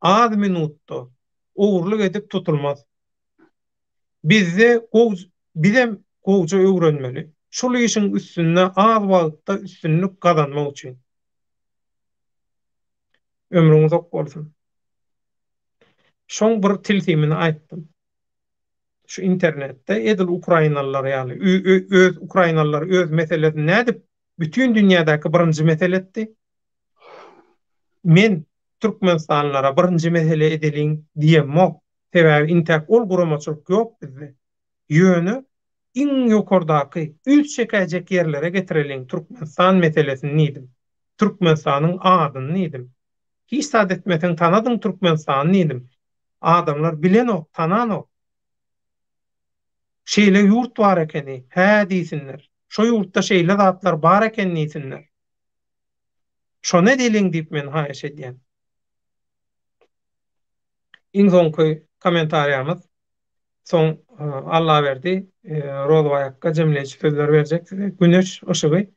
az minutda ugurluk edip tutulmaz. Bizem gowja öwrenmeli. Şol işin üstünde az wagtda üstünlük gazanmak üçin. Ömrüňiz ok bolsun. Şoň bir tilsimini aýtdym. Şu internette edil Ukrainalılar ýaly öz Ukrainalılar öz meselesini nädip bütün dünýädäki birinji mesele etdi. Men Türkmenistanlara birinji mesele edeliň diýemok. Sebäbi intak ol guramaçylyk ýok bizde. Ýöne iň ýokardaky üç çekajek ýerlere getireliň Türkmenistan meselesini nidim. Türkmenistanyň adyny nidim. Hiç sadetmetiň tanadyň Türkmenistany nidim. Adamlar bilen ok, tanan ok. Şeýle ýurt bar ekeni, hä diýsinler. Şo ýurtda şeýle zatlar bar ekeni diýsinler. Şo ne diýliň diýip men haýyş edýän. Iň soňky kommentariýamyz Soň Allah berdi, Rozbaýakka jemleýiçi sözler berjek. Güneş ışıgy.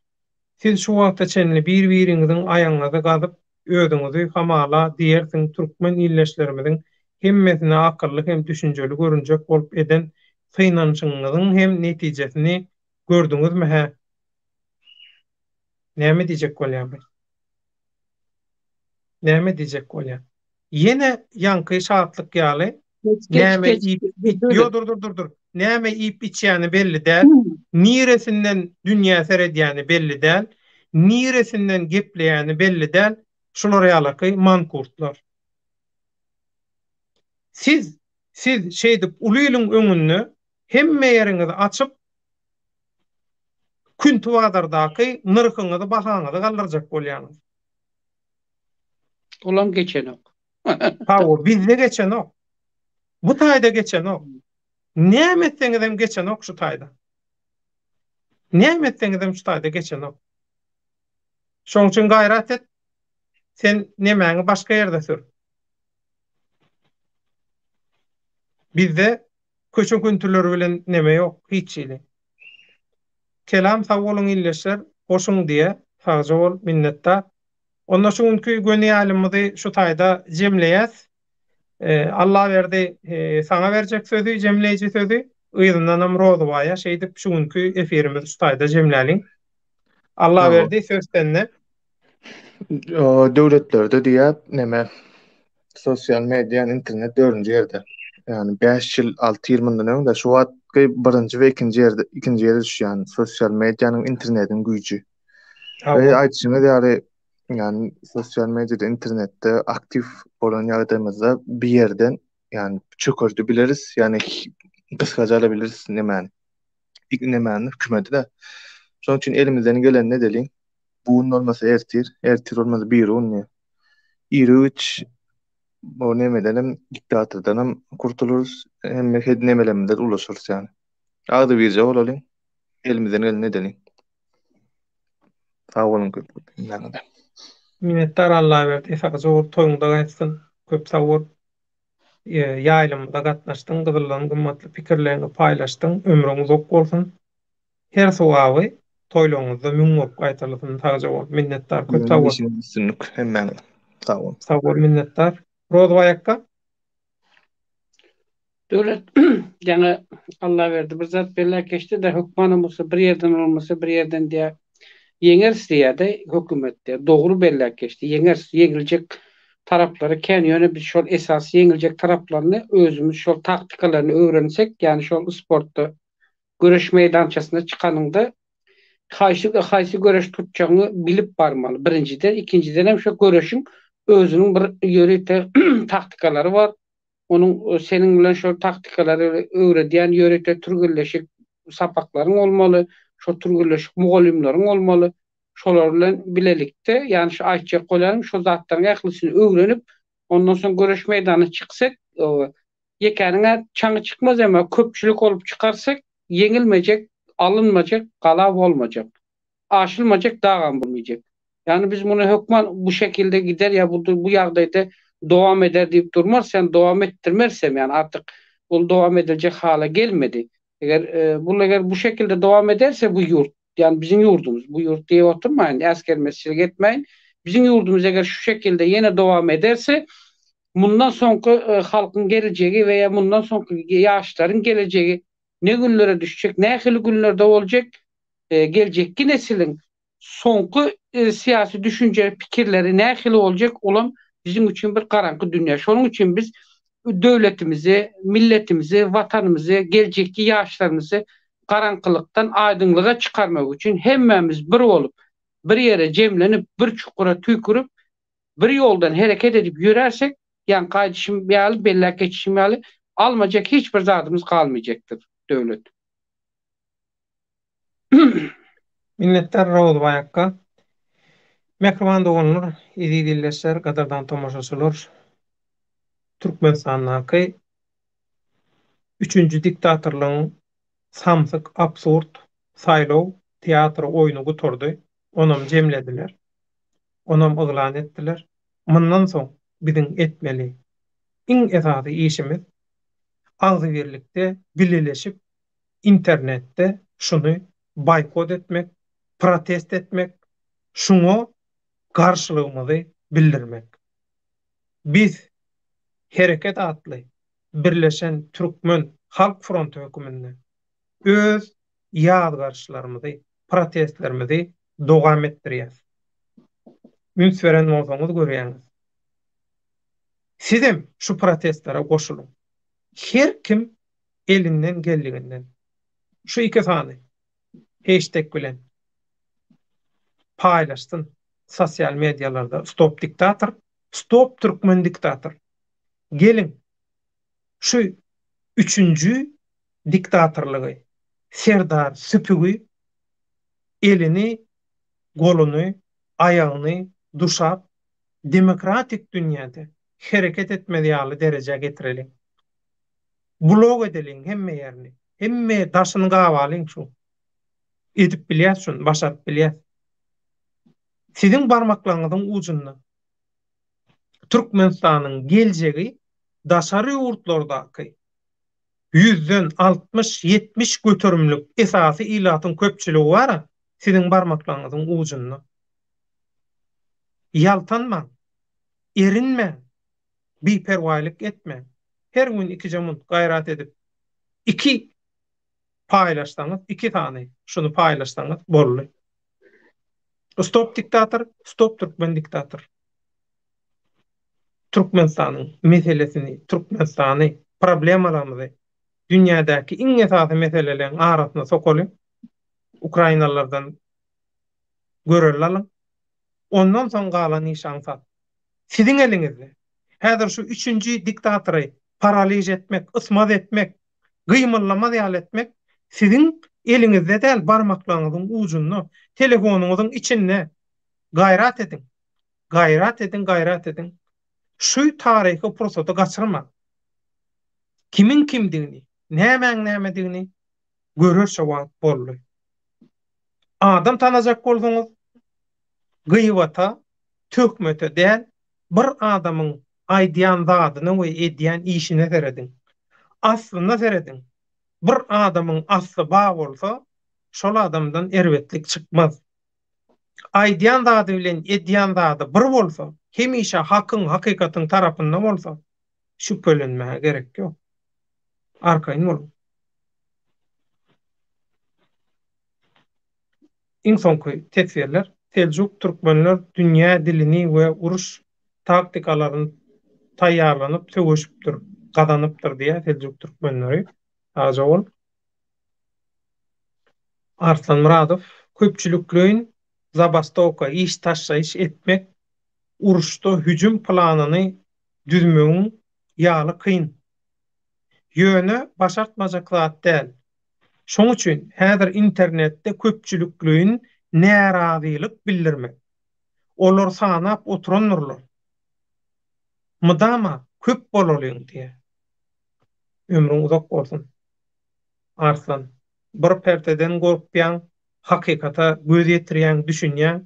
Siz şu wagta çenli bir-biriňiziň aýaňyňyza gazyp özüňizi hamala diýersiň türkmen illeşlerimiziň hemmesine akylly hem düşünjeli görünjek bolup eden synaşyňyzyň hem netijesini gördüňizmi hä? Näme diýjek bolýar? Näme diýjek bolýar? Ýene ýanky şatlyk ýaly. Näme dur. Näme ip içýäni belli däl. Niresinden dünýä seredýäni belli däl. Niresinden gepleýäni belli däl. Şular ýalyky mankurtlar. Siz şeýdip ulylyň öňünü hemme ýeriňizi açyp gün tuwadardaky nyrkyňyzy bahaňyzy galdyrjak bolýanyz. Olam geçen ok. Ha o bizde geçen ok. Bu taýda geçen ok. Näme etseňizem geçen ok şu taýda. Näme etseňizem şu taýda geçen ok. Şoň üçin gaýrat et. Sen nemäňi başga ýerde sür. Bizde köçün küntürleri bilen neme yok, hiç ile. Kelam sağ olun illeşler, hoşun diye, sağca ol, minnettar. Ondan şuňky göni alymyzy şu taýda jemleýäs. Allah berdi, sana berjek sözü, jemleýici sözü. Ýyzyndan hem Rozbaýa şeýdip şuňky efirimizi şu taýda jemläliň. Allah berdi, söz sende. Döwletlerde diýip neme sosial media, internet 4-nji ýerde. Yani 5 ýyl 6 ýyl mundan öňde şu wagtky 1-nji we 2-nji ýerde düşýän sosial medianyň internetiň güýji. Ve aýtjyňyz ýaly yani sosial mediada, internetde aktif bolan ýagdaýymyzda bir ýerden yani çökürdi biliriz. Yani kıskaca biliriz nemäni. Nemäni hükümeti de. Şoň üçin elimizden gelen ne delin? Buun olmasa ertir olmasa bir un. İri-üç o nemedenim diktatordanam kurtuluruz. Hem nemelemde ulaşırız yani. Ağdı bir cevap olalım. Elimizden gelen ne delin? Sağ olun köp. Minnettar Allah berdi. Sağca ol, toýuňda gaýtsyň. Köp sağ ol. Ýaýlymda gatnaşdyň, gyzylan gymmatly pikirlerini paýlaşdyň. Ömrüňiz ok bolsun. Her sowaby toýlaryňyzda müň bolup gaýtylsyn. Sağja ol. Minnettar. Köp sağ ol. Hemmäň. Sağ ol. Sağ ol, minnettar. Rozbaýakka Döwlet yani Allah berdi. Bir zat belli geçti de hukmanam bolsa bir ýerden olmasa bir ýerden diýe yeňersi diýerde hökümetde dogry belli geçti. Yeňiljek tarapları kän ýöne biz şol esasy yeňiljek taraplaryny özümüz şol taktikalarını öwrensek, yani şol sportda göreş meydançasına çykanyňda haýsy göreş tutjagyny bilip barmaly. Birinciden, ikinciden hem şo göreşiň özüniň bir ýöre taktikalary bar. Onun senin bilen şo taktikalary öwredýän ýöre türgülleşik sapaklaryň bolmaly, şo türgülleşik mugallimleriň bolmaly. Şolar bilen bilelikde, yani şu aýtjak bolarym şo zatlaryň ählisin öwrenip, ondan soň göreş meýdanyna çyksak, ýekeniňe çaňy çykmaz ama köpçülik olup çykarsak, yeňilmejek, alınmajak, galap bolmajak. Aşylmajak, dagam bolmajak. Yani biz bunu hökman bu şekilde gider ya bu ýagdaýda dowam eder diýip durmaz, sen dowam ettirmersem yani artık bu dowam edilecek hale gelmedi. Eger bu şekilde dowam ederse bu yurt, yani bizim yurdumuz, bu yurt diye oturmayın, askermesçilik etmeyin. Bizim yurdumuz eger şu şekilde yine devam ederse, bundan sonraki halkın geleceği veya bundan sonraki yaşların geleceği ne günlere düşecek, ne hili günlerde olacak, gelecekki neslin sonraki siyasi düşünce fikirleri ne hili olacak olan bizim için bir karanlık dünya. Şunun için biz devletimizi, milletimizi, vatanımızı, gelecekki yaşlarımızı karanlıktan aydınlığa çıkarmak için hemmemiz bir olup, bir yere cemlenip, bir çukura tüykürüp, bir yoldan hareket edip yürersek, yani kaydışım yağlı, bellak geçişim yağlı, almayacak hiçbir zatımız kalmayacaktır devlet. minnettar Rozbaýakka. Mehriban doganlar, idi dilleşler, gadardan tomoşaçylar. Türkmenistanyňky 3-nji diktatorlygyň samsyk, absurd saýlaw teatr oýuny guturdy. Onam jemlediler. Onam oglan etdiler. Mundan soň biziň etmeli iň esasy işimiz agzybirlikde bileleşip internette şunu boykot etmek, protest etmek, şunu garşylygymyzy bildirmek. Biz Hereket adly Birleşen Türkmen Halk Frontu höküminde öz ýazgarçylarymyzy, protestlerimizi dowam etdirýäs. Üns beren bolsaňyz görýäňiz. Sizem şu protestlere goşulyň. Her kim elinden geldiğinden şu iki sany hashtag bilen paylaşsın sosyal medyalarda stop diktator, stop Türkmen diktator. Gelin şu üçüncü diktatorluğu Serdar Süpügü elini, golunu, ayağını duşap demokratik dünyada hareket etmeli ýaly derejeye getirelim. Blog edelim hemme yerini. Hemme daşını gawalyň şu. Edip bilýär şunu, başaryp bilýär. Sizin barmaklaryňyzyň ucunda Türkmenistanyň geljegi daşary ýurtlardaky 100'den 60-70 götürümlük esasy ilatyň köpçüligi bar. Sizin barmaklaryňyzyň ucunda. Yaltanma, erinme, biperwalyk etme. Her gün iki jamun gayrat edip iki paylaşsaňyz, iki tane şunu paylaşsaňyz bolly. Stop diktator, stop Türkmen diktator. Türkmenistanyň meselesini, Türkmenistany problemalaryny dünyadaky iň esasy meseleleriň arasyna sokaly. Ukrainalardan görelýär. Ondan soň galan nişansat. Sizin eliňizde. Häzir şu üçüncü diktatory paraliz etmek, ısmaz etmek, gıymıllama ýal etmek sizin eliňizde däl, barmaklaryňyzyň ucunda, telefonuňyzyň içinde. Gayrat edin. Gayrat edin, gayrat edin. Şu tarihi fursaty gaçyrma. Kimin kimdigini, näme görürse wagt bolly. Adam tanajak bolsaňyz gıybata, tökmete däl, bir adamyň aýdýan zadyny we edýän işine seredin. Aslyna seredin. Bir adamyň asly ba bolsa, şol adamdan erwetlik çykmaz. Aýdýan zady bilen edýän zady bir bolsa, hemişe hakyň, hakykatyň tarapynda bolsa, şüphelenmäge gerek ýok. Arkaýyn boluň. İňsoňky tesirler, Seljuk türkmenler dünýä dilini we uruş taktikalaryny taýýarlanyp söwüşipdir, gazanypdyr diýe Seljuk türkmenleri. Aja ol. Arslan Muradov köpçülüklerin Zabastowka iş taşşayış etmek, uruşda hücum planını düzmegiň ýaly kyn. Ýöne başartmajak zat däl. Şoň üçin häzir internetde köpçülüklerin närazylyk bildirmek. Olar sanap oturanlar. Mydama köp bolalyň diýe. Ömrüň uzak bolsun. Arslan, bir perteden gorpýan, hakykata göz ýetirýän düşünýän,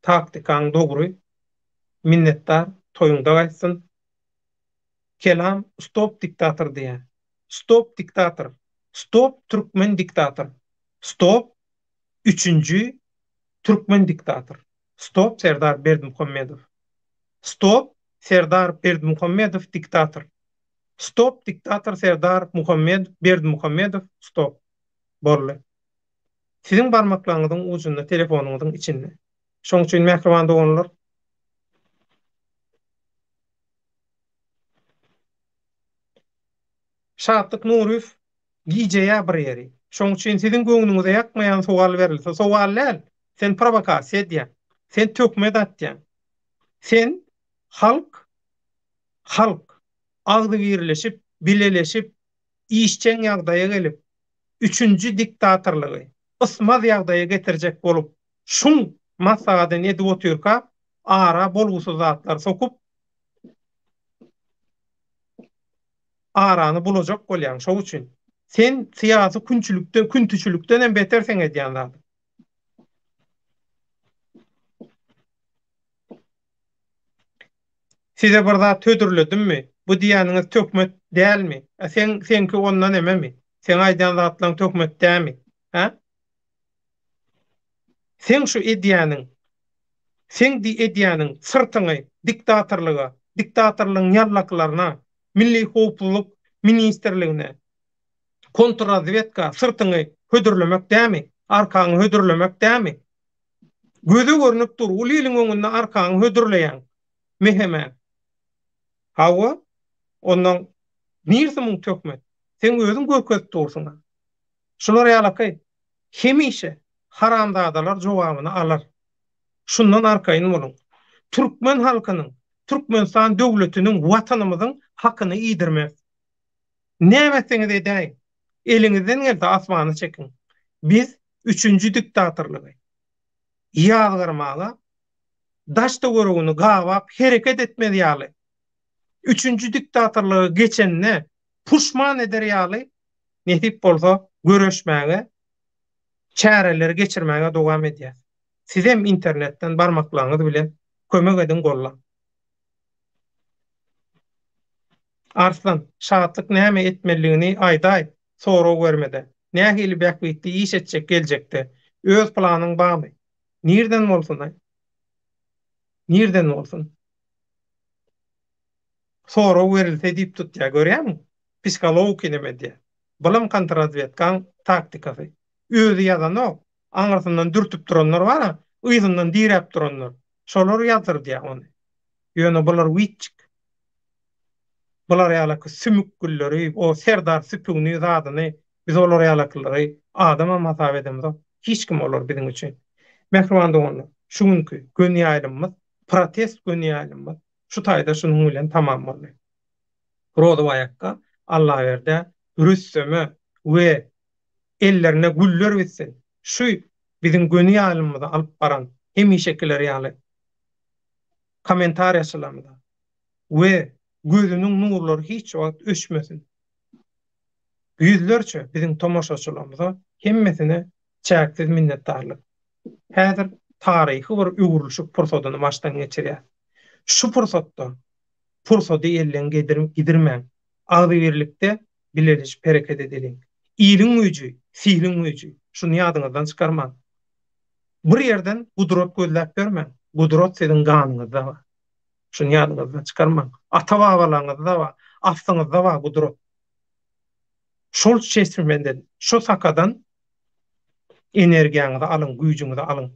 taktikaň dogry. Minnetdar, toýuňda gaýtsyn. Kelam stop diktator diýe. Stop diktator. Stop Türkmen diktator. Stop üçüncü Türkmen diktator. Stop Serdar Berdimuhamedov. Stop Serdar Berdimuhamedov diktator. Stop diktator Serdar Berdimuhamedov. Stop. Bolly. Sizin barmaklaryňyzyň ucunda, telefonuňyzyň içinde. Şoň üçin mähriban doganlar. Şatlyk Nurif gijeýä bir ýeri. Şoň üçin sizin göňlüňize ýakmaýan sowal berilse, sowal näl? Sen provokasiýa edýän. Sen tökme datýan. Sen halk agdy birleşip, bileleşip, işçen ýagdaýa gelip, üçüncü diktatorlugy ysmaz ýagdaýa getirjek bolup, şuň masagadan edip oturka, ara bolgusuz zatlar sokup, arany bulajak bolýan. Şoň üçin sen siyasi küntüçülükden hem beter sen edýän zat. Size bir zat tödürledimmi? bu diýeniňiz tökmet dälmi? Senki ondan ememi? Sen aýdan zatlaň tökmet dälmi? Ha? Sen şu edýäniň, sen edýäniň sırtyňy diktatorlyga, diktatorlygyň ýarlaklaryna, milli howpsuzlyk ministrligine, kontrrazvedka sırtyňy hödürlemek dälmi? Arkaňy hödürlemek dälmi? Gözü görünüp dur, uliliň öňünde arkaňy hödürleýän meheme. Hawa ondan nirsiň tökmet. Sen özüň görkezip dursyň. Şular ýalakay hemişe haramzadalar jogabyny alar. Şundan arkaýyn bolun. Türkmen halkynyň, Türkmenistan döwletiniň, watanymyzyň hakyny iýdirmek. Nämeseňiz edäň, eliňizden gelse asmany çekin. Biz 3-nji diktatorlygy ýazgyrmaga, daşda görügini gawap hereket etmedi ýaly. 3-nji diktatorlygy geçenne puşman eder ýaly. Netip bolsa görüşmäge, çäreleri geçirmäge dowam edýär. Siz hem internetten barmaklaryňyz bilen kömek edin gollan. Arslan, şahatlyk näme etmeligini aýdaý, sorag bermede. Nähili bäkbitdi iş etjek geljekde. Öz planyň barmy? Nirden bolsun? Nirden bolsun? Sorag berilse diýip tutýar, görýärmi? Psikolog kinemedi. Bilim kontrazvedkan taktikasy. Özü ýazanok, aňyrsyndan dürtüp duranlar bar, ýyzyndan direp duranlar. Şolar ýazdyr diýär ony. Ýöne bular wiçik. Bular ýalaky sümük gülleri, o serdar süpüňi zadyny biz olar ýalaklary adama masap edemiz. Hiç kim olar biziň üçin. Mehriban doganlar, şuňky gönýälimiz, protest gönýälimiz şu taýda şunuň bilen tamam boldy. Roda ayakka Allah berde rüssemi we ellerine güller bitsin. Şu bizim gönýälimizi alyp baran hemişekiler ýaly komentar ýaşylamda we gözüniň nurlary hiç wagt öşmesin. Yüzlerçe bizim tomoşaçylarymyza hemmesine çäksiz minnetdarlyk. Häzir taryhy bir öwürlüşik pursatyny başdan geçirýär. Şu pursaty elden gidirmän. Agdybirlikde bileliş bereket edeliň. Iyiliň güýji, sihliň güýji. Şunu ýadyňyzdan çykarmaň. Bir ýerden gudrat gözläp bermeň. Gudrat siziň ganyňyzda bar. Şunu ýadyňyzdan çykarmaň. Ata-babalaryňyzda bar, afsyňyzda bar gudrat. Şol çeşmenden, şu sakadan energiýaňyzy alyň, güýjüňizi alyň.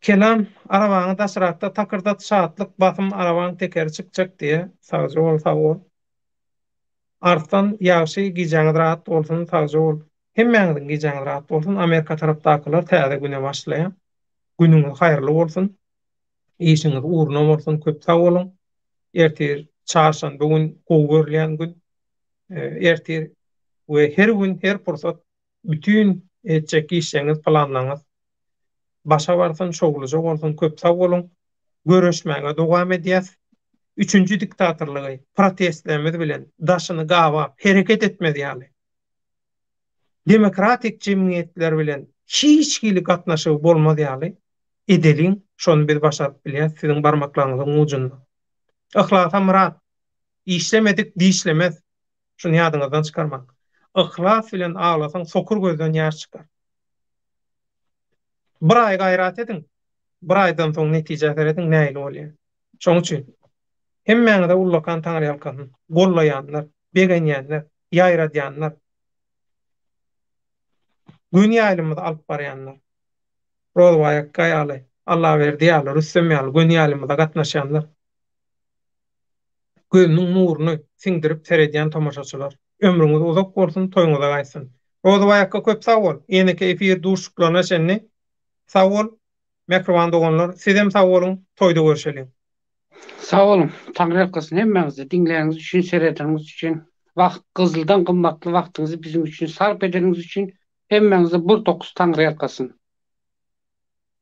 Kelam arabaňy daşrakda takyrdat şahatlyk basym arabaň tekeri çykjak diýe sagja bol. Arslan ýaşy gijaňyz rahat bolsun, sagja bol. Hemmeňiziň gijaňyz rahat bolsun. Amerika tarapdakylar täze güne başlaýan. Günüňiz haýyrly bolsun. İşiňiz uğruna bolsun, köp sag bolun. Ertir çarşan bugün gowurlyan gün. Ertir we her gün her pursat bütün etjek işiňiz planlaňyz başa barsın, şogluja bolsun, köp sag bolun. Görüşmäge dowam edýäs. 3-nji diktatorlygy protestlerimiz bilen daşyny gawap hereket etmedi ýaly. Demokratik jemgyýetler bilen hiç kili gatnaşyk bolmady ýaly. Edeliň, şonu biz başaryp bilýär, siziň barmaklaryňyzyň ujunda. Ihlas amrat, işlemedik diýişlemez. Şunu ýadyňyzdan çykarmaň. Ihlas bilen aglasaň sokur gözden ýaş çykar. Bir ay gayrat edin. Bir aydan soň netije berediň, näýil bolýar. Şoň üçin hemmeňize ullakan taňry ýalkasyn, gollaýanlar, begenýänler, ýaýradýanlar, gönýälimizi alyp barýanlar, rolwaýak gaýaly, Allah berdi ýaly, rüssem ýaly gönýälimize gatnaşanlar, gözüniň nuruny siňdirip seredýän tomoşaçylar, ömrüňiz uzak bolsun, toýuňyza gaýsyn. Rolwaýakka köp sag bol. Ýene-ki efir duşuklaryna şenni sag bol. Mehriban doganlar, sizem sag bolun, toýda görüşelim. Sağ olun. Taňry ýalkasyn hemmeňizi dinleýäňiz üçin, seredýäňiz üçin, wagt gyzyldan gymmatly wagtyňyzy bizim üçin sarp ederiňiz üçin hemmeňize bir tokus taňry ýalkasyn.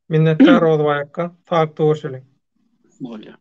Minnetdar bolýarka, sag görüşelim. Bolýar.